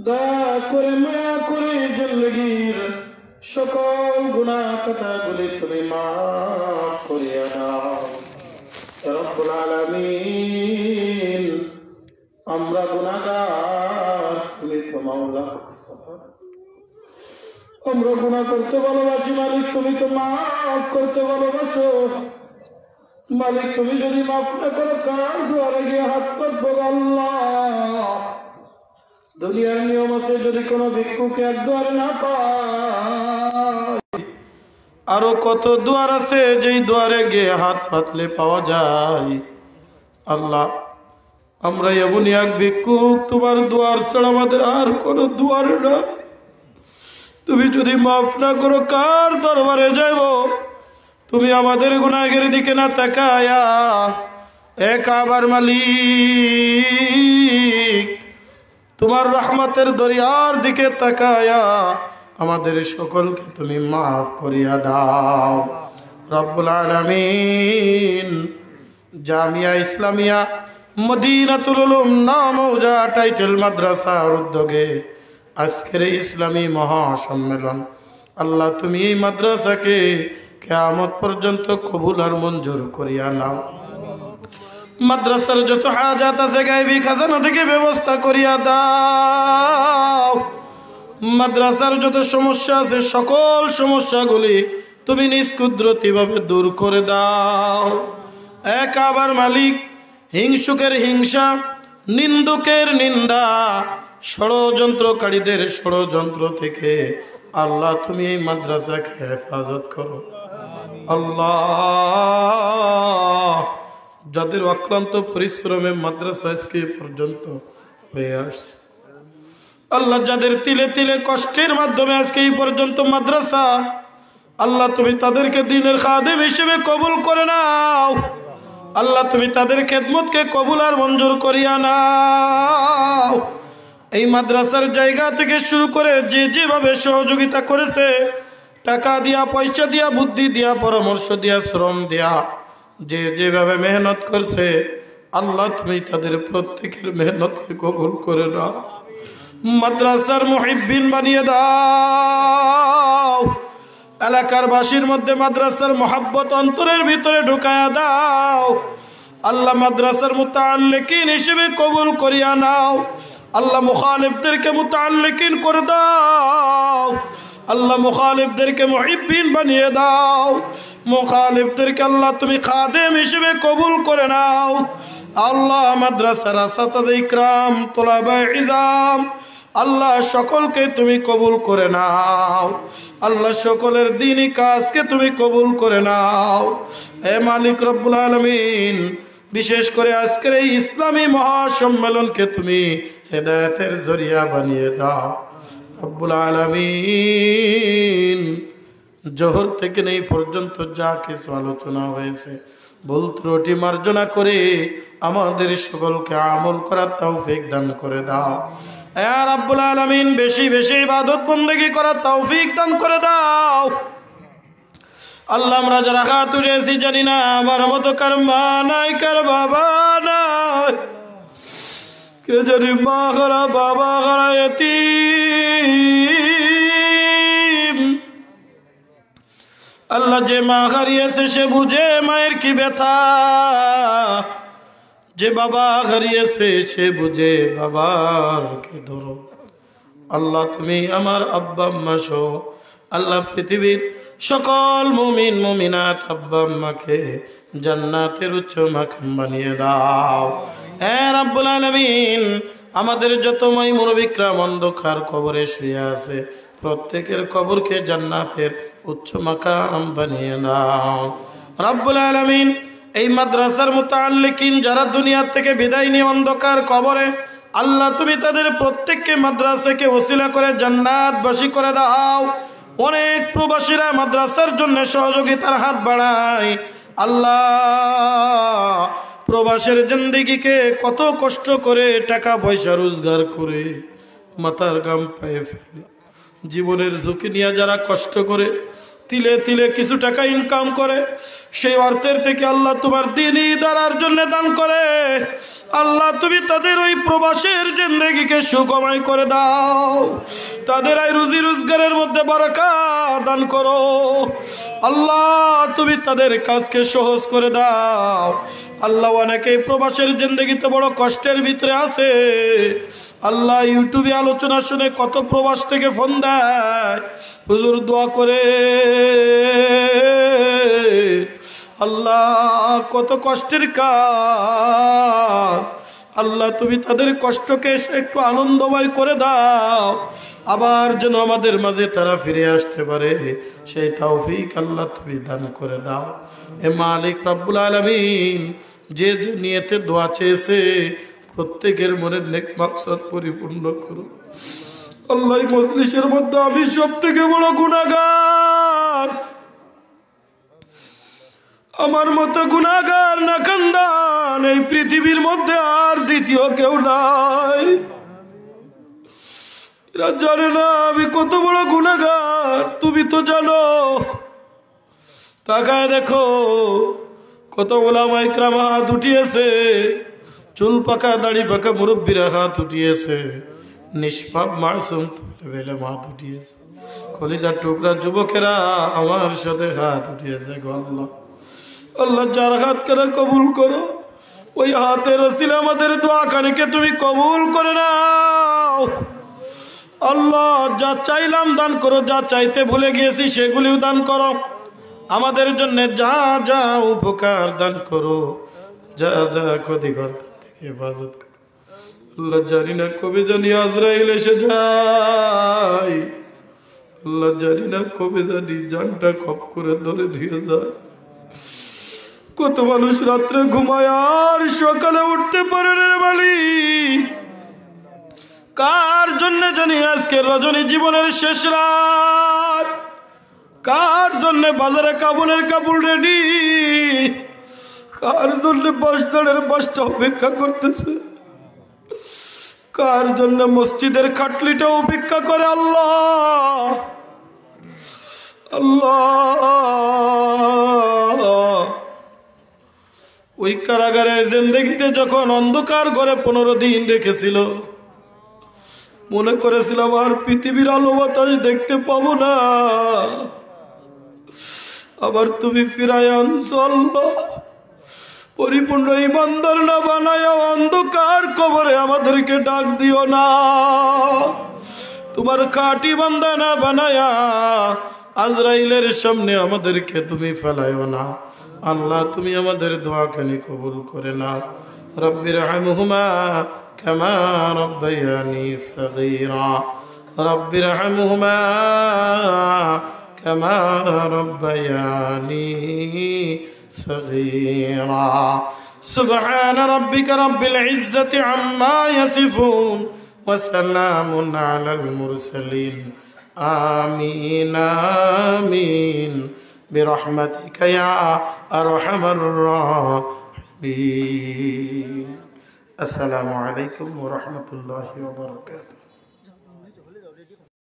S1: দয়া করে মায়া করে জিন্দেগীর সকল গুনাহ খাতাগুলি তুমি মাফ করিয়া দাও রব্বুল আলামিন আমরা গুনাহগার তুমি তো মাওলা আমরা গুনাহ করতে ভালোবাসি মালিক তুমি তো মাফ করতে ভালোবাসো মালিক তুমি যদি মাফ না করো কার দুয়ারে গিয়ে হাত পাতবো আল্লাহ দুনিয়ার নিয়ম আছে যদি কোনো ভিক্ষুকে এক দুয়ারে না পায় আরো কত দুয়ার আছে যেই দুয়ারে গিয়ে হাত পাতলে পাওয়া যায় আল্লাহ আমরা এমনই এক ভিক্ষুক তোমার দুয়ার ছাড়া আমাদের আর কোনো দুয়ার নাই তুমি যদি মাফ না করো কার দরবারে যাইব তুমি আমাদের গুনাহের দিকে না তাকায়া এক আবার মালিক তোমার রহমতের দরিয়ার দিকে তাকায়া আমাদের সকলকে তুমি মাফ করিয়া দাও রব্বুল আলামিন জামিয়া ইসলামিয়া মদিনাতুল উলুম নামৌজা টাইটেল মাদ্রাসার উদ্যোগে আজকের ইসলামী মহাসম্মেলন আল্লাহ তুমি এই মাদ্রাসাকে কিয়ামত পর্যন্ত কবুল আর মঞ্জুর করিয়া নাও মাদ্রাসার যত হাজাত আছে গায়বী খাজানা থেকে ব্যবস্থা করিয়া দাও মাদ্রাসার যত সমস্যা আছে সকল সমস্যাগুলি তুমি নিজ কুদরতিভাবে দূর করে দাও এক আবার মালিক হিংসুকের হিংসা নিন্দুকের নিন্দা ষড়যন্ত্রকারীদের ষড়যন্ত্র থেকে আল্লাহ তুমি এই মাদ্রাসাকে হেফাজত করো আল্লাহ যাদের অক্লান্ত পরিশ্রমে মাদ্রাসা আজকে পর্যন্ত হয়ে আসছে আল্লাহ যাদের তিলে তিলে কষ্টের মাধ্যমে আজকে এই পর্যন্ত মাদ্রাসা আল্লাহ তুমি তাদেরকে দ্বীনের খাদেম হিসেবে কবুল করে নাও আল্লাহ তুমি তাদের খেদমতকে কবুল আর মঞ্জুর করিয়া নাও এই মাদ্রাসার জায়গা থেকে শুরু করে যে যেভাবে সহযোগিতা করেছে টাকা দিয়া পয়সা দিয়া বুদ্ধি দিয়া পরামর্শ দিয়া শ্রম দিয়া যে যেভাবে মেহনত করছে আল্লাহ তুমি তাদের প্রত্যেকের মেহনতকে কবুল করে নাও মাদ্রাসার মুহিব্বিন বানিয়ে দাও এলাকার বাসীর মধ্যে মাদ্রাসার মহাব্বত অন্তরের ভিতরে ঢুকায়া দাও আল্লাহ মাদ্রাসার মুতাআল্লিকিন হিসেবে কবুল করিয়া নাও আল্লাহ মুখালিফদেরকে মুতাআল্লিকিন করে দাও আল্লাহ মুখালিফদেরকে মুহিব্বিন বানিয়ে দাও মুখালিফদেরকে আল্লাহ তুমি খাদেম হিসেবে কবুল করে নাও আল্লাহ মাদ্রাসার আসাতাযে ইকরাম তোলাবায়ে ইজাম আল্লাহ সকলকে তুমি কবুল করে নাও আল্লাহ সকলের দ্বীনি কাজকে তুমি কবুল করে নাও হে মালিক রব্বুল আলামিন বিশেষ করে আজকের এই ইসলামী মহাসম্মেলনকে তুমি হেদায়েতের জরিয়া বানিয়ে দাও রব্বুল আলামিন জোহর থেকে এই পর্যন্ত যা কিছু আলোচনা হয়েছে ভুল ত্রুটি মার্জনা করে আমাদের সকলকে আমল করার তৌফিক দান করে দাও হে রব্বুল আলামিন বেশি বেশি ইবাদত বندگی করার তৌফিক দান করে দাও আল্লাহ আমরা যারা হাত উঠিয়েছি জানি না আমার মতো কার মা নাই কার বাবা নাই কে জানি মা হারা বাবা হারা এতিম আল্লাহ যে মা হারিয়েছে সে বুঝে মায়ের কি ব্যথা যে বাবা হারিয়েছে সে বুঝে বাবার কি দরদ আল্লাহ তুমি আমার আব্বা আম্মা সহ আল্লাহ পৃথিবীর সকল মুমিন মুমিনাত আব্বা আম্মাকে জান্নাতের উচ্চ মাকাম বানিয়ে দাও হে রব্বুল আলামিন আমাদের যত মাই মুরব্বিকরাম অন্ধকার কবরে শুয়ে আছে প্রত্যেকের কবরকে জান্নাতের উচ্চ মাকাম বানিয়ে দাও রব্বুল আলামিন। এই মাদ্রাসার মুতাআল্লিকিন যারা দুনিয়া থেকে বিদায় নিয়ে অন্ধকার কবরে, আল্লাহ তুমি তাদের প্রত্যেককে মাদ্রাসাকে ওসিলা করে জান্নাতবাসী করে দাও। অনেক প্রবাসীরা মাদ্রাসার জন্য সহযোগিতার হাত বাড়ায়। আল্লাহ প্রবাসের জিন্দেগিকে কত কষ্ট করে টাকা পয়সা রোজগার করে মাথার ঘাম পায়ে ফেলে, জীবনের ঝুঁকি নিয়ে যারা কষ্ট করে তিলে তিলে কিছু টাকা ইনকাম করে, সেই অর্থের থেকে আল্লাহ তোমার দ্বীনি দ্বারার জন্য দান করে। আল্লাহ তুমি তাদের ওই প্রবাসের জিন্দেগিকে সুখময় করে দাও, তাদের এই রুজি রোজগারের মধ্যে বারাকাত দান করো। আল্লাহ তুমি তাদের কাজকে সহজ করে দাও। আল্লাহ অনেকেই প্রবাসের জিন্দেগিতে বড় কষ্টের ভিতরে আছে। আল্লাহ ইউটিউবে আলোচনা শুনে কত প্রবাস থেকে ফোন দেয়, হুজুর দোয়া করে। আল্লাহ কত কষ্টের কাজ, আল্লাহ তুমি তাদের কষ্টকে একটু আনন্দময় করে দাও, আবার যেন আমাদের মাঝে তারা ফিরে আসতে পারে সেই তৌফিক আল্লাহ তুমি দান করে দাও। এ মালিক রব্বুল আলামিন, যে যে নিয়তে দোয়া চেয়েছে প্রত্যেকের মনের নেক মাকসাদ পরিপূর্ণ করো। আল্লাহ মজলিসের মধ্যে আমি সব থেকে বড় গুনাহগার, আমার মতো গুনাহগার না কান্দান এই পৃথিবীর মধ্যে আর দ্বিতীয় কেউ নাই। এরা জানে না আমি কত বড় গুনাহগার, তুমি তো জানো। তাকায় দেখো কত ওলামা ইকরাম হাত উঠিয়েছে, চুল পাকা দাড়ি পাকা মুরব্বীরা হাত উঠিয়েছে, নিষ্পাপ মাসুম বেলে হাত উঠিয়েছে, কলিজার টুকরা যুবকেরা আমার সাথে হাত উঠিয়েছে। গো আল্লাহ, আল্লাহ যার হাত কেনা কবুল করো, ওই হাতের ওসিলা আমাদের দোয়া খানিকে তুমি কবুল করে নাও। আল্লাহ যা চাইলাম দান করো, যা চাইতে ভুলে গিয়েছি সেগুলিও দান করো। আমাদের জন্য যা যা উপকার দান করো, যা যা ক্ষতিকর থেকে হেফাজত করো। আল্লাহ জানি না কবে জানি আজরাইল এসে যায়, আল্লাহ জানি না কবে জানি জানটা খপ করে ধরে দিয়ে যায়। কত মানুষ রাত্রে ঘুমায় আর সকালে উঠতে পারে না মালিক। কার জন্য জানি আজকে রজনী জীবনের শেষ রাত, কার জন্য বাজারে কাবুলের কাপড় রেডি, কার জন্য বাসদারের বাসটা অপেক্ষা করতেছে, কার জন্য মসজিদের খাটলিটা অপেক্ষা করে। আল্লাহ আল্লাহ, ওই কারাগারের জিন্দেগিতে যখন অন্ধকার ঘরে 15 দিন রেখেছিল, মনে করেছিলাম আর পৃথিবীর আলো বাতাস দেখতে পাবো না, আবার তুমি ফিরায় আনছো। আল্লাহ পরিপূর্ণ ইমানদার না বানায়া অন্ধকার কবরে আমাদেরকে ডাক দিও না, তোমার খাঁটি বান্দা না বানায়া আজরাইলের সামনে আমাদেরকে তুমি ফেলাইও না। আল্লাহ তুমি আমাদের দোয়াখানি কবুল করে নাও। রব্বির রহমহুমা কামা রব্বায়ানি সগীরা, রব্বির রহমহুমা কামা রব্বায়ানি সগীরা। সুবহান রাব্বিকা রাব্বিল ইজ্জাতি আম্মা ইয়াসিফুন ওয়া সালামুন আলাল মুরসালিন। আমিন আমিন برحمتك يا أرحم الراحمين. السلام عليكم ورحمة الله وبركاته.